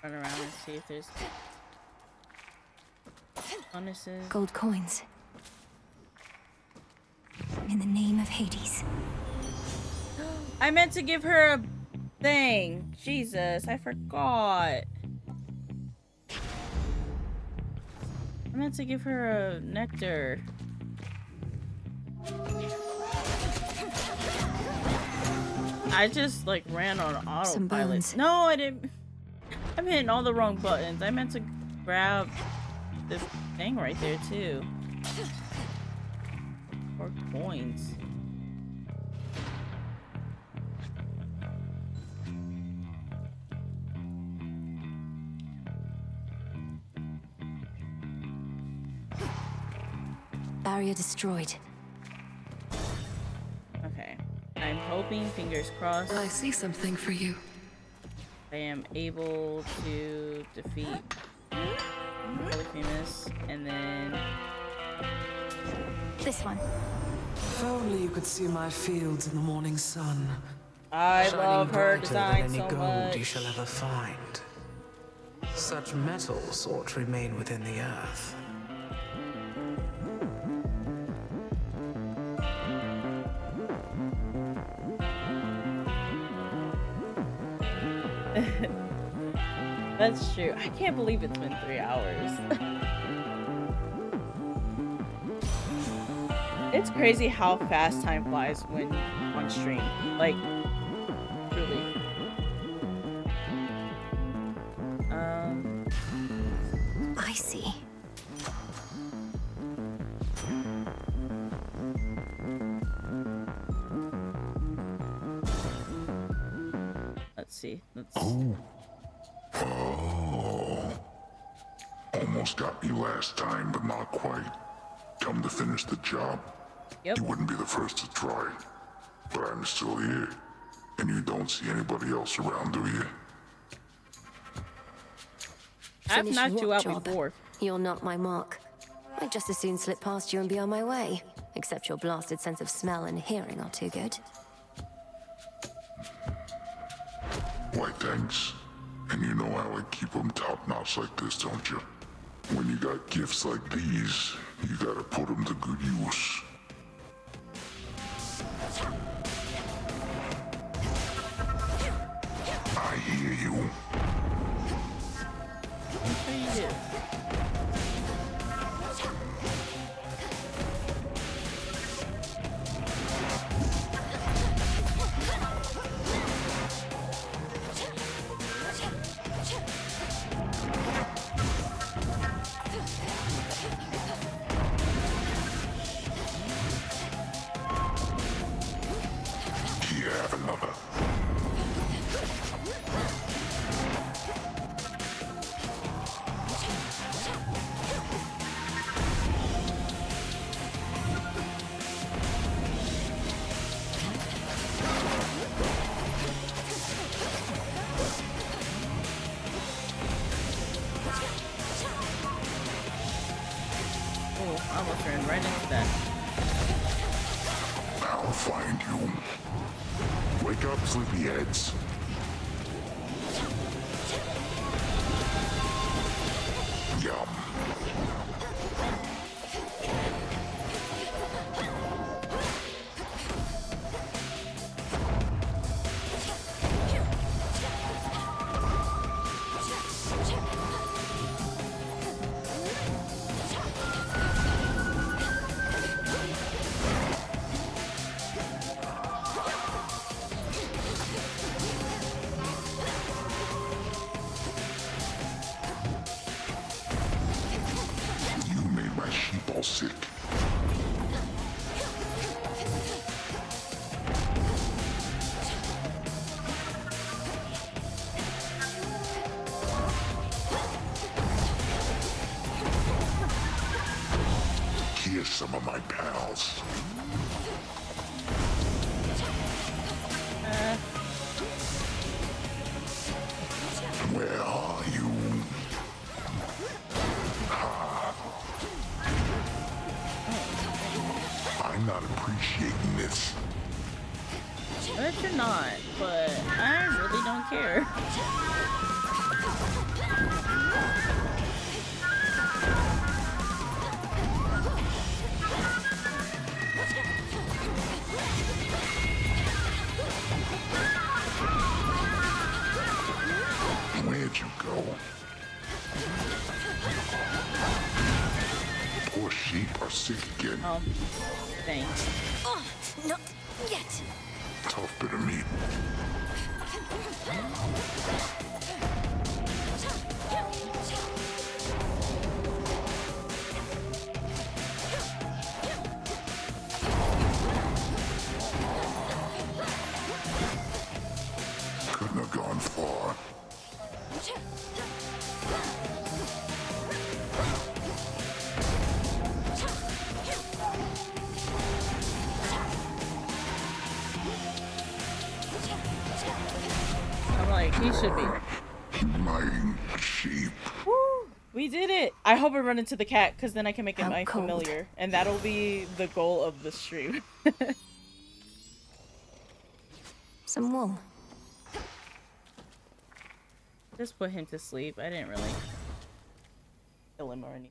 Run around and see if there's bonuses. Gold coins. In the name of Hades. I meant to give her a thing. Jesus, I forgot. I meant to give her a nectar. I just like ran on autopilot. No, I didn't. I'm hitting all the wrong buttons. I meant to grab this thing right there too. Or coins. Barrier destroyed. Okay. I'm hoping, fingers crossed. I see something for you. I am able to defeat Polyphemus, and then this one. If only you could see my fields in the morning sun. I Shining love her brighter design than any so gold much. you shall ever find. Such metals ought to remain within the earth. That's true. I can't believe it's been 3 hours. It's crazy how fast time flies when on stream. Like, truly. I see. Let's see. Oh. Almost got me last time, but not quite. Come to finish the job. Yep. You wouldn't be the first to try. But I'm still here. And you don't see anybody else around, do you? I've Finish knocked you what out job? before. You're not my mark. I'd just as soon slip past you and be on my way. Except your blasted sense of smell and hearing are too good. Why, thanks. And you know how I keep them top-notch like this, don't you? When you got gifts like these, you gotta put them to good use. I hear you. What do you do? Here, have another. Oh, I almost ran right into that. I'll find you. Wake up, sleepyheads. Yum. You made my sheep all sick. miss some of my pals. Where are you? I'm not appreciating this. But you're not, but I really don't care. Where'd you go? Poor sheep are sick again. Oh, thanks. Oh, not yet. Tough bit of meat. Couldn't have gone far. I'm like, he should be. Lying sheep. Woo! We did it! I hope I run into the cat, because then I can make it my cold. familiar. And that'll be the goal of the stream. Some wool. Just put him to sleep. I didn't really kill him or anything.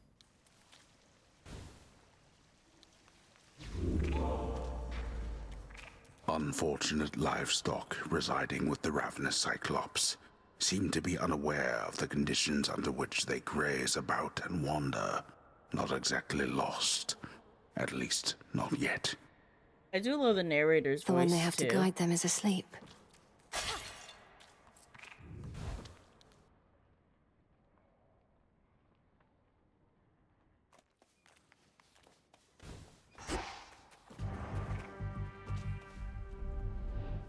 Unfortunate livestock residing with the ravenous Cyclops seem to be unaware of the conditions under which they graze about and wander. Not exactly lost. At least, not yet. I do love the narrator's The voice, one they have too. to guide them is asleep.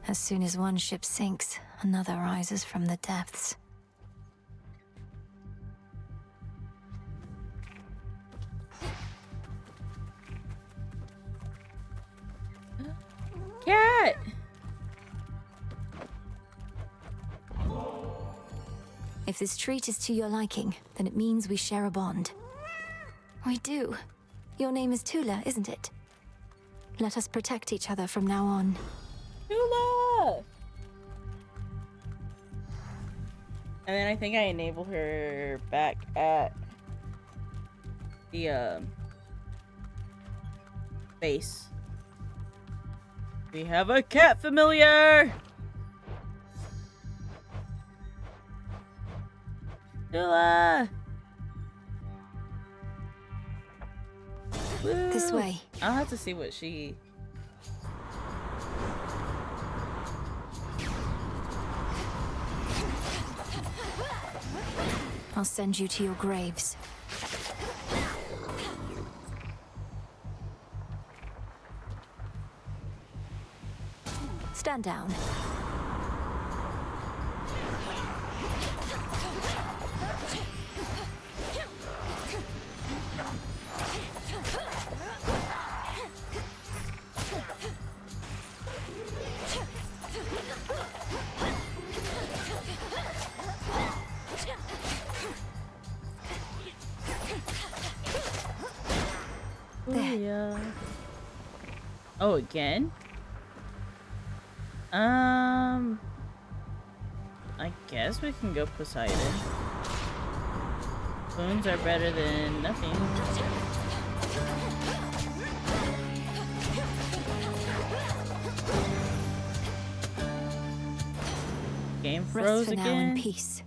As soon as one ship sinks, another rises from the depths. Cat! If this treat is to your liking, then it means we share a bond. We do. Your name is Tula, isn't it? Let us protect each other from now on. Tula! And then I think I enable her back at the base. We have a cat familiar! Tula! Woo. This way. I'll have to see what she... I'll send you to your graves. Stand down. There. Oh, again? I guess we can go Poseidon. Boons are better than nothing. Game froze Rest for again. now in peace.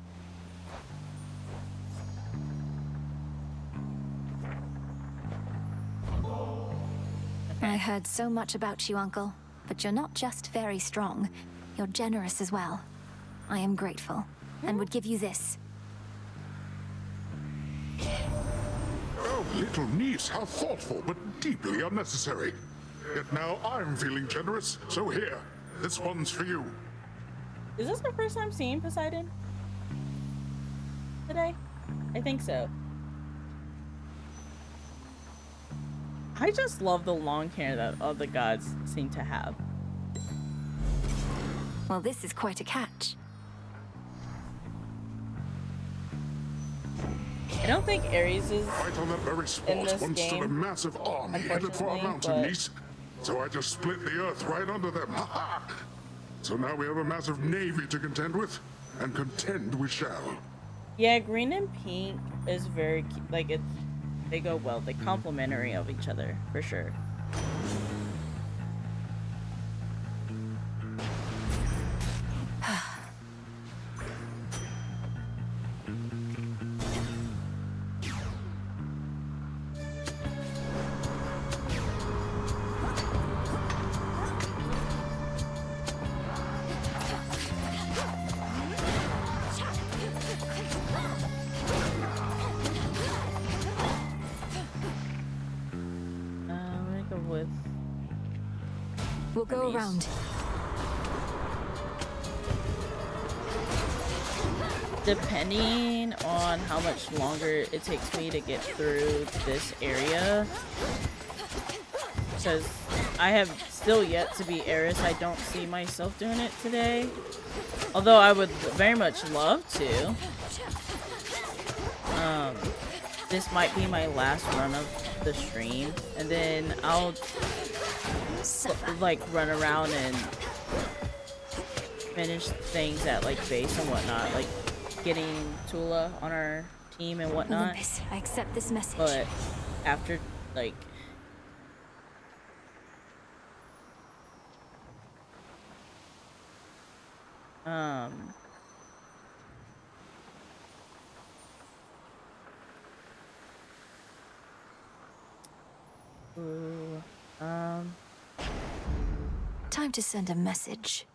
I heard so much about you, Uncle. But you're not just very strong. You're generous as well. I am grateful, and would give you this. Oh, little niece, how thoughtful, but deeply unnecessary. Yet now I'm feeling generous, so here, this one's for you. Is this our first time seeing Poseidon? Today? I think so. I just love the long hair that all the gods seem to have. Well, this is quite a catch. I don't think Ares is Right on that very in spot this once stood a game, massive army headed for our mountain but niece. So I just split the earth right under them. Ha ha! So now we have a massive navy to contend with, and contend we shall. yeah, green and pink is very like it's they go well. They complementary of each other for sure. I'm gonna go with. We'll go around. Depending on how much longer it takes me to get through this area, because I have still yet to be Eris, I don't see myself doing it today. Although I would very much love to. This might be my last run of the stream, and then I'll like run around and finish things at like base and whatnot, like getting Tula on our team and whatnot. Olympus, I accept this message. But after like ooh, time to send a message.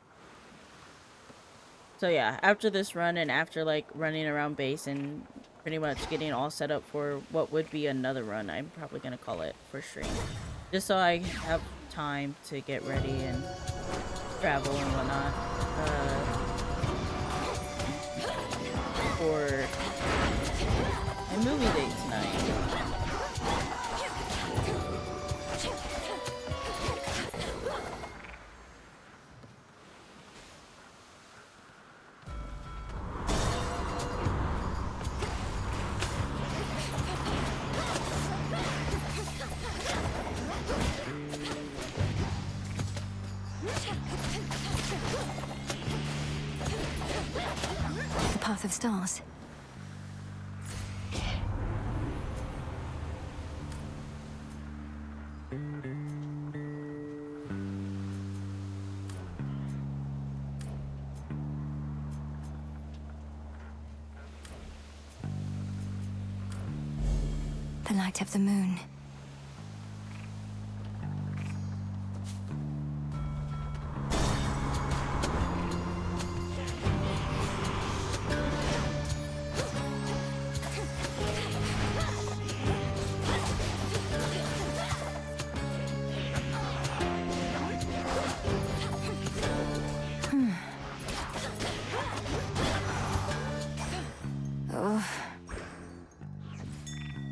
So yeah, after this run and after like running around base and pretty much getting all set up for what would be another run, I'm probably gonna call it for stream. Just so I have time to get ready and travel and whatnot. For a movie date tonight. The path of stars. The light of the moon.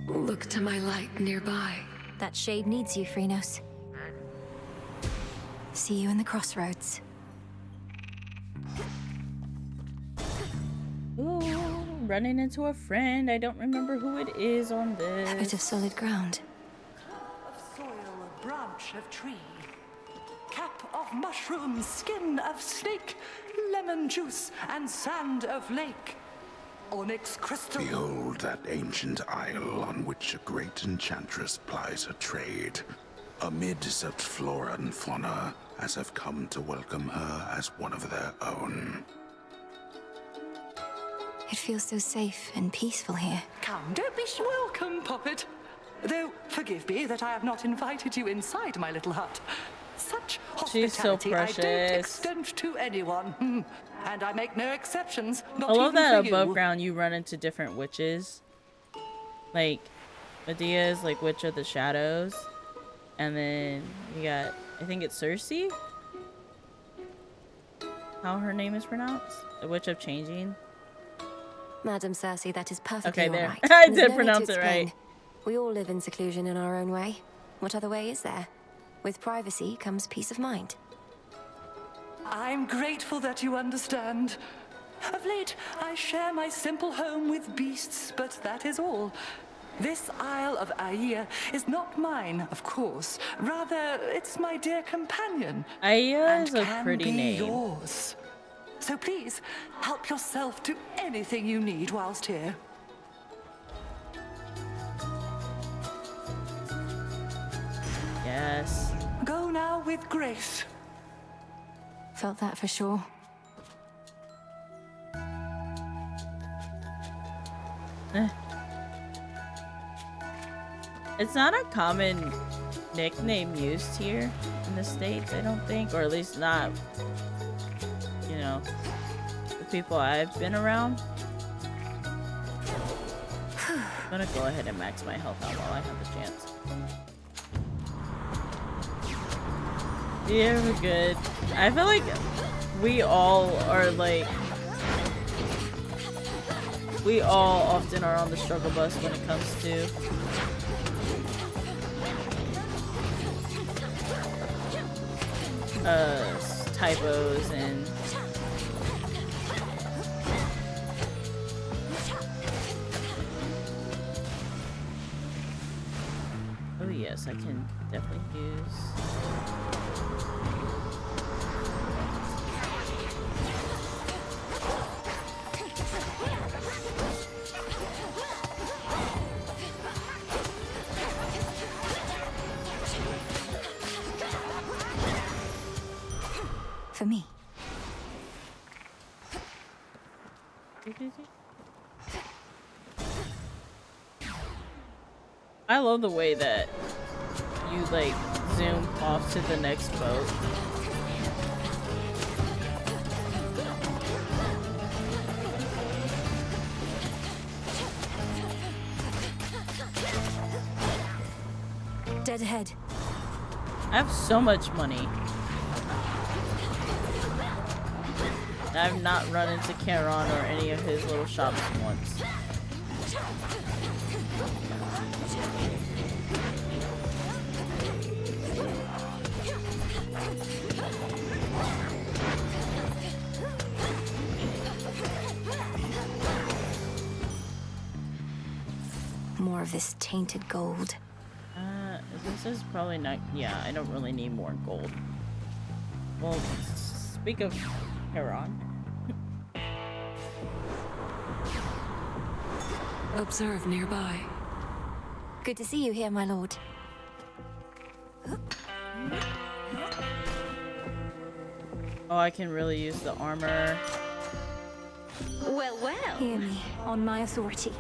Look to my light nearby. That shade needs you, Phrynos. See you in the crossroads. Ooh, running into a friend. I don't remember who it is on this. A bit of solid ground. Of soil, branch of tree, cap of mushroom, skin of snake, lemon juice and sand of lake, onyx crystal. Behold that ancient isle on which a great enchantress plies her trade. Amid such flora and fauna as have come to welcome her as one of their own. It feels so safe and peaceful here. Come, don't be welcome, puppet. Though, forgive me that I have not invited you inside my little hut. Such She's so hospitality I don't precious. extend to anyone. And I make no exceptions, not I love even that for above you. ground you run into different witches. Like, Medea is like Witch of the Shadows. And then you got, I think it's Circe? How her name is pronounced? The Witch of Changing. Madam Circe, that is perfectly Okay, there. all right. I There's did no need to pronounce it explain. right. We all live in seclusion in our own way. What other way is there? With privacy comes peace of mind. I'm grateful that you understand. Of late, I share my simple home with beasts, but that is all. This Isle of Aia is not mine, of course. Rather, it's my dear companion. Aia is a can pretty be name. Yours. So please, help yourself to anything you need whilst here. Yes. Go now with grace. Felt that for sure. It's not a common nickname used here in the States, I don't think, or at least not, you know, the people I've been around. I'm gonna go ahead and max my health out while I have the chance. Yeah, we're good. I feel like we all are like, we all often are on the struggle bus when it comes to typos and oh yes, I can definitely use for me. I love the way that you like zoom off to the next boat. Dead ahead. I have so much money. I've not run into Charon or any of his little shops once. More of this tainted gold. This is probably not. Yeah, I don't really need more gold. Well, speak of Charon. Observe nearby. Good to see you here, my lord. Oh, I can really use the armor. Well, well. Hear me, on my authority.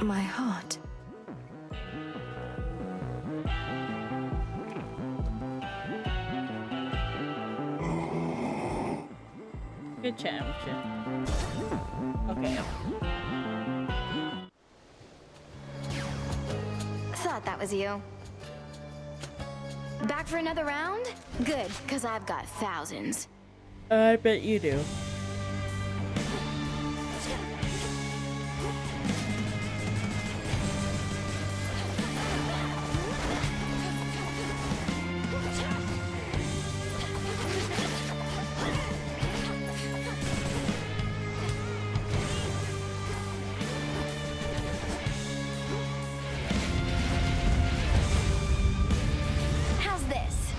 My heart. Good chat with you. Okay. Thought that was you. Back for another round? Good, because I've got thousands. I bet you do. How's this?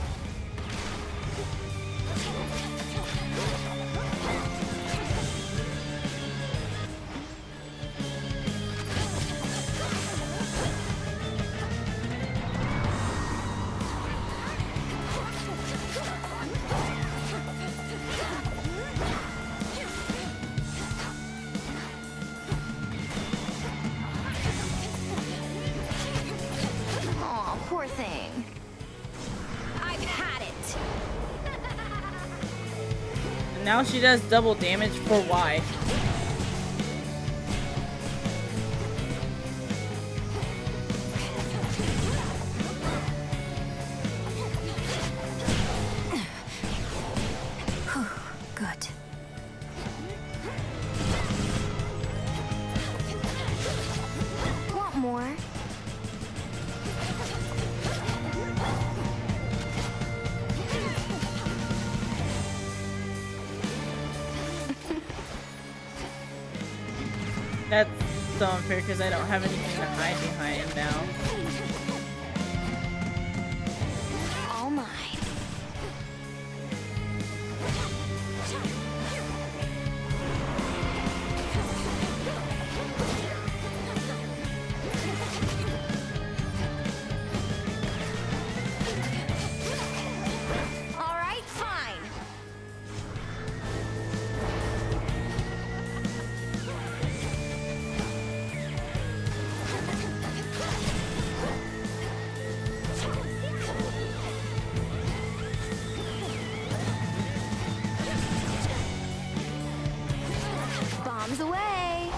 Aw, poor thing. I've had it. Now she does double damage for why? That's so unfair because I don't have anything to hide behind now. All mine. All right, fine. Bombs away.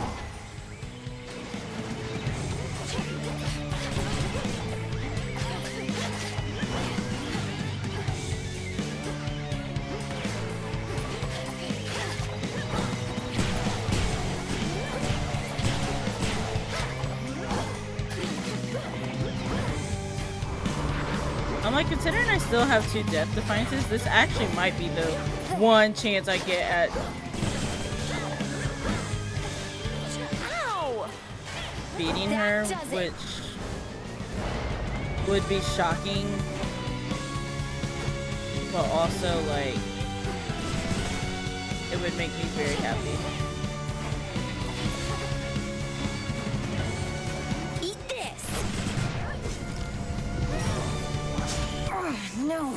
I'm like, considering I still have 2 death defiances, this actually might be the one chance I get at Ow! beating her, which would be shocking, but also, like, it would make me very happy. Eat this. No.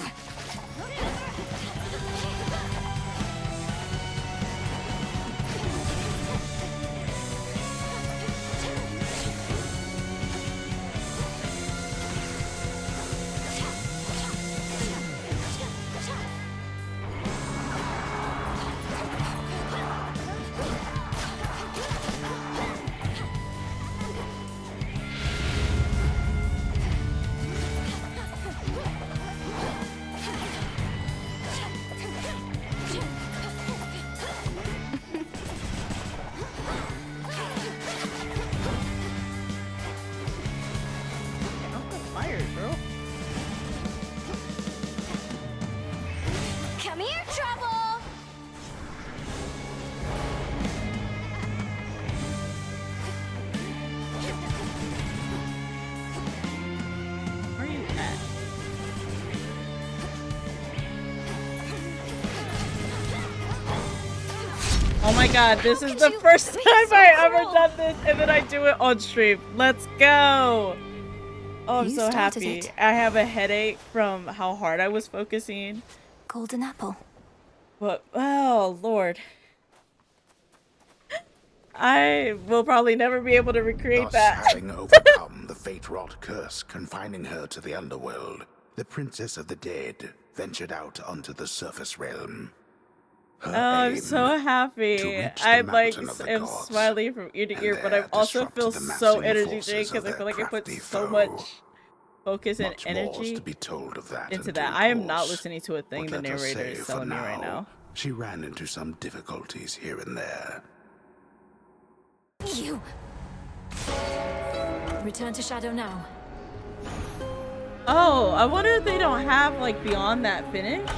Come here, Trouble! Where are you at? Oh my god, this is the first time I ever done this, and then I do it on stream. Let's go! Oh, I'm You so started happy. it. I have a headache from how hard I was focusing. Golden apple. But, oh, Lord. I will probably never be able to recreate Thus, that. having overcome the fate-wrought curse confining her to the underworld, the Princess of the Dead ventured out onto the surface realm. Her I'm aim so happy. reach the I like mountain of the am gods, smiling from ear to and ear, but I there also disrupt feel the so massing energy forces drained because of I their feel like I put crafty so foe. much focus and Much more is energy to be told of that into in that. due I am not course. listening to a thing But the let us narrator say, is for telling me right now. she ran into some difficulties here and there. You. Return to Shadow now. Oh, I wonder if they don't have like beyond that finished.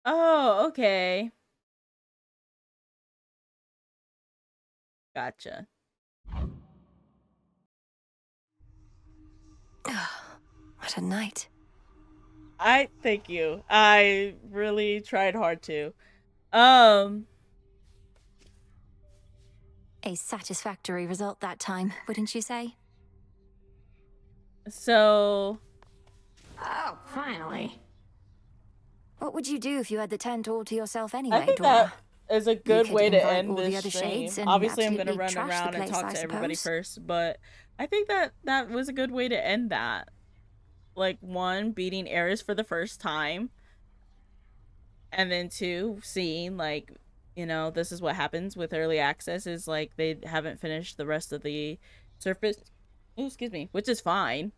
Oh, okay. Gotcha. What a night. I thank you. I really tried hard to. Um, A satisfactory result that time, wouldn't you say? so Oh, finally. What would you do if you had the tent all to yourself I anyway, think Dora? that is a You good could way to invite end all the this other stream. shades and Obviously, I'm gonna absolutely run trash the around and place, talk I to everybody suppose. first, but I think that that was a good way to end that. Like, 1, beating Eris for the first time, and then 2, seeing like, you know, this is what happens with early access is like they haven't finished the rest of the surface. Oh, excuse me, which is fine.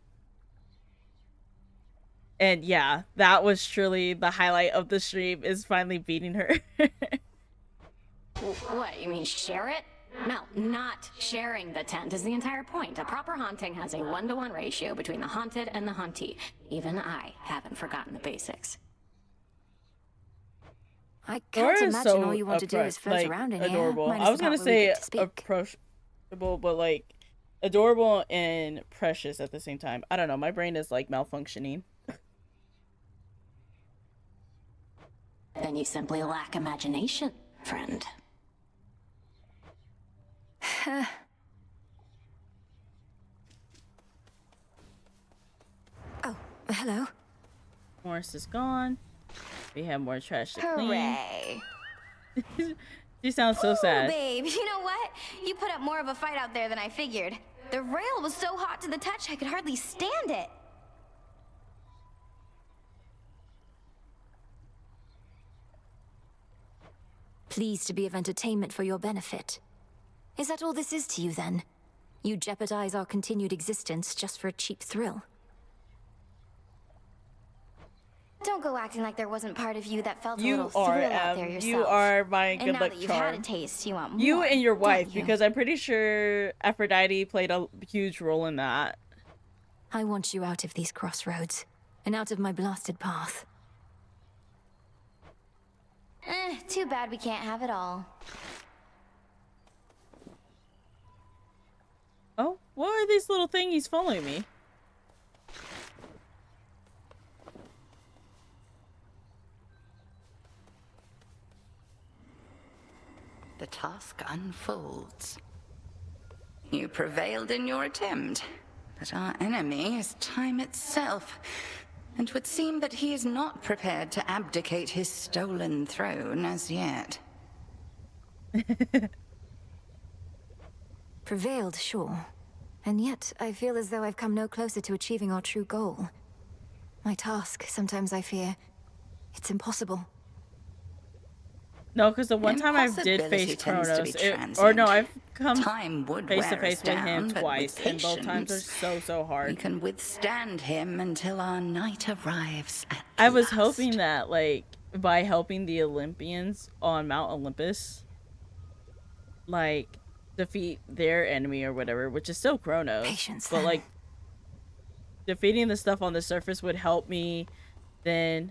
And yeah, that was truly the highlight of the stream, is finally beating her. What, you mean share it? No, not sharing the tent is the entire point. A proper haunting has a 1-to-1 ratio between the haunted and the hauntee. Even I haven't forgotten the basics. I Dora can't is imagine so all you want to do is float like around in here, adorable. minus I was the gonna part where we say get to speak. approachable, but like adorable and precious at the same time. I don't know. My brain is like malfunctioning. Then you simply lack imagination, friend. Oh, hello. Morris is gone. We have more trash to Hooray. clean. She sounds so Ooh, sad. babe, you know what? You put up more of a fight out there than I figured. The rail was so hot to the touch I could hardly stand it. Pleased to be of entertainment for your benefit. Is that all this is to you, then? You jeopardize our continued existence just for a cheap thrill? Don't go acting like there wasn't part of you that felt a You little are, thrill out there yourself. you are my and good now luck that you've had a charm. taste, you want more. You and your wife, don't you? because I'm pretty sure Aphrodite played a huge role in that. I want you out of these crossroads, and out of my blasted path. Too bad we can't have it all. Oh, what are these little thingies following me? The task unfolds. You prevailed in your attempt, but our enemy is time itself. And 'twould seem that he is not prepared to abdicate his stolen throne as yet. Prevailed, sure. And yet, I feel as though I've come no closer to achieving our true goal. My task, sometimes I fear, it's impossible. No, because the one time I did Impossibility face tends to be Kronos, or no, transient. I've come Time would face to wear face us with him down, but with twice, and both times are patience, so We hard. can withstand him until our night arrives at I was hoping that, like, by helping the Olympians on Mount Olympus, like, defeat their enemy or whatever, which is still Kronos. Patience, but, like, defeating the stuff on the surface would help me then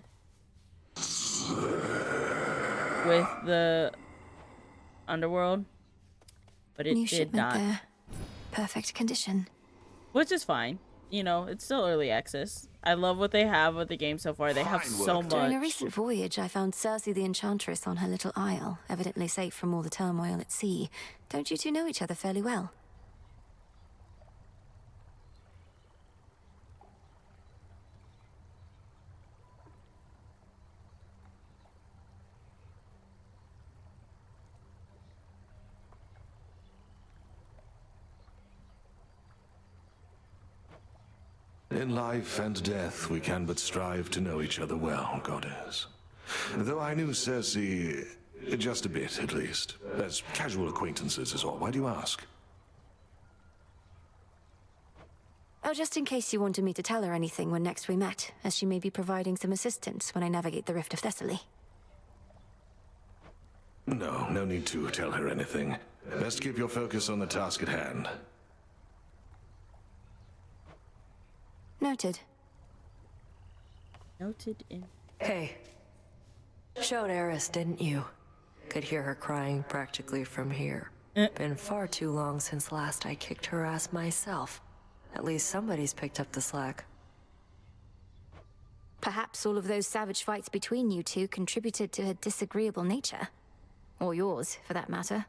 with the underworld. But it New did shipment not. there. Perfect condition. Which is fine. You know, it's still early access. I love what they have with the game so far. They have so During a much. recent voyage, I found Circe the Enchantress on her little isle, evidently safe from all the turmoil at sea. Don't you two know each other fairly well? In life and death, we can but strive to know each other well, Goddess. Though I knew Circe just a bit, at least. As casual acquaintances is all. Why do you ask? Oh, just in case you wanted me to tell her anything when next we met, as she may be providing some assistance when I navigate the Rift of Thessaly. No, no need to tell her anything. Best keep your focus on the task at hand. Noted. Noted in. Hey. Showed Eris, didn't you? Could hear her crying practically from here. Been far too long since last I kicked her ass myself. At least somebody's picked up the slack. Perhaps all of those savage fights between you two contributed to her disagreeable nature. Or yours, for that matter.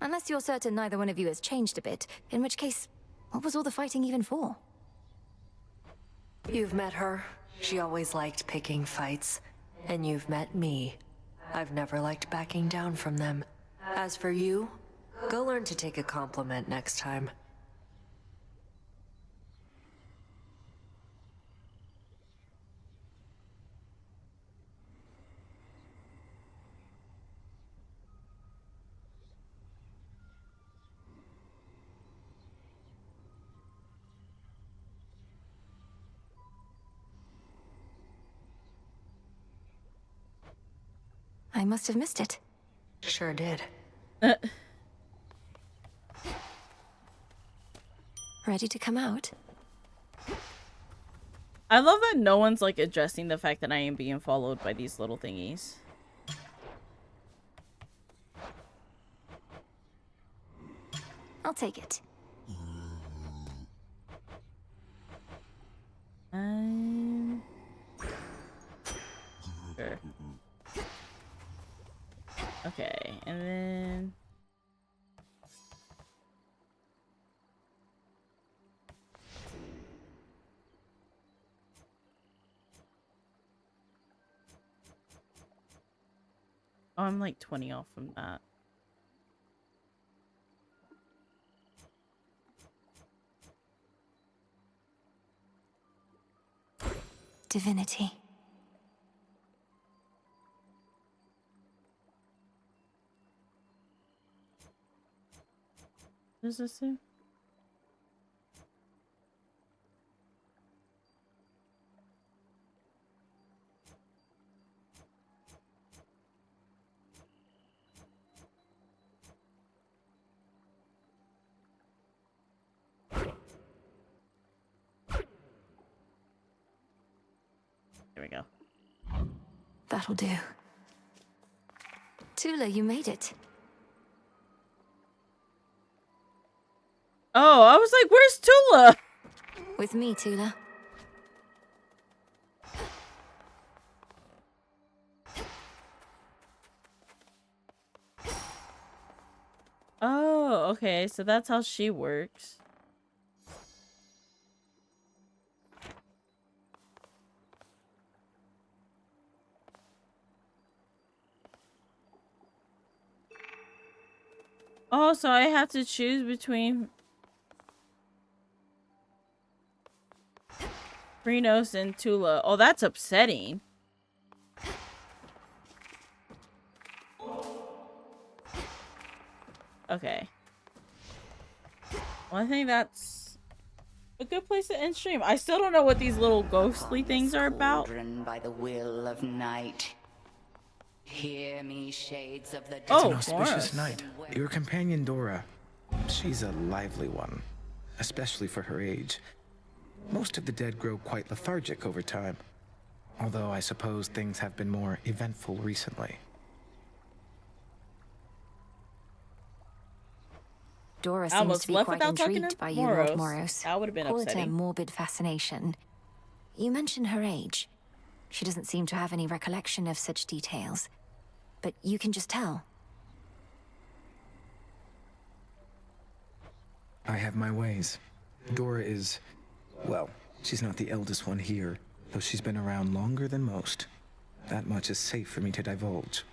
Unless you're certain neither one of you has changed a bit, in which case, what was all the fighting even for? You've met her. She always liked picking fights. And you've met me. I've never liked backing down from them. As for you, go learn to take a compliment next time. I must have missed it. Sure did. Ready to come out? I love that no one's like addressing the fact that I am being followed by these little thingies. I'll take it. Sure. Okay, and then oh, I'm like 20 off from that. Divinity. What does this do? There we go. That'll do. Tula, you made it. Oh, I was like, where's Tula? With me, Tula. Oh, okay, so that's how she works. Oh, so I have to choose between Prinos and Tula. Oh, that's upsetting. Okay. Well, I think that's a good place to end stream. I still don't know what these little ghostly things are about. By the will of night. Hear me, shades of the It's an auspicious night. Your companion Dora, she's a lively one, especially for her age. Most of the dead grow quite lethargic over time, although I suppose things have been more eventful recently. Dora I seems almost to be left quite without talking intrigued to by you, Lord Moros. Moros. That would have been Call it a upsetting. morbid fascination. You mentioned her age. She doesn't seem to have any recollection of such details. But you can just tell. I have my ways. Dora is, well, she's not the eldest one here, though she's been around longer than most. That much is safe for me to divulge.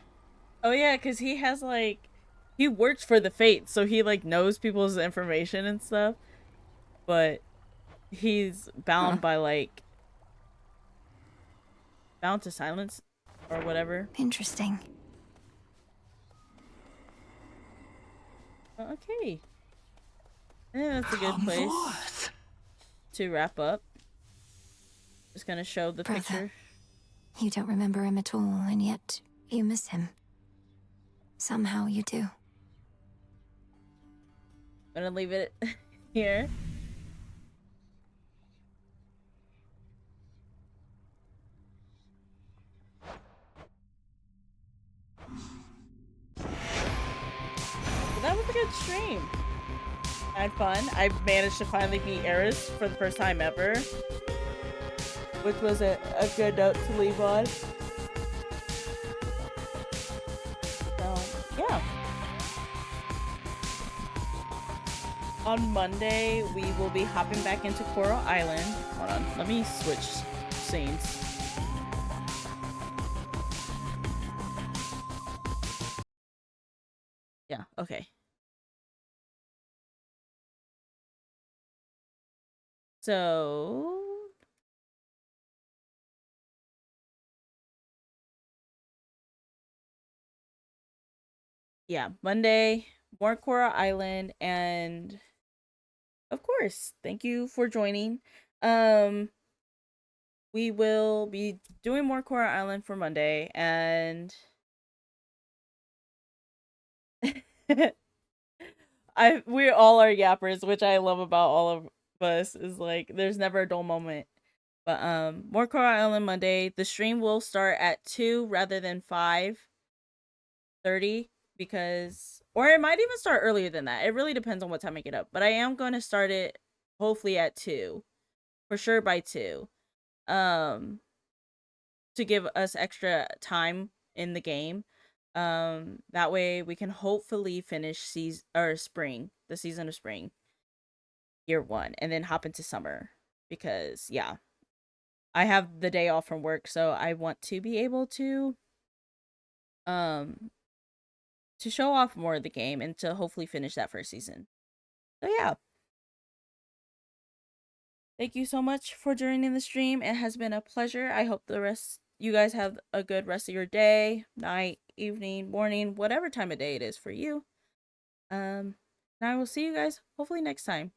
Oh yeah, because he has like, he works for the Fates, so he like knows people's information and stuff. But he's bound by like, bound to silence or whatever. Interesting. Okay. I think that's a good place to wrap up. Just gonna show the Brother, picture. You don't remember him at all, and yet you miss him. Somehow you do. I'm gonna leave it here. But that was a good stream. I had fun. I managed to finally beat Eris for the first time ever, which was a good note to leave on. So, yeah. On Monday, we will be hopping back into Coral Island. Hold on, let me switch scenes. Yeah, okay. So... yeah, Monday, more Coral Island, and of course, thank you for joining. We will be doing more Coral Island for Monday, and We all are yappers, which I love about all of us, is like there's never a dull moment. But more Coral Island Monday. The stream will start at 2 rather than 5:30 because, or it might even start earlier than that. It really depends on what time I get up. But I am going to start it hopefully at 2. For sure by 2. Um to give us extra time in the game. That way we can hopefully finish the season of spring, year 1, and then hop into summer because yeah, I have the day off from work, so I want to be able um to show off more of the game and to hopefully finish that first season. So yeah. Thank you so much for joining the stream. It has been a pleasure. I hope you guys have a good rest of your day, night, evening, morning, whatever time of day it is for you. And I will see you guys hopefully next time.